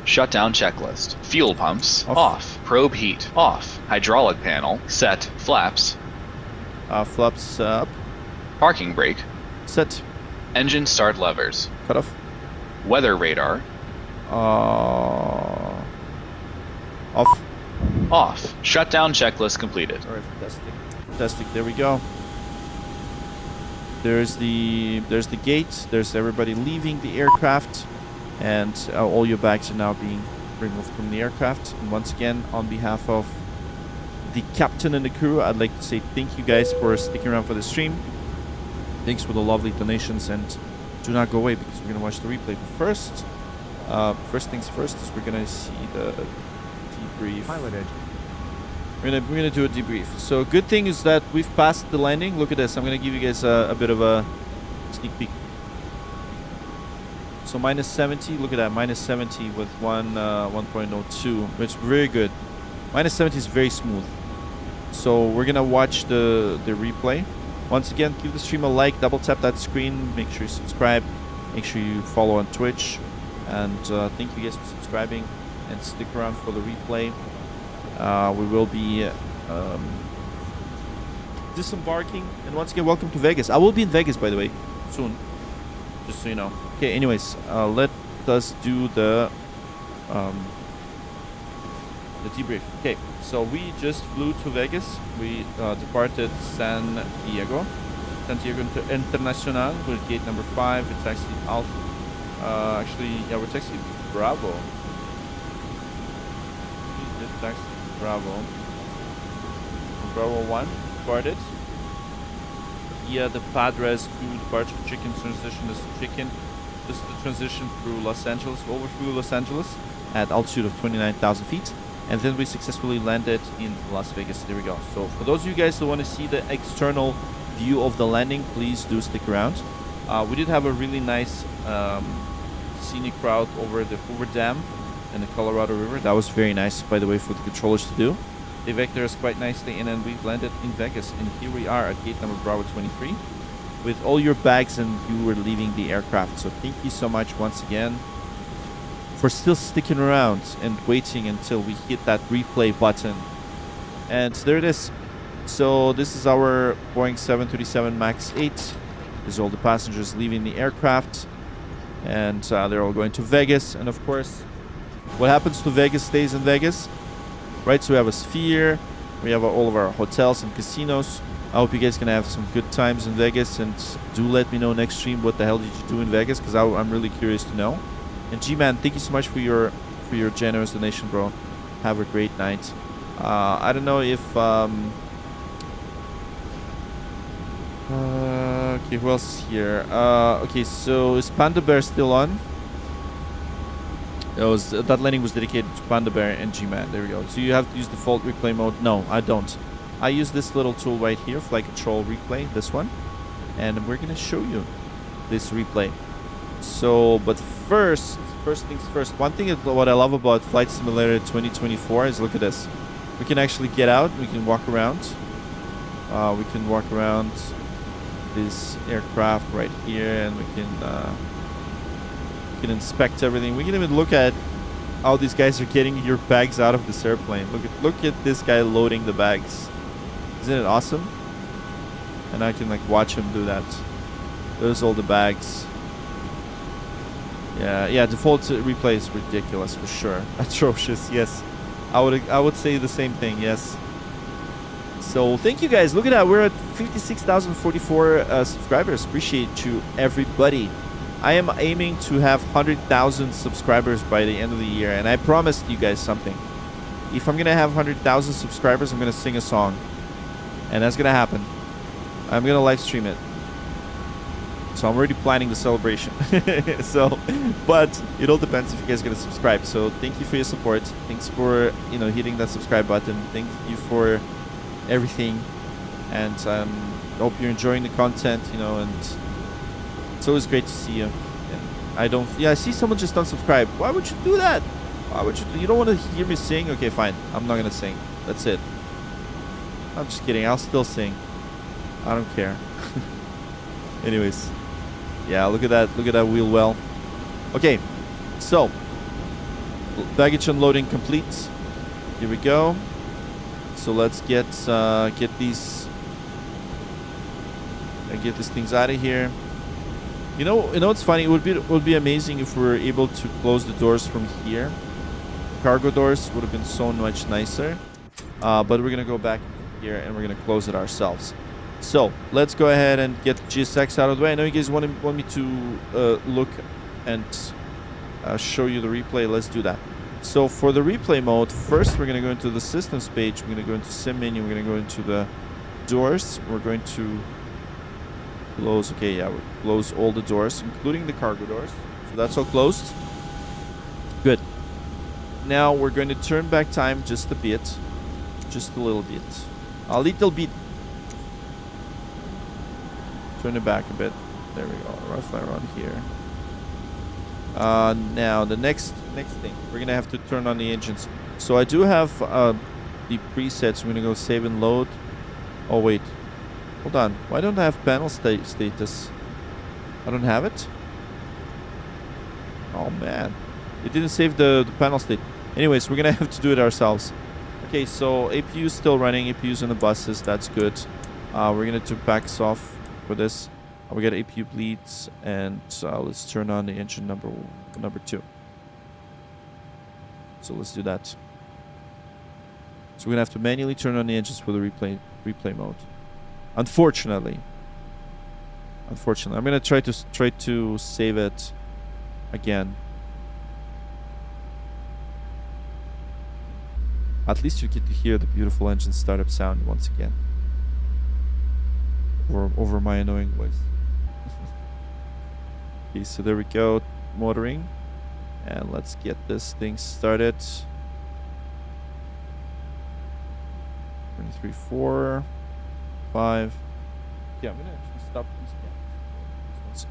Shutdown checklist. Fuel pumps off. Probe heat off. Hydraulic panel set. Flaps. Flaps up. Parking brake set. Engine start levers. Cut off. Weather radar off. Off. Shutdown checklist completed. All right, fantastic. Fantastic. There we go. There's the gate. There's everybody leaving the aircraft, and all your bags are now being removed from the aircraft. And once again, on behalf of the captain and the crew, I'd like to say thank you guys for sticking around for the stream. Thanks for the lovely donations, and do not go away because we're gonna watch the replay. But first things first is we're gonna see the debrief. PilotEdge. We're gonna do a debrief. So good thing is that we've passed the landing. Look at this. I'm gonna give you guys a bit of a sneak peek. So minus 70. Look at that. Minus 70 with 1.02, which is very good. Minus 70 is very smooth. So we're gonna watch the replay. Once again, give the stream a like. Double tap that screen. Make sure you subscribe. Make sure you follow on Twitch. And thank you guys for subscribing. And stick around for the replay. We will be disembarking, and once again, welcome to Vegas. I will be in Vegas, by the way, soon, just so you know. Okay, anyways, let us do the debrief. Okay, so we just flew to Vegas. We departed San Diego International with gate number 5. It's actually Alpha. Actually, yeah, we're taxiing Bravo. We did taxi Bravo 1 departed. Yeah, the Padres to departure chicken transition is chicken. This is the transition through Los Angeles, over through Los Angeles at altitude of 29,000 feet. And then we successfully landed in Las Vegas. There we go. So for those of you guys who want to see the external view of the landing, please do stick around. We did have a really nice scenic route over the Hoover Dam and the Colorado River. That was very nice, by the way, for the controllers to do. They vectored us quite nicely, and then we landed in Vegas. And here we are at gate number Bravo 23 with all your bags, and you were leaving the aircraft. So thank you so much once again for still sticking around and waiting until we hit that replay button. And there it is. So this is our Boeing 737 MAX 8. There's all the passengers leaving the aircraft, and they're all going to Vegas. And of course, what happens to Vegas stays in Vegas, right? So we have a Sphere, we have all of our hotels and casinos. I hope you guys can have some good times in Vegas, and do let me know next stream what the hell did you do in Vegas, because I'm really curious to know. And G-Man, thank you so much for your generous donation, bro. Have a great night. I don't know if okay, who else is here? Okay, so is Panda Bear still on? That landing was dedicated to Panda Bear and G-Man. There we go. So you have to use default replay mode. No, I don't. I use this little tool right here, flight control replay, this one. And we're going to show you this replay. So, but first first things first. One thing is what I love about Flight Simulator 2024 is look at this. We can actually get out. We can walk around. We can walk around this aircraft right here, and we can inspect everything. We can even look at how these guys are getting your bags out of this airplane. Look at this guy loading the bags. Isn't it awesome? And I can like watch him do that. There's all the bags. Yeah, default replay is ridiculous for sure. Atrocious, yes. I would say the same thing, yes. So thank you guys. Look at that. We're at 56,044 subscribers. Appreciate you, everybody. I am aiming to have 100,000 subscribers by the end of the year, and I promised you guys something. If I'm gonna have 100,000 subscribers, I'm gonna sing a song, and that's gonna happen. I'm gonna live stream it. So I'm already planning the celebration. So, but it all depends if you guys are gonna subscribe. So thank you for your support. Thanks for hitting that subscribe button. Thank you for everything, and hope you're enjoying the content. And it's always great to see you. And I see someone just unsubscribed. Why would you do that? Why would you don't want to hear me sing? Okay, fine. I'm not gonna sing. That's it. I'm just kidding. I'll still sing. I don't care. Anyways, yeah, look at that wheel well. Okay, so baggage unloading complete. Here we go. So let's get these things out of here. You know what's funny? It would be amazing if we were able to close the doors from here. Cargo doors would have been so much nicer. But we're gonna go back here and we're gonna close it ourselves. So let's go ahead and get GSX out of the way. I know you guys want me to look and show you the replay. Let's do that. So for the replay mode, first we're going to go into the systems page. We're going to go into sim menu. We're going to go into the doors. We're going to close. Okay, yeah, we'll close all the doors, including the cargo doors. So that's all closed. Good. Now we're going to turn back time just a bit. Just a little bit. A little bit. Turn it back a bit. There we go. Roughly around here. Now the next thing, we're gonna have to turn on the engines. So I do have the presets. We're gonna go save and load. Oh wait, hold on. Why don't I have panel status? I don't have it. Oh man, it didn't save the panel state. Anyways, we're gonna have to do it ourselves. Okay, so APU is still running. APU's on the buses. That's good. We're gonna do backs off for this. We got APU bleeds, and let's turn on the engine number 2. So let's do that. So we're gonna have to manually turn on the engines for the replay mode. Unfortunately, I'm gonna try to save it again. At least you get to hear the beautiful engine startup sound once again over my annoying voice. Okay, so there we go, motoring, and let's get this thing started. 23, 4, 5. Yeah, I'm gonna actually stop these cams.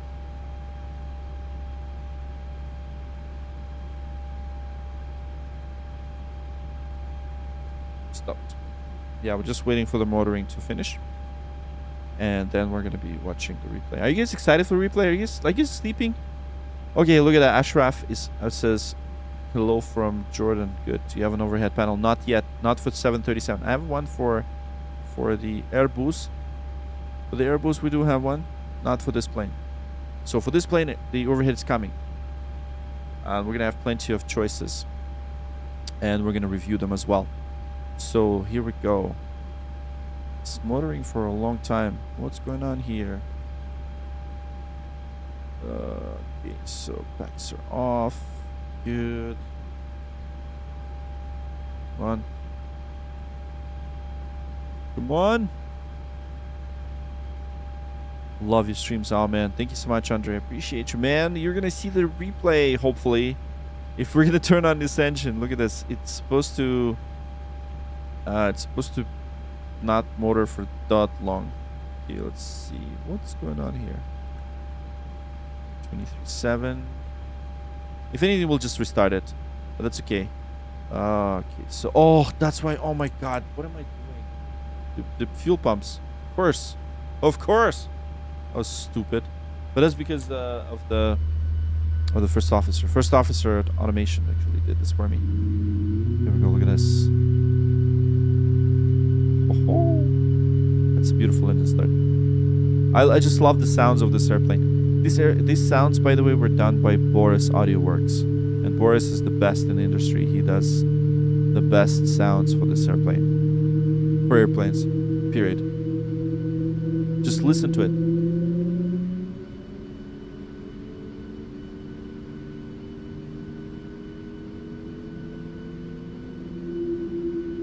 Stopped. Yeah, we're just waiting for the motoring to finish. And then we're gonna be watching the replay. Are you guys excited for the replay? Are you guys sleeping? Okay, look at that. Ashraf says hello from Jordan. Good. Do you have an overhead panel? Not yet. Not for 737. I have one for the Airbus. For the Airbus, we do have one. Not for this plane. So for this plane, the overhead is coming. We're gonna have plenty of choices, and we're gonna review them as well. So here we go. It's motoring for a long time. What's going on here? Okay, so backs are off. Good. Come on. Come on. Love your streams. Oh man, thank you so much, Andre. Appreciate you, man. You're gonna see the replay, hopefully, if we're gonna turn on this engine. Look at this. It's supposed to not motor for that long. Okay, let's see what's going on here. 23.7. If anything, we'll just restart it. But that's okay. Okay, so... Oh, that's why... Oh my god. What am I doing? The fuel pumps. Of course. Of course. I was stupid. But that's because of the first officer. First officer at automation actually did this for me. Here we go. Look at this. Oh, that's a beautiful engine start. I just love the sounds of this airplane. These sounds, by the way, were done by Boris Audio Works. And Boris is the best in the industry. He does the best sounds for this airplane. For airplanes. Period. Just listen to it.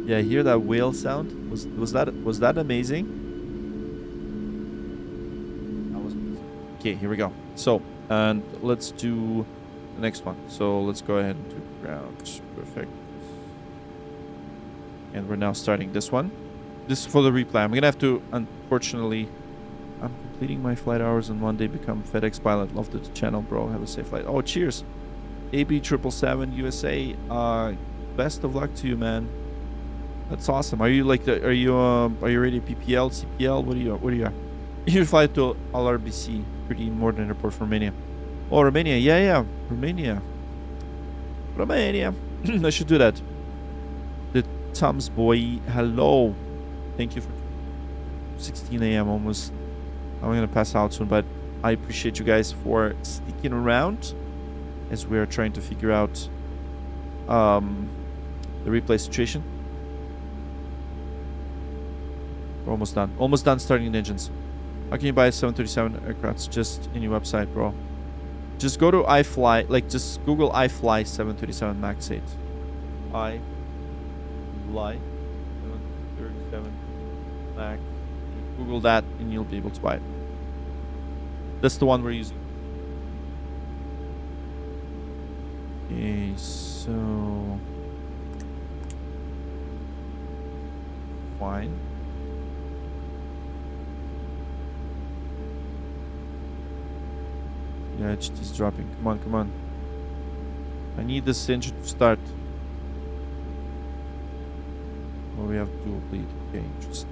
Yeah, hear that whale sound? Was that amazing? That was amazing. Okay, here we go. So, and let's do the next one. So let's go ahead and do ground. Perfect. And we're now starting this one. This is for the replay. I'm gonna have to, unfortunately, I'm completing my flight hours in one day, become FedEx pilot. Love the channel, bro. Have a safe flight. Oh, cheers. AB777 USA. Best of luck to you, man. That's awesome. Are you like are you ready PPL, CPL? What do you are? You fly to LRBC, pretty modern airport for Romania. Oh, Romania. Yeah. Romania. I should do that. The Tom's boy. Hello. Thank you for 16 a.m. almost. I'm gonna pass out soon, but I appreciate you guys for sticking around as we are trying to figure out the replay situation. We're almost done. Almost done starting the engines. How can you buy 737 aircrafts just in your website, bro? Just go to iFly, like just Google iFly 737 MAX 8. iFly 737 MAX 8. Google that and you'll be able to buy it. That's the one we're using. Okay, so... Fine. Yeah, it's just dropping. Come on. I need this engine to start. Oh, we have dual bleed. Okay, interesting.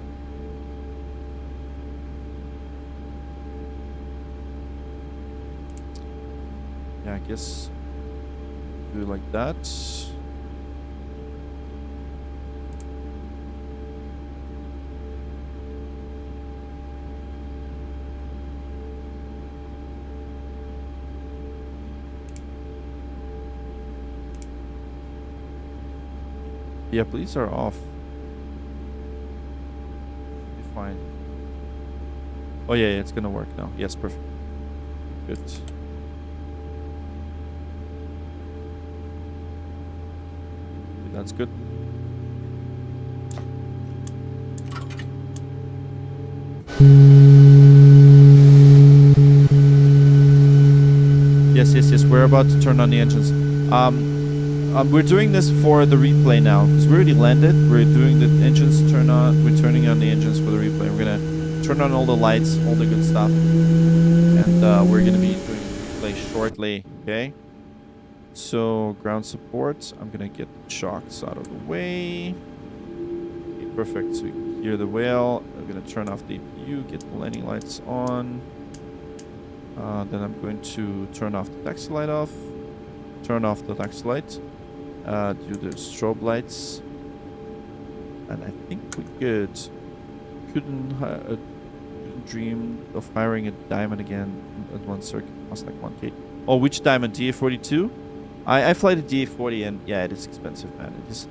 Yeah, I guess do it like that. Yeah, police are off. Be fine. Oh yeah, it's gonna work now. Yes, perfect. Good. That's good. Yes. We're about to turn on the engines. We're doing this for the replay now because we already landed. We're doing the engines turn on. We're turning on the engines for the replay. We're gonna turn on all the lights, all the good stuff, and we're gonna be doing the replay shortly. Okay. So ground support. I'm gonna get the shocks out of the way. Okay, perfect. So you can hear the whale. I'm gonna turn off the APU. Get the landing lights on. Then I'm going to turn off the taxi light off. Turn off the taxi light. Do the strobe lights. And I think we're good. Couldn't dream of hiring a diamond again at one circuit. Cost like 1K. Oh, which diamond? DA42? I fly the DA40 and yeah, it is expensive, man. It is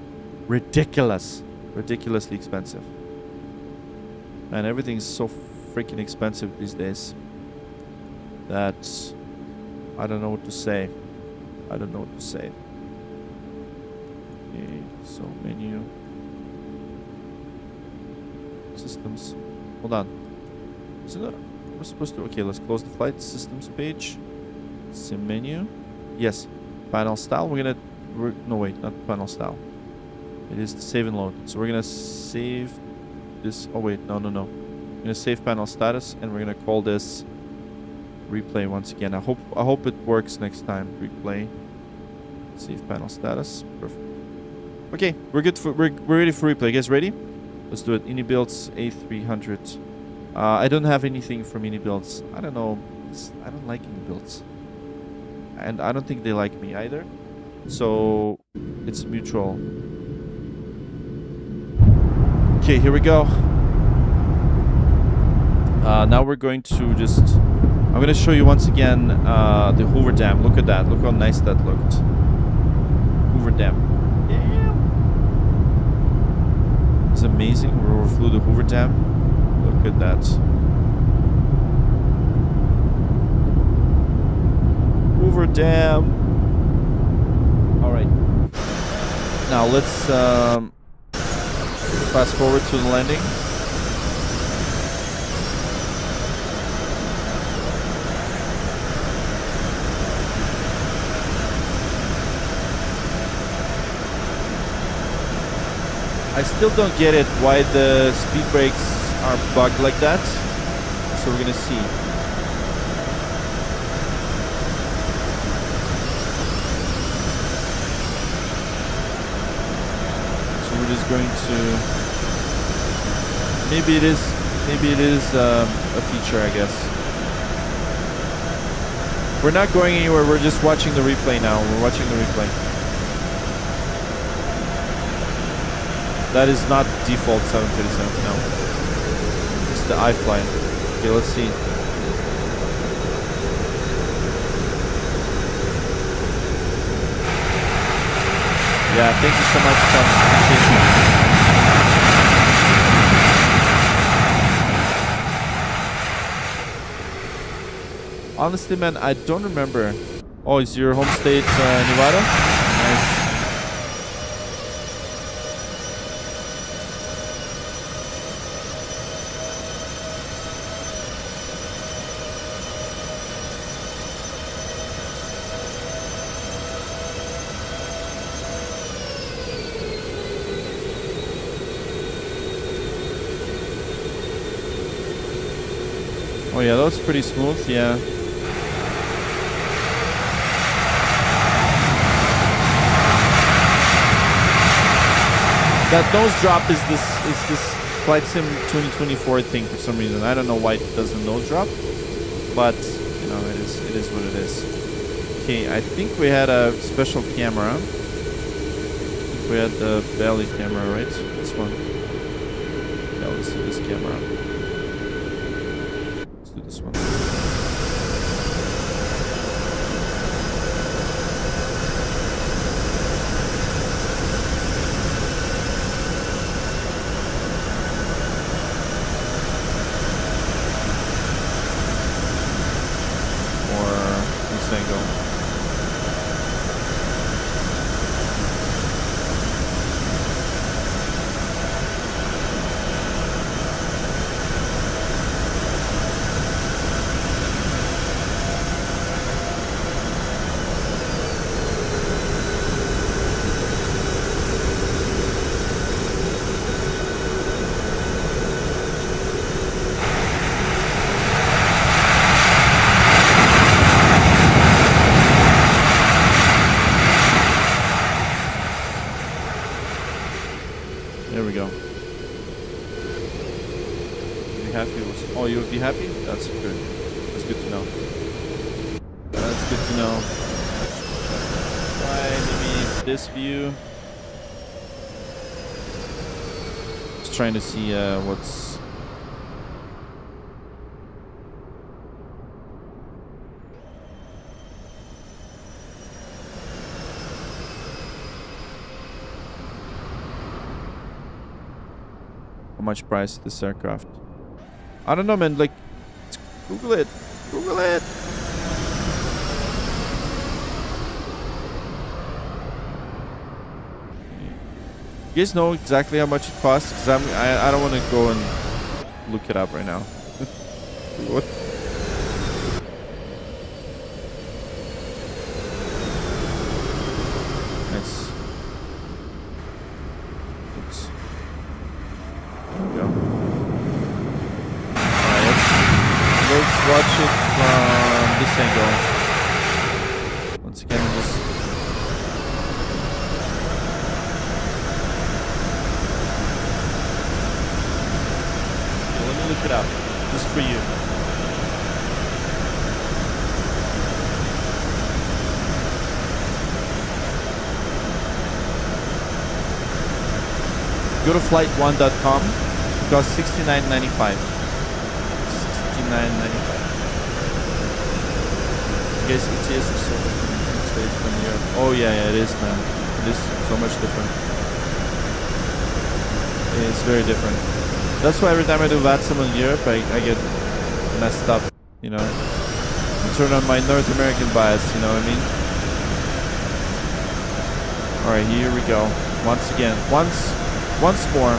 ridiculous. Ridiculously expensive. Man, everything is so freaking expensive these days. That I don't know what to say. I don't know what to say. Okay, so menu. Systems. Hold on. Isn't it? We're supposed to. Okay, let's close the flight systems page. Sim menu. Yes. Panel style. No, wait, not panel style. It is the save and load. So we're gonna save this. Oh wait, no. We're gonna save panel status, and we're gonna call this replay once again. I hope it works next time. Replay. Save panel status. Perfect. Okay, we're good for we're ready for replay. You guys ready? Let's do it. Ini builds A300. I don't have anything from Ini builds. I don't know. I don't like Ini builds, and I don't think they like me either. So it's mutual. Okay, here we go. Now we're going to just... I'm going to show you once again the Hoover Dam. Look at that. Look how nice that looked. Hoover Dam. Yeah. It's amazing. We overflew the Hoover Dam. Look at that. Hoover Dam. All right. Now let's fast forward to the landing. I still don't get it why the speed brakes are bugged like that. So we're gonna see. So we're just going to... Maybe it is a feature, I guess. We're not going anywhere. We're just watching the replay now. We're watching the replay. That is not default 737, no. It's the iFly. Okay, let's see. Yeah, thank you so much, Tom. Honestly, man, I don't remember. Oh, is your home state Nevada? Nice. Oh yeah, that was pretty smooth, yeah. That nose drop is this Flight Sim 2024 thing for some reason. I don't know why it doesn't nose drop, but you know, it is what it is. Okay, I think we had a special camera. I think we had the belly camera, right? This one. Yeah, let's do this camera. Let's do this one. There we go. Be happy with... Oh, you would be happy? That's good. That's good to know. That's good to know. Try maybe this view. Just trying to see what's... How much price this aircraft? I don't know, man. Like, Google it. Google it. You guys know exactly how much it costs? Because I don't want to go and look it up right now. What? Nice. Oops. Go. Let's watch it from this angle. Once again, just look it up just for you. Go to flight1.com. It costs $69.95. $69.95. I guess ETS is so different in the States from Europe. Oh yeah, it is, man. It is so much different. It's very different. That's why every time I do VATSIM in Europe, I get messed up, you know. I turn on my North American bias, you know what I mean? Alright, here we go. Once again. Once more.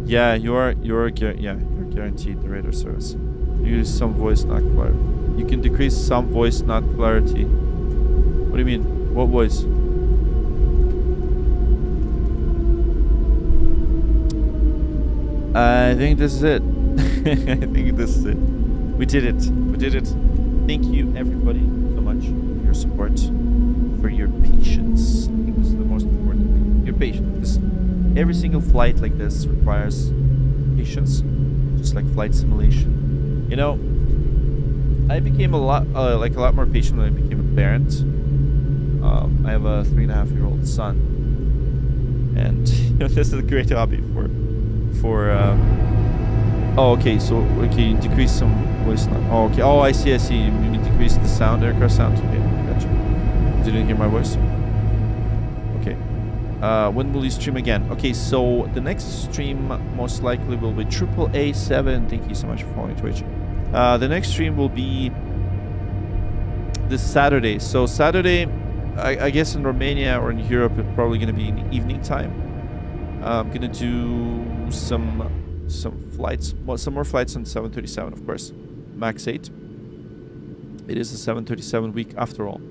Yeah, you're guaranteed the radar service. You use some voice not clarity. You can decrease some voice not clarity. What do you mean? What voice? I think this is it. I think this is it. We did it. We did it. Thank you, everybody, so much for your support, for your patience. I think this is the most important thing. Your patience. Every single flight like this requires patience, just like flight simulation. You know, I became a lot more patient when I became a parent. I have a 3.5-year-old son, and you know, this is a great hobby for. Oh, okay. So okay, decrease some voice. Oh, okay. Oh, I see. You mean decrease the sound, aircraft sound? Okay, gotcha. You didn't hear my voice. Okay. When will you stream again? Okay, so the next stream most likely will be AAA7. Thank you so much for following Twitch. The next stream will be this Saturday. So Saturday, I guess in Romania or in Europe, it's probably going to be in evening time. I'm going to do some flights. Well, some more flights on 737, of course. Max 8. It is a 737 week after all.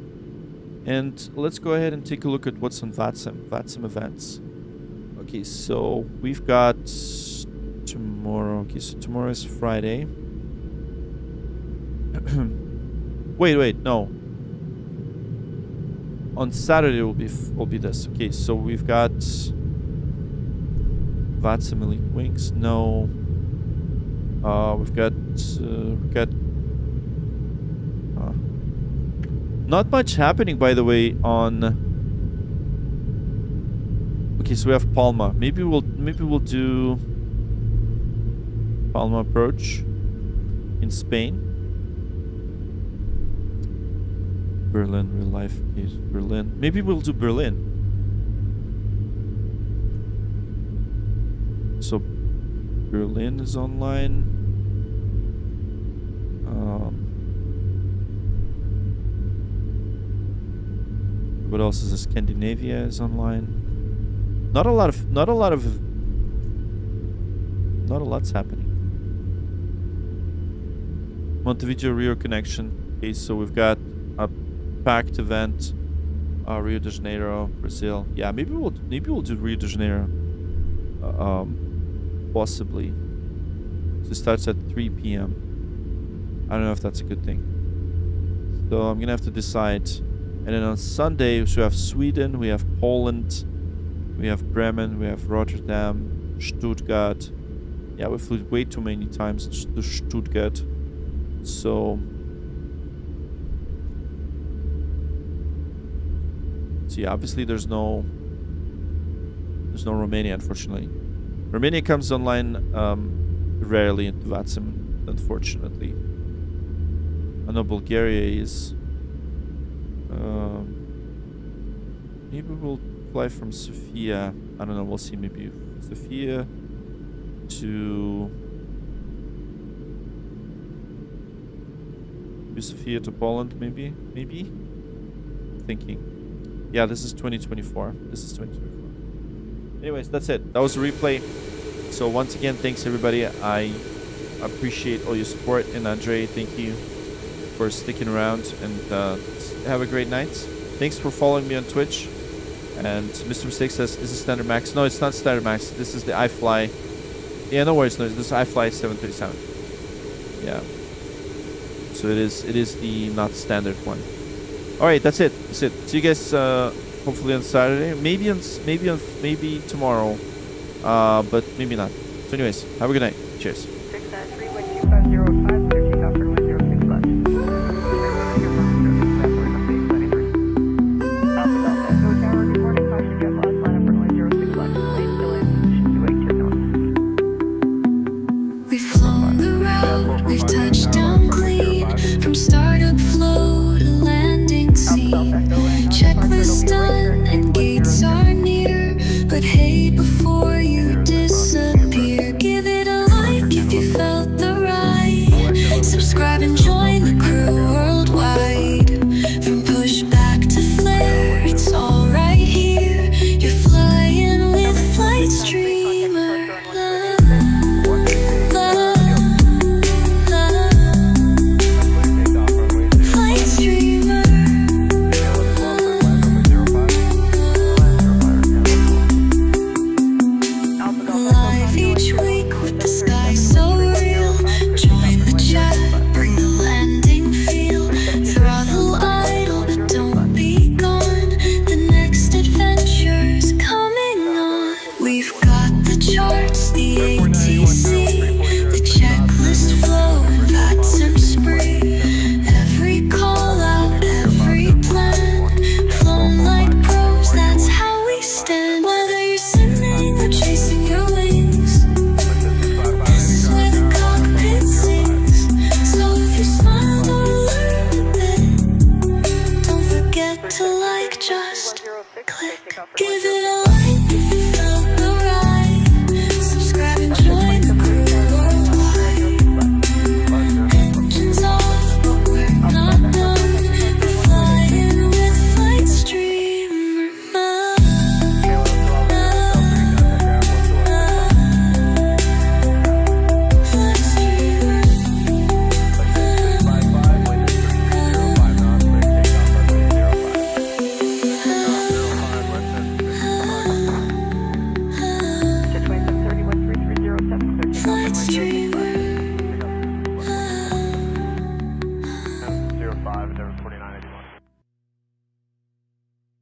And let's go ahead and take a look at what's on VATSIM events. Okay, so we've got tomorrow. Okay, so tomorrow is Friday. wait, no. On Saturday will be this. Okay, so we've got VATSIM Elite Wings. No. We've got not much happening, by the way, on. Okay, so we have Palma. Maybe we'll do Palma approach in Spain. Berlin, real life. Okay, Berlin. Maybe we'll do Berlin. So Berlin is online. What else is this? Scandinavia is online. Not a lot's happening. Montevideo Rio connection. Okay, so we've got a packed event. Rio de Janeiro, Brazil. Yeah, maybe we'll do Rio de Janeiro. Possibly. So it starts at 3 p.m. I don't know if that's a good thing. So I'm gonna have to decide. And then on Sunday, we have Sweden, we have Poland, we have Bremen, we have Rotterdam, Stuttgart. Yeah, we flew way too many times to Stuttgart. So yeah, obviously there's no Romania, unfortunately. Romania comes online rarely into VATSIM, unfortunately. I know Bulgaria is. Maybe we'll fly from Sofia. I don't know. We'll see. Maybe Sofia to Poland. Maybe. Thinking. Yeah, this is 2024. Anyways, that's it. That was a replay. So once again, thanks everybody. I appreciate all your support. And Andre, thank you for sticking around, and have a great night. Thanks for following me on Twitch. And Mr. Mistake says, is it standard max? No, it's not standard max. This is the iFly. Yeah, no worries. No, this is iFly 737. Yeah. So it is the not standard one. All right, that's it. That's it. See you guys hopefully on Saturday. Maybe tomorrow. But maybe not. So anyways, have a good night. Cheers. 693 wind 2505, clear takeoff for runway 06 left. Alpha Delta, Echo Tower, good morning. Caution jet loss, line up runway 06 left. Lane still in position 282 knots. We've flown the route, we've touched down clean. From startup flow to landing scene. Checklist done and gates are near. But hey, before you disappear, give it a like if you felt the ride. Subscribe and join the crew worldwide. From pushback to flare, it's all right here. You're flying with flight streamer. Flight streamer. Live each week with the sky so real. Join the chat, bring the landing feel. Throttle idle, but don't be gone. The next adventure's coming on. We've got the charts, the ATC, the checklist flow, and that's some spree. Every call out, every plan, flown like pros, that's how we stand. Whether you're sending or chasing your wings, this is where the cockpit sings. So if you smile or learn a bit, don't forget to like, just click. Give it a like if you felt the ride. Subscribe and join the crew worldwide. Engines off, but we're not done. We're flying with flight streamer. Flight streamer. Flight streamer.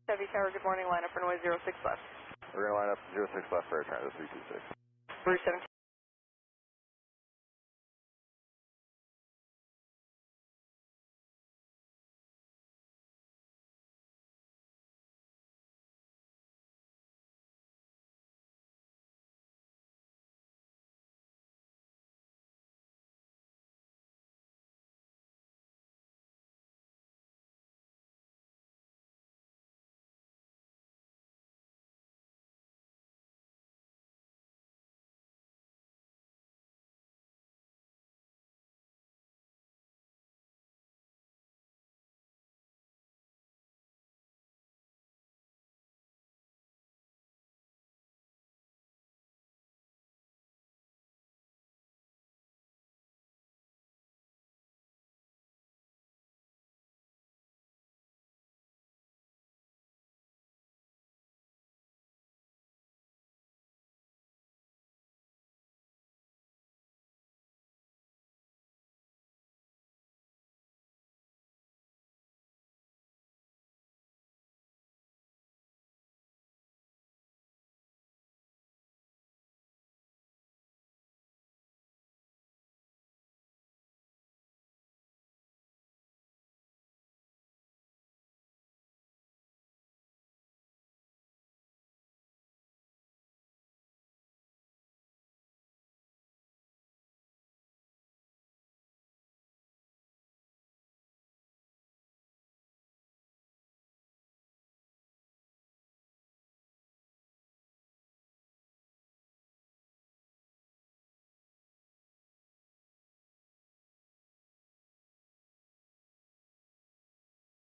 Heavy Tower, good morning. Line up runway 06 left. We're going to line up 06 left for air transit 326. Route 17.